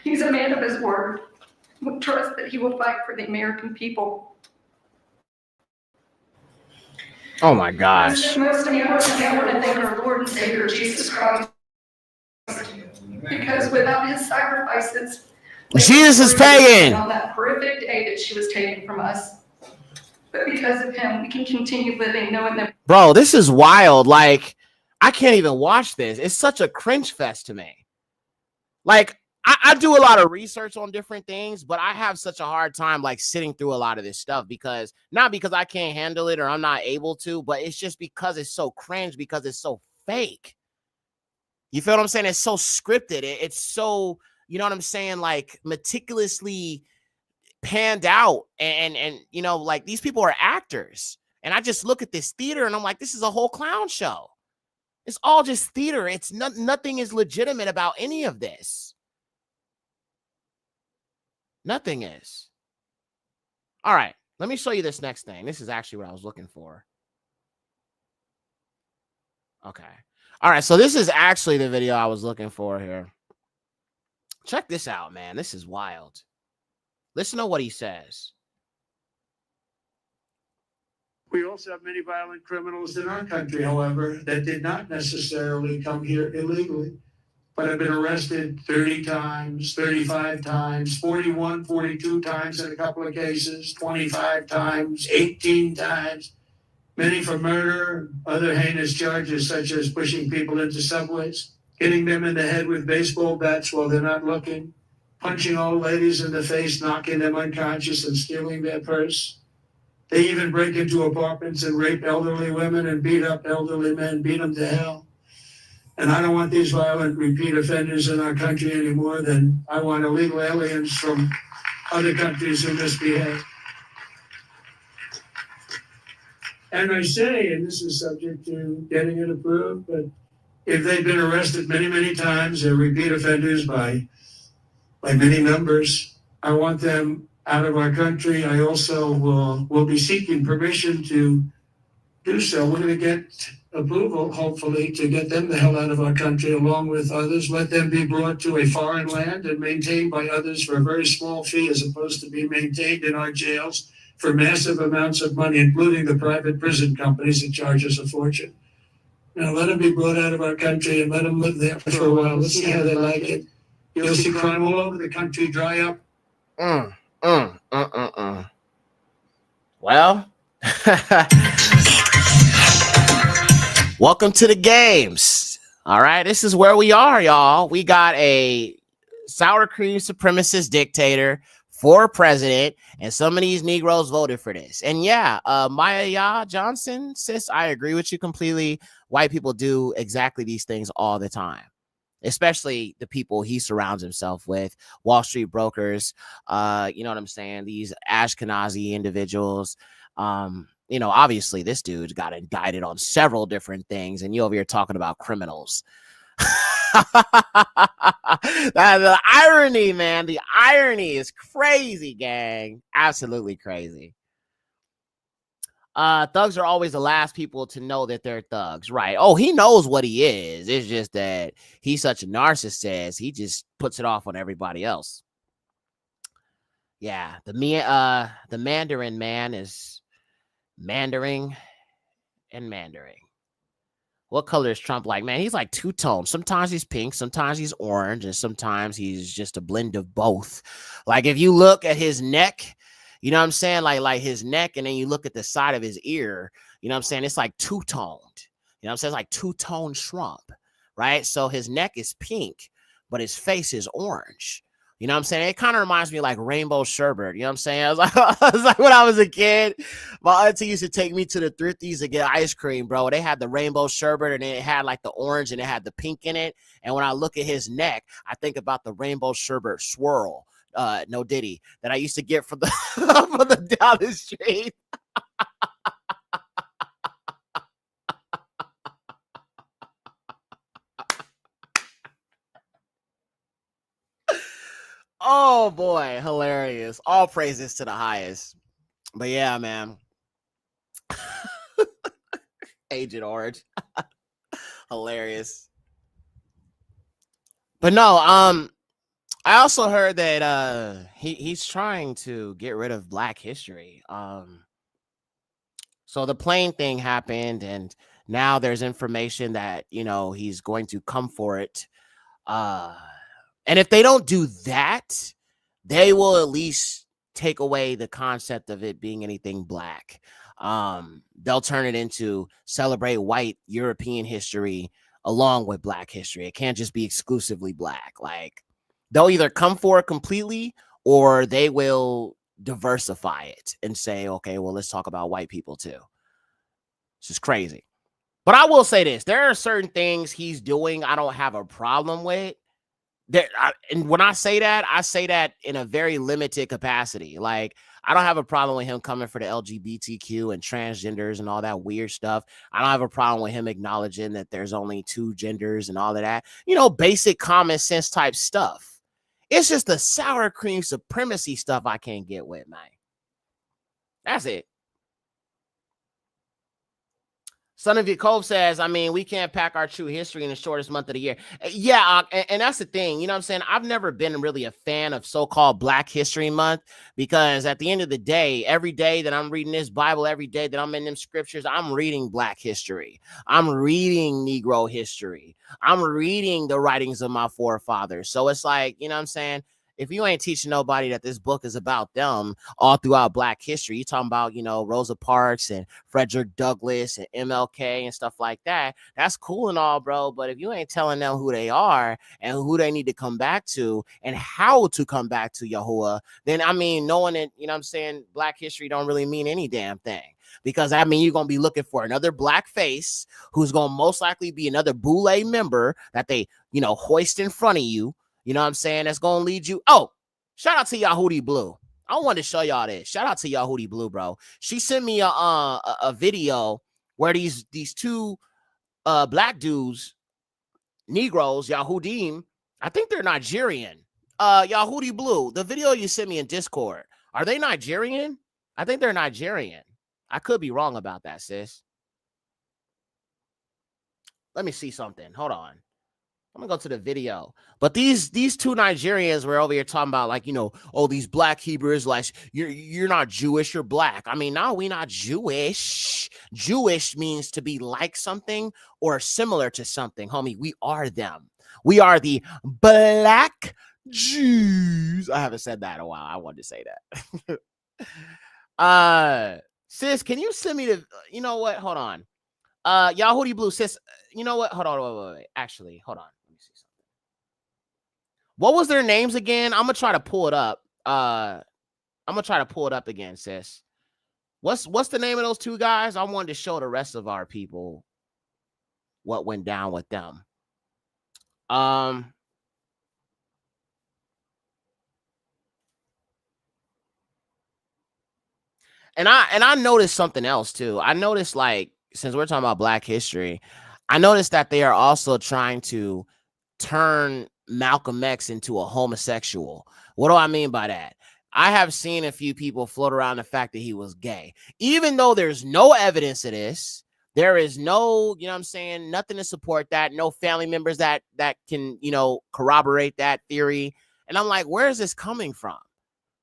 He's a man of his word. We trust that he will fight for the American people.
Oh my gosh.
Most importantly, I want to thank our Lord and Savior, Jesus Christ. Because without his sacrifices,
Jesus is paying.
On that horrific day that she was taken from us. But because of him, we can continue living knowing that.
Bro, this is wild. Like, I can't even watch this. It's such a cringe fest to me. Like, I do a lot of research on different things, but I have such a hard time like sitting through a lot of this stuff because not because I can't handle it or I'm not able to, but it's just because it's so cringe, because it's so fake. You feel what I'm saying? It's so scripted. It's so, you know what I'm saying? Like meticulously panned out. And like these people are actors. And I just look at this theater and I'm like, this is a whole clown show. It's all just theater. It's nothing is legitimate about any of this. Nothing is. All right, let me show you this next thing. This is actually what I was looking for. Okay. All right, so this is actually the video I was looking for here. Check this out, man. This is wild. Listen to what he says.
We also have many violent criminals in our country, however, that did not necessarily come here illegally, but have been arrested 30 times, 35 times, 41, 42 times in a couple of cases, 25 times, 18 times, many for murder, other heinous charges such as pushing people into subways, hitting them in the head with baseball bats while they're not looking, punching old ladies in the face, knocking them unconscious and stealing their purse. They even break into apartments and rape elderly women and beat up elderly men, beat them to hell. And I don't want these violent repeat offenders in our country any more than I want illegal aliens from other countries who misbehave. And I say, and this is subject to getting it approved, but if they've been arrested many, many times, they're repeat offenders by many numbers, I want them out of our country. I also will be seeking permission to do so. We're going to get approval, hopefully, to get them the hell out of our country along with others. Let them be brought to a foreign land and maintained by others for a very small fee as opposed to be maintained in our jails for massive amounts of money, including the private prison companies that charge us a fortune. Now, let them be brought out of our country and let them live there for a while. Let's see how they like it. You'll see crime all over the country dry up.
Well, welcome to the games. All right, this is where we are, y'all. We got a sour cream supremacist dictator for president, and some of these Negroes voted for this. And yeah, Maya Johnson, sis, I agree with you completely. White people do exactly these things all the time, especially the people he surrounds himself with, Wall Street brokers, you know what I'm saying? These Ashkenazi individuals. Obviously this dude got indicted on several different things, and you over here talking about criminals. The irony, man, the irony is crazy, gang. Absolutely crazy. Thugs are always the last people to know that they're thugs, right? Oh, he knows what he is. It's just that he's such a narcissist. He just puts it off on everybody else. Yeah, the Mandarin man is Mandarin and Mandarin. What color is Trump like? Man, he's like two-tone. Sometimes he's pink, sometimes he's orange, and sometimes he's just a blend of both. Like if you look at his neck, you know what I'm saying? Like his neck, and then you look at the side of his ear, you know what I'm saying? It's like two-toned. You know what I'm saying? It's like two-tone Trump, right? So his neck is pink, but his face is orange. You know what I'm saying? It kind of reminds me of like rainbow sherbet. You know what I'm saying? I was like when I was a kid, my auntie used to take me to the thrifties to get ice cream, bro. They had the rainbow sherbet and it had like the orange and it had the pink in it. And when I look at his neck, I think about the rainbow sherbet swirl, no Diddy, that I used to get from the from the down the street. Oh boy, hilarious. All praises to the highest. But yeah, man. Agent Orange. Hilarious. But no, I also heard that he's trying to get rid of Black history. So the plane thing happened, and now there's information that, you know, he's going to come for it. And if they don't do that, they will at least take away the concept of it being anything Black. They'll turn it into celebrate white European history along with Black history. It can't just be exclusively Black. Like they'll either come for it completely or they will diversify it and say, okay, well, let's talk about white people too. This is crazy. But I will say this. There are certain things he's doing I don't have a problem with. And when I say that in a very limited capacity. Like, I don't have a problem with him coming for the LGBTQ and transgenders and all that weird stuff. I don't have a problem with him acknowledging that there's only two genders and all of that. You know, basic common sense type stuff. It's just the sour cream supremacy stuff I can't get with, man. That's it. Son of Jacob says, I mean, we can't pack our true history in the shortest month of the year. Yeah, and that's the thing. You know what I'm saying? I've never been really a fan of so-called Black History Month because at the end of the day, every day that I'm reading this Bible, every day that I'm in them scriptures, I'm reading Black history. I'm reading Negro history. I'm reading the writings of my forefathers. So it's like, you know what I'm saying? If you ain't teaching nobody that this book is about them all throughout Black history, you talking about, you know, Rosa Parks and Frederick Douglass and MLK and stuff like that. That's cool and all, bro. But if you ain't telling them who they are and who they need to come back to and how to come back to Yahuwah, then, I mean, knowing that, you know what I'm saying, Black history don't really mean any damn thing. Because, I mean, you're going to be looking for another Black face who's going to most likely be another Boule member that they, you know, hoist in front of you. You know what I'm saying? That's going to lead you. Oh, shout out to Yahudi Blue. I wanted to show y'all this. Shout out to Yahudi Blue, bro. She sent me a video where these two Black dudes, Negroes, Yahudim, I think they're Nigerian. Yahudi Blue, the video you sent me in Discord, are they Nigerian? I think they're Nigerian. I could be wrong about that, sis. Let me see something. Hold on. I'm gonna go to the video. But these two Nigerians were over here talking about, like, you know, oh, these Black Hebrew Israelites, you're not Jewish, you're Black. I mean, no, we not Jewish. Jewish means to be like something or similar to something, homie. We are them. We are the Black Jews. I haven't said that in a while. I wanted to say that. Sis, can you send me the, you know what? Hold on. Yahudi Blue, sis, you know what? Hold on, wait. Actually, hold on. Let me see something. What was their names again? I'm gonna try to pull it up. I'm gonna try to pull it up again, sis. What's the name of those two guys? I wanted to show the rest of our people what went down with them. And I noticed something else too. I noticed, like, since we're talking about Black history, I noticed that they are also trying to turn Malcolm X into a homosexual. What do I mean by that? I have seen a few people float around the fact that he was gay, even though there's no evidence of this. There is no, you know what I'm saying, nothing to support that, no family members that can, you know, corroborate that theory. And I'm like, where is this coming from?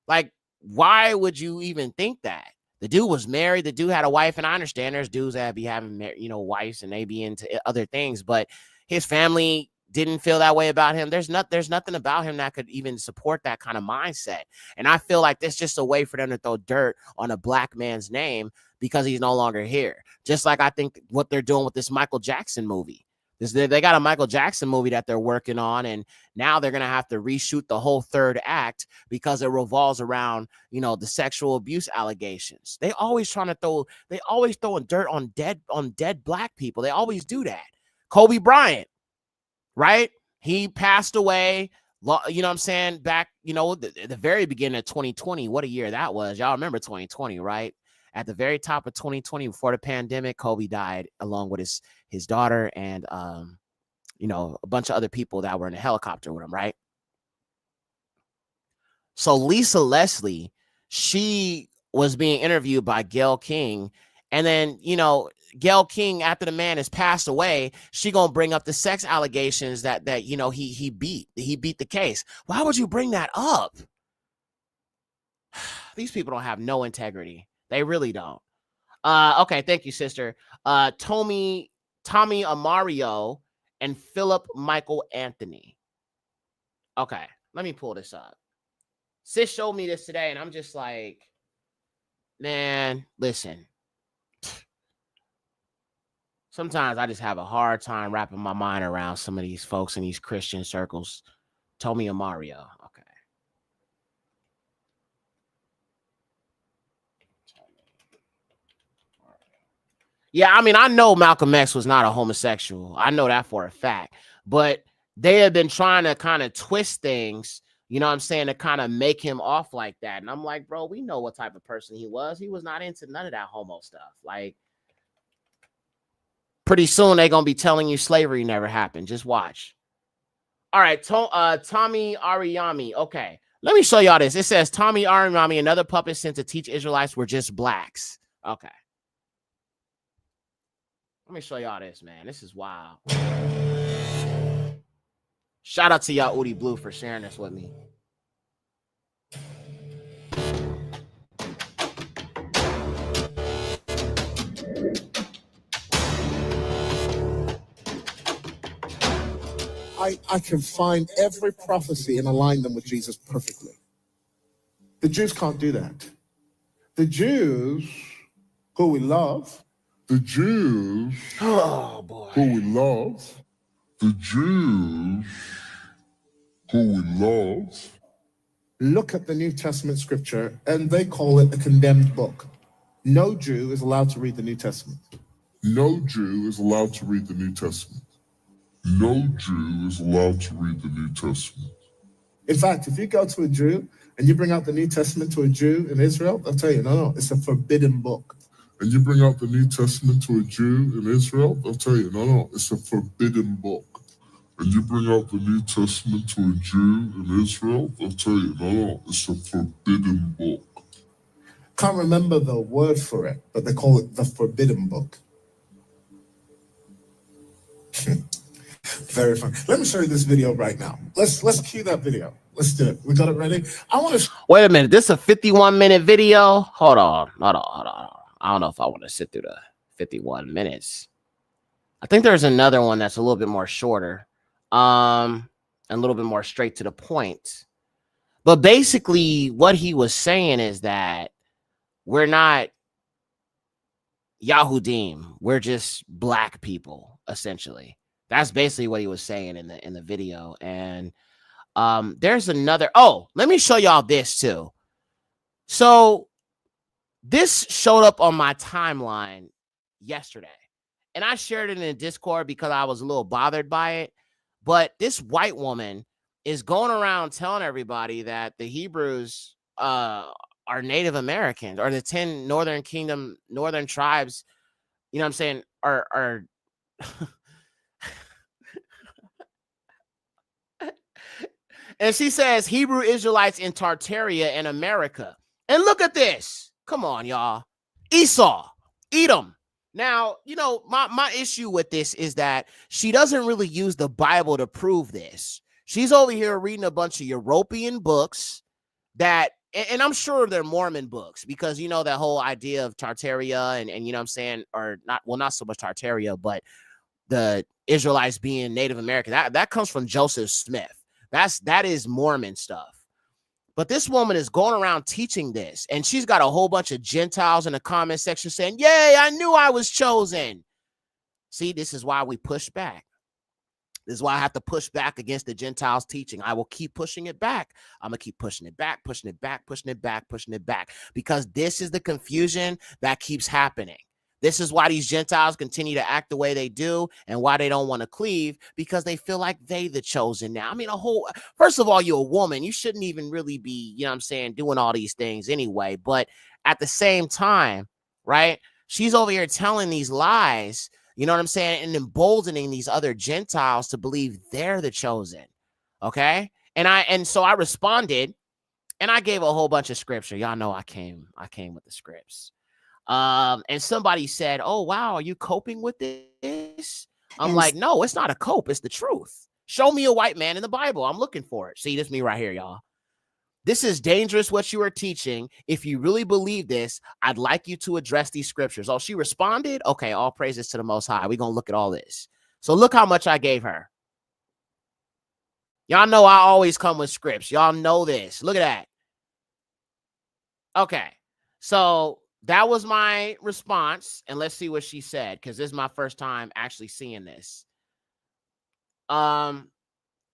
Like, why would you even think that? The dude was married, the dude had a wife, and I understand there's dudes that be having, you know, wives and they be into other things, but his family didn't feel that way about him. There's nothing about him that could even support that kind of mindset. And I feel like that's just a way for them to throw dirt on a black man's name because he's no longer here. Just like I think what they're doing with this Michael Jackson movie. They got a Michael Jackson movie that they're working on, and now they're going to have to reshoot the whole third act because it revolves around, you know, the sexual abuse allegations. They always throwing dirt on dead black people. They always do that. Kobe Bryant, right? He passed away, you know what I'm saying, back, you know, the very beginning of 2020. What a year that was. Y'all remember 2020, right? At the very top of 2020, before the pandemic, Kobe died along with his daughter and, you know, a bunch of other people that were in a helicopter with him, right? So Lisa Leslie, she was being interviewed by Gayle King. And then, you know, Gayle King, after the man has passed away, she gonna bring up the sex allegations that you know, he beat the case. Why would you bring that up? These people don't have no integrity. They really don't. Okay, thank you, sister. Tommy Amario and Philip Michael Anthony. Okay, let me pull this up. Sis showed me this today, and I'm just like, man, listen. Sometimes I just have a hard time wrapping my mind around some of these folks in these Christian circles. Tommy Amario. Okay. Yeah, I mean, I know Malcolm X was not a homosexual. I know that for a fact. But they have been trying to kind of twist things, you know what I'm saying, to kind of make him off like that. And I'm like, bro, we know what type of person he was. He was not into none of that homo stuff. Like, pretty soon they're going to be telling you slavery never happened. Just watch. All right, Tommy Ariami. Okay, let me show y'all this. It says Tommy Ariami, another puppet sent to teach Israelites were just blacks. Okay. Let me show y'all this, man. This is wild. Shout out to y'all Udi Blue for sharing this with me.
I can find every prophecy and align them with Jesus perfectly. The Jews can't do that. The Jews, who we love,
The Jews,
Oh boy,
who we love, the Jews, who we love,
look at the New Testament scripture and they call it a condemned book. No Jew is allowed to read the New Testament.
No Jew is allowed to read the New Testament. No Jew is allowed to read the New Testament.
In fact, if you go to a Jew and you bring out the New Testament to a Jew in Israel, they'll tell you, no, it's a forbidden book.
And you bring out the New Testament to a Jew in Israel, they'll tell you, no, it's a forbidden book. And you bring out the New Testament to a Jew in Israel, they'll tell you, no, it's a forbidden book.
Can't remember the word for it, but they call it the forbidden book. Very fun. Let me show you this video right now. Let's cue that video. Let's do it. We got it ready. I want to.
Wait a minute. This is a 51-minute video. Hold on. I don't know if I want to sit through the 51 minutes. I think there's another one that's a little bit more shorter, and a little bit more straight to the point. But basically, what he was saying is that we're not Yahudim. We're just black people, essentially. That's basically what he was saying in the video. And there's another. Oh, let me show y'all this too. So this showed up on my timeline yesterday, and I shared it in Discord because I was a little bothered by it. But this white woman is going around telling everybody that the Hebrews are Native Americans, or the 10 northern tribes, you know what I'm saying, are And she says Hebrew Israelites in Tartaria and America. And look at this. Come on, y'all. Esau, Edom. Now, you know, my issue with this is that she doesn't really use the Bible to prove this. She's over here reading a bunch of European books that, and I'm sure they're Mormon books, because, you know, that whole idea of Tartaria and you know what I'm saying, or not, well, not so much Tartaria, but the Israelites being Native American, that comes from Joseph Smith. That is Mormon stuff. But this woman is going around teaching this, and she's got a whole bunch of Gentiles in the comment section saying, yay, I knew I was chosen. See, this is why we push back. This is why I have to push back against the Gentiles teaching. I will keep pushing it back. I'm going to keep pushing it back, pushing it back, pushing it back, pushing it back, because this is the confusion that keeps happening. This is why these Gentiles continue to act the way they do, and why they don't want to cleave, because they feel like they the chosen now. I mean, first of all, you're a woman. You shouldn't even really be, you know what I'm saying, doing all these things anyway. But at the same time, right, she's over here telling these lies, you know what I'm saying, and emboldening these other Gentiles to believe they're the chosen. Okay. And so I responded, and I gave a whole bunch of scripture. Y'all know I came with the scripts. And somebody said, oh, wow, are you coping with this? I'm like, no, it's not a cope. It's the truth. Show me a white man in the Bible. I'm looking for it. See, this is me right here, y'all. This is dangerous what you are teaching. If you really believe this, I'd like you to address these scriptures. Oh, she responded? Okay, all praises to the Most High. We're going to look at all this. So look how much I gave her. Y'all know I always come with scripts. Y'all know this. Look at that. Okay, so that was my response, and let's see what she said, because this is my first time actually seeing this.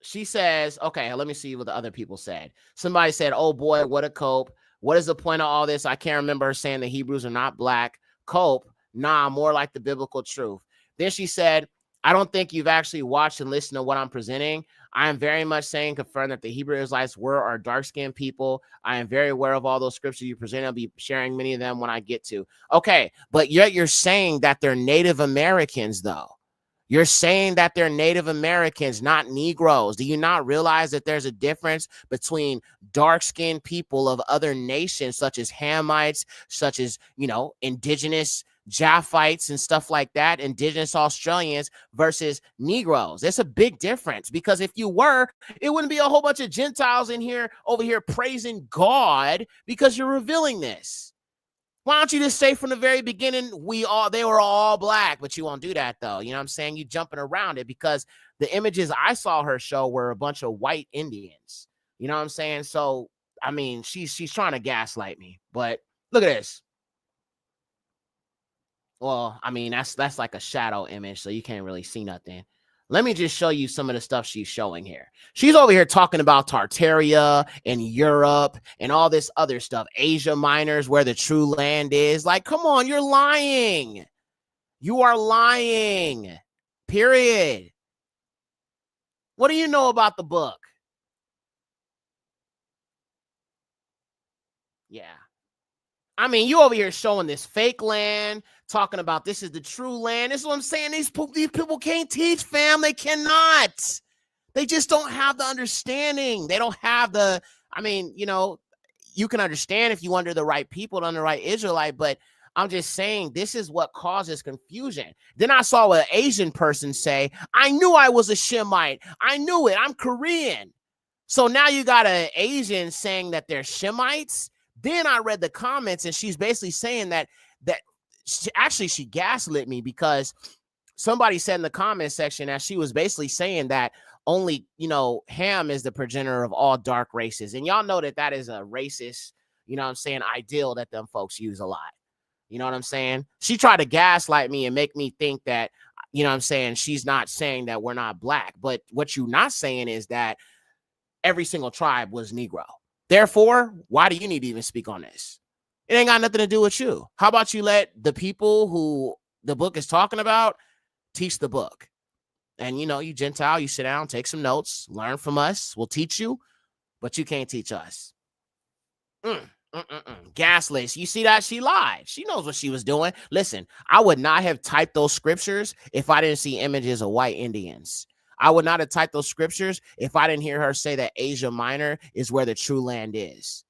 She says, okay, let me see what the other people said. Somebody said, oh boy, what a cope. What is the point of all this? I can't remember her saying the Hebrews are not black. Cope, nah, more like the biblical truth. Then she said, I don't think you've actually watched and listened to what I'm presenting. I am very much saying, confirm that the Hebrew Israelites are dark-skinned people. I am very aware of all those scriptures you present. I'll be sharing many of them when I get to. Okay, but yet you're saying that they're Native Americans, though. You're saying that they're Native Americans, not Negroes. Do you not realize that there's a difference between dark-skinned people of other nations, such as Hamites, such as, you know, indigenous Japhites and stuff like that, indigenous Australians versus Negroes? There's a big difference, because if you were, it wouldn't be a whole bunch of Gentiles in here over here praising God because you're revealing this. Why don't you just say from the very beginning, they were all black? But you won't do that, though. You know what I'm saying? You jumping around it, because the images I saw her show were a bunch of white Indians. You know what I'm saying? So, I mean, she's trying to gaslight me, but look at this. Well, I mean, that's like a shadow image, so you can't really see nothing. Let me just show you some of the stuff she's showing here. She's over here talking about Tartaria and Europe and all this other stuff. Asia Minor's where the true land is. Like, come on, you're lying. You are lying. Period. What do you know about the book? Yeah. I mean, you over here showing this fake land, talking about this is the true land. This is what I'm saying. These people can't teach, fam. They cannot. They just don't have the understanding. They don't have the, I mean, you know, you can understand if you under the right people, under the right Israelite, but I'm just saying this is what causes confusion. Then I saw an Asian person say, I knew I was a Shemite. I knew it. I'm Korean. So now you got an Asian saying that they're Shemites. Then I read the comments, and she's basically saying that she gaslit me, because somebody said in the comment section that she was basically saying that only, you know, Ham is the progenitor of all dark races. And y'all know that is a racist, you know what I'm saying, ideal that them folks use a lot. You know what I'm saying? She tried to gaslight me and make me think that, you know what I'm saying, she's not saying that we're not black. But what you're not saying is that every single tribe was Negro. Therefore, why do you need to even speak on this? It ain't got nothing to do with you. How about you let the people who the book is talking about teach the book? And, you know, you Gentile, you sit down, take some notes, learn from us. We'll teach you, but you can't teach us. Gaslit. You see that? She lied. She knows what she was doing. Listen, I would not have typed those scriptures if I didn't see images of white Indians. I would not have typed those scriptures if I didn't hear her say that Asia Minor is where the true land is.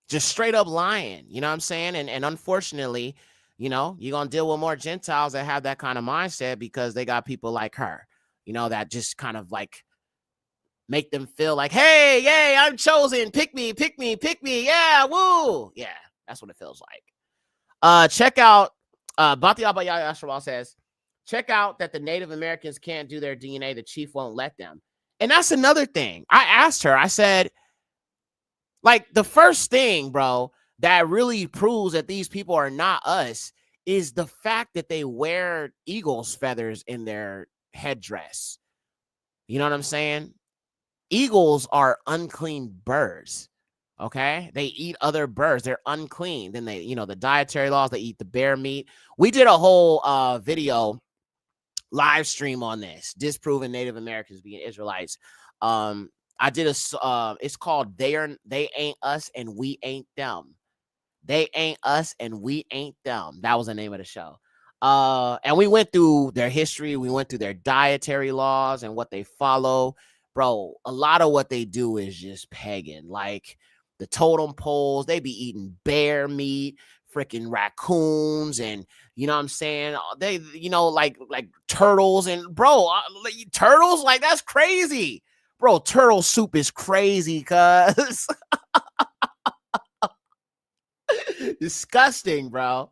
Just straight up lying, you know what I'm saying? And unfortunately, you know, you're going to deal with more Gentiles that have that kind of mindset because they got people like her, you know, that just kind of like make them feel like, hey, yay, I'm chosen. Pick me, pick me, pick me. Yeah, woo. Yeah, that's what it feels like. Check out, Bati Abayaya Ashrawal says, check out that the Native Americans can't do their DNA. The chief won't let them. And that's another thing. I asked her, I said, like, the first thing, bro, that really proves that these people are not us is the fact that they wear eagle's feathers in their headdress. You know what I'm saying? Eagles are unclean birds. Okay, they eat other birds. They're unclean. Then they, you know, the dietary laws, they eat the bear meat. We did a whole video live stream on this, disproving Native Americans being Israelites. I did a it's called They Ain't Us and We Ain't Them. They Ain't Us and We Ain't Them. That was the name of the show. And we went through their history, we went through their dietary laws and what they follow. Bro, a lot of what they do is just pagan. Like the totem poles, they be eating bear meat, freaking raccoons, and you know what I'm saying? They, you know, like turtles, and bro, turtles, like that's crazy. Bro, turtle soup is crazy, cuz disgusting, bro.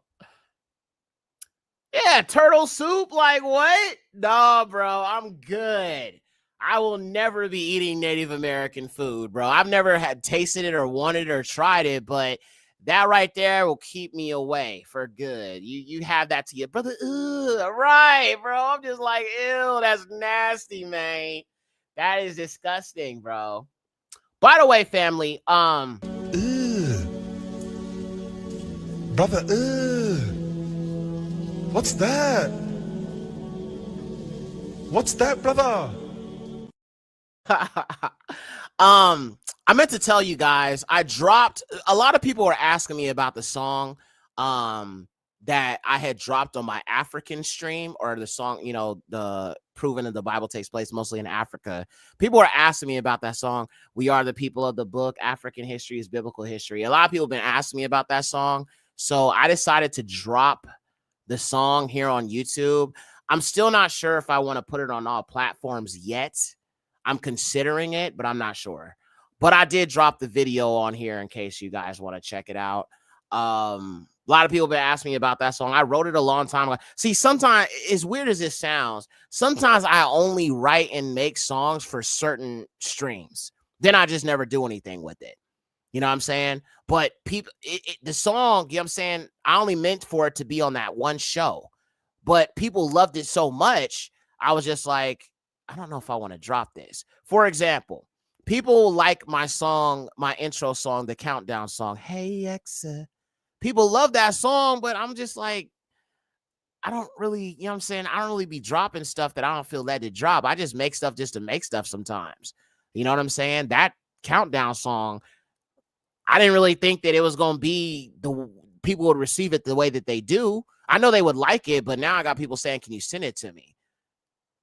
Yeah, turtle soup, like what? No, bro, I'm good. I will never be eating Native American food, bro. I've never had tasted it or wanted it or tried it, but that right there will keep me away for good. You have that to your brother. Ugh, right, bro. I'm just like, ew, that's nasty, man. That is disgusting, bro. By the way, family,
Brother, what's that? What's that, brother?
I meant to tell you guys, I dropped, a lot of people were asking me about the song that I had dropped on my African stream, or the song, you know, the proving that the Bible takes place mostly in Africa. People were asking me about that song. We are the people of the book. African history is biblical history. A lot of people have been asking me about that song. So I decided to drop the song here on YouTube. I'm still not sure if I want to put it on all platforms yet. I'm considering it, but I'm not sure. But I did drop the video on here in case you guys want to check it out. A lot of people have been asking me about that song. I wrote it a long time ago. See, sometimes, as weird as this sounds, sometimes I only write and make songs for certain streams. Then I just never do anything with it. You know what I'm saying? But people, the song, you know what I'm saying? I only meant for it to be on that one show. But people loved it so much, I was just like, I don't know if I want to drop this. For example, people like my song, my intro song, the countdown song, Hey Exa. People love that song, but I'm just like, I don't really, you know what I'm saying? I don't really be dropping stuff that I don't feel led to drop. I just make stuff just to make stuff sometimes. You know what I'm saying? That countdown song, I didn't really think that it was going to be the people would receive it the way that they do. I know they would like it, but now I got people saying, can you send it to me?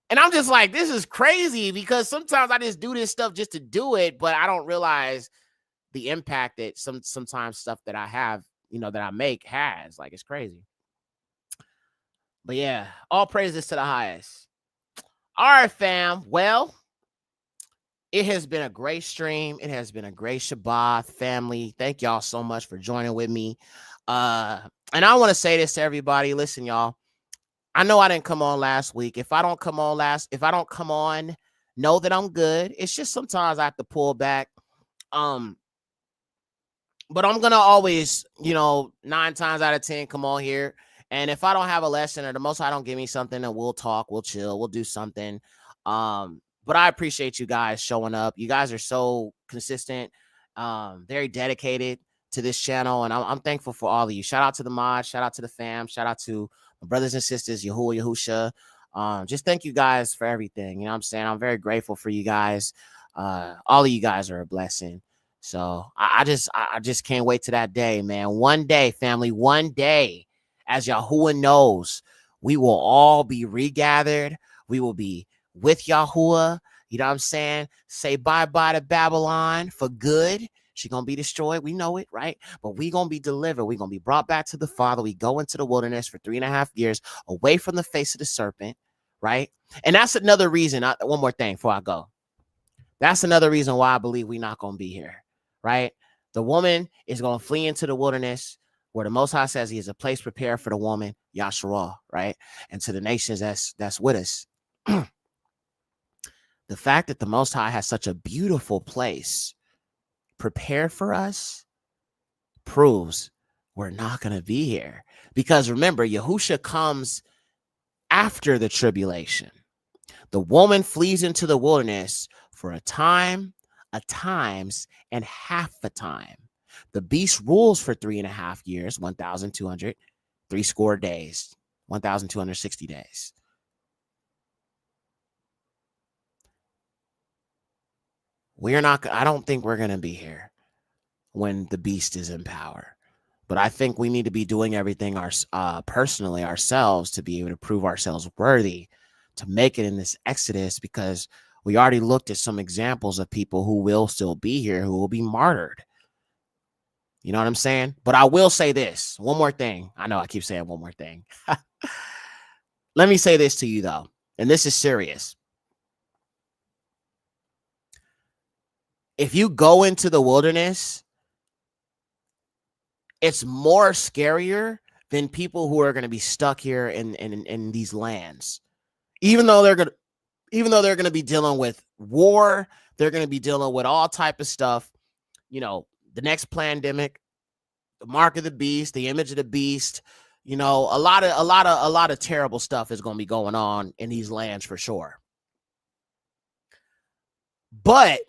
And I'm just like, this is crazy, because sometimes I just do this stuff just to do it, but I don't realize the impact that sometimes stuff that I have, you know, that I make has. Like, it's crazy. But yeah, all praises to the highest. All right, fam. Well, it has been a great stream. It has been a great Shabbat, family. Thank y'all so much for joining with me. And I want to say this to everybody. Listen, y'all. I know I didn't come on last week. If I don't come on, know that I'm good. It's just sometimes I have to pull back. But I'm gonna always, you know, 9 times out of 10 come on here. And if I don't have a lesson, or the most I don't give me something, then we'll talk, we'll chill, we'll do something. But I appreciate you guys showing up. You guys are so consistent, very dedicated to this channel, and I'm thankful for all of you. Shout out to the mods, shout out to the fam, shout out to my brothers and sisters, Yahuwah, Yahusha. Just thank you guys for everything. You know what I'm saying? I'm very grateful for you guys. All of you guys are a blessing. So I just can't wait to that day, man. One day, family, one day, as Yahuwah knows, we will all be regathered. We will be with Yahuwah. You know what I'm saying? Say bye-bye to Babylon for good. She's going to be destroyed. We know it, right? But we're going to be delivered. We're going to be brought back to the Father. We go into the wilderness for 3.5 years away from the face of the serpent, right? And that's another reason. One more thing before I go. That's another reason why I believe we're not going to be here, right? The woman is going to flee into the wilderness where the Most High says he is a place prepared for the woman, Yahshua, right? And to the nations that's with us. The fact that the Most High has such a beautiful place prepared for us proves we're not going to be here. Because remember, Yahusha comes after the tribulation. The woman flees into the wilderness for a time, a times, and half a time. The beast rules for 3.5 years, 1,200, 60 days, 1,260 days. I don't think we're going to be here when the beast is in power. But I think we need to be doing everything personally ourselves to be able to prove ourselves worthy to make it in this Exodus, because we already looked at some examples of people who will still be here, who will be martyred. You know what I'm saying? But I will say this, one more thing. I know I keep saying one more thing. Let me say this to you, though, and this is serious. If you go into the wilderness, it's more scarier than people who are going to be stuck here in these lands. Even though they're going to be dealing with war, they're going to be dealing with all type of stuff. You know, the next pandemic, the mark of the beast, the image of the beast. You know, a lot of terrible stuff is going to be going on in these lands for sure. But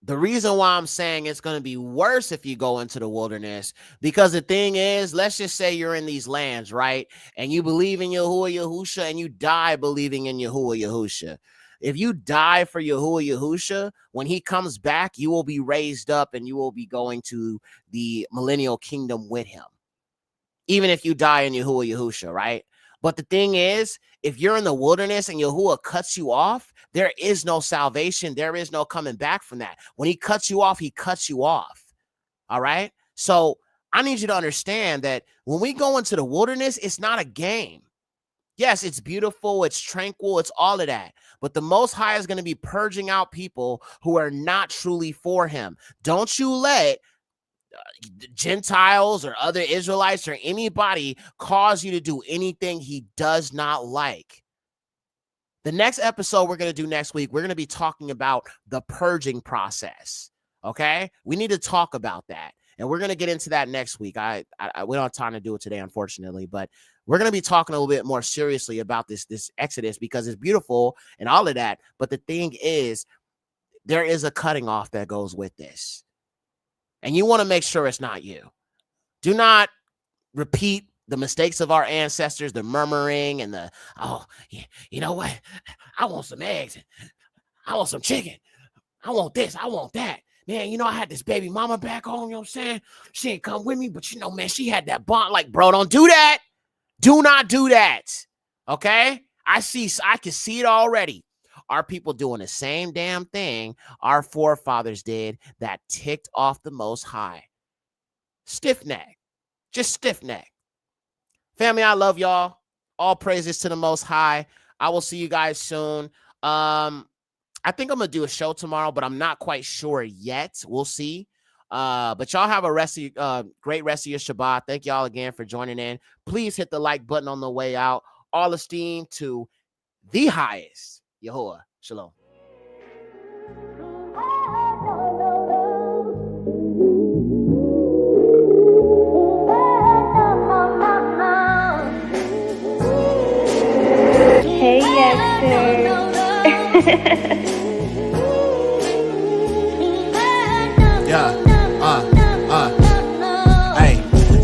the reason why I'm saying it's going to be worse if you go into the wilderness, because the thing is, let's just say you're in these lands, right? And you believe in Yahuwah Yahusha and you die believing in Yahuwah Yahusha. If you die for Yahuwah Yahusha, when he comes back, you will be raised up and you will be going to the millennial kingdom with him. Even if you die in Yahuwah Yahusha, right? But the thing is, if you're in the wilderness and Yahuwah cuts you off, there is no salvation. There is no coming back from that. When he cuts you off, he cuts you off. All right? So I need you to understand that when we go into the wilderness, it's not a game. Yes, it's beautiful. It's tranquil. It's all of that. But the Most High is going to be purging out people who are not truly for him. Don't you let Gentiles or other Israelites or anybody cause you to do anything he does not like. The next episode we're going to do next week, we're going to be talking about the purging process. Okay? We need to talk about that. And we're going to get into that next week. We don't have time to do it today, unfortunately, but we're going to be talking a little bit more seriously about this Exodus, because it's beautiful and all of that. But the thing is, there is a cutting off that goes with this. And you want to make sure it's not you. Do not repeat the mistakes of our ancestors, the murmuring and the, oh, you know what? I want some eggs. I want some chicken. I want this. I want that. Man, you know, I had this baby mama back home, you know what I'm saying? She ain't come with me, but you know, man, she had that bond. Like, bro, don't do that. Do not do that. Okay? I can see it already. Our people doing the same damn thing our forefathers did that ticked off the Most High. Stiff neck. Just stiff neck. Family, I love y'all. All praises to the Most High. I will see you guys soon. I think I'm going to do a show tomorrow, but I'm not quite sure yet. We'll see. But y'all have a great rest of your Shabbat. Thank y'all again for joining in. Please hit the like button on the way out. All esteem to the highest. Yahuwah. Shalom.
Hey, yes,
Yeah. Hey.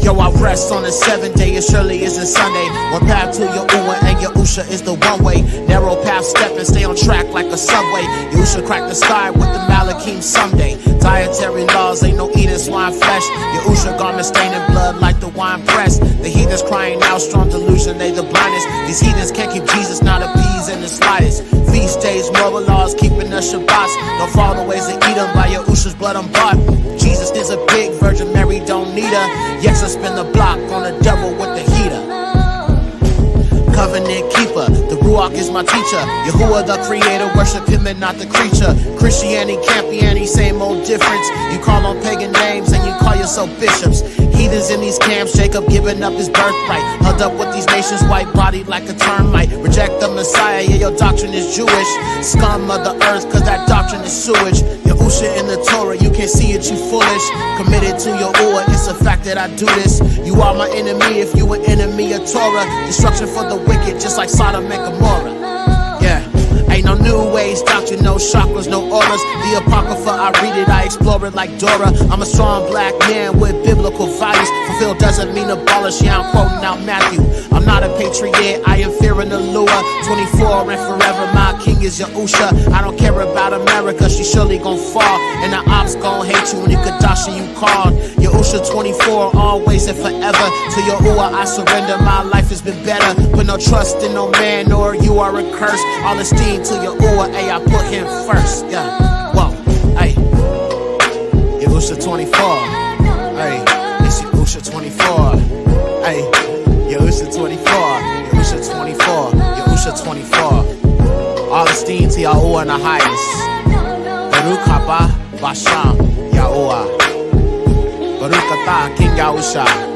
Yo, I rest on the 7th day, it surely isn't Sunday. One path to Yahuwah and Yahusha is the one way. Narrow path step and stay on track like a subway. Yahusha crack the sky with the Malachim someday. Dietary laws, ain't no eating swine flesh. Yahusha garment staining blood like the wine press. The heathens crying out, strong delusion, they the blindest. These heathens can't keep Jesus, not appease in the slightest. Feast days, moral laws, keeping us Shabbats. Don't follow ways to eat them, by Yahusha's blood I'm bought. Jesus is a big Virgin Mary, don't need her. Yes, I spin the block on the devil with the heater. Covenant keeper, the Ruach is my teacher. Yahuwah the creator, worship him and not the creature. Christianity can't be any same old difference. You call on pagan names and you call yourself bishops. Heathens in these camps, Jacob giving up his birthright. Hugged up with these nations, white body like a termite. Reject the Messiah, yeah, your doctrine is Jewish. Scum of the earth, cause that doctrine is sewage. Yahusha in the Torah, you can't see it, you foolish. Committed to Yahuwah, it's a fact that I do this. You are my enemy if you an enemy of Torah. Destruction for the wicked, just like Sodom and Gomorrah. Yeah. Ain't no new ways, doctrine, no chakras, no auras. The Apocrypha, I read it, I explore it like Dora. I'm a strong black man with biblical values. Fulfill doesn't mean abolish, yeah, I'm quoting out Matthew. I'm not a patriot, I am fearing the lure. 24 and forever, my king is Yahusha. I don't care about America, she surely gon' fall. And the ops gon' hate you when you Kadashi you called. Yahusha 24, always and forever. To Yahuwah I surrender, my life has been better. Put no trust in no man, or you are a curse. All esteem to Yahuwah, ayy, I put him first, yeah. Whoa, ayy. Yahusha 24, ayy. It's Yahusha 24, ayy. Yahusha 24, Yahusha 24, Yahusha 24. All esteem to Yahuwah in the highest. Baruch haba Basham Yahuwah. Baruch atah King Yahusha.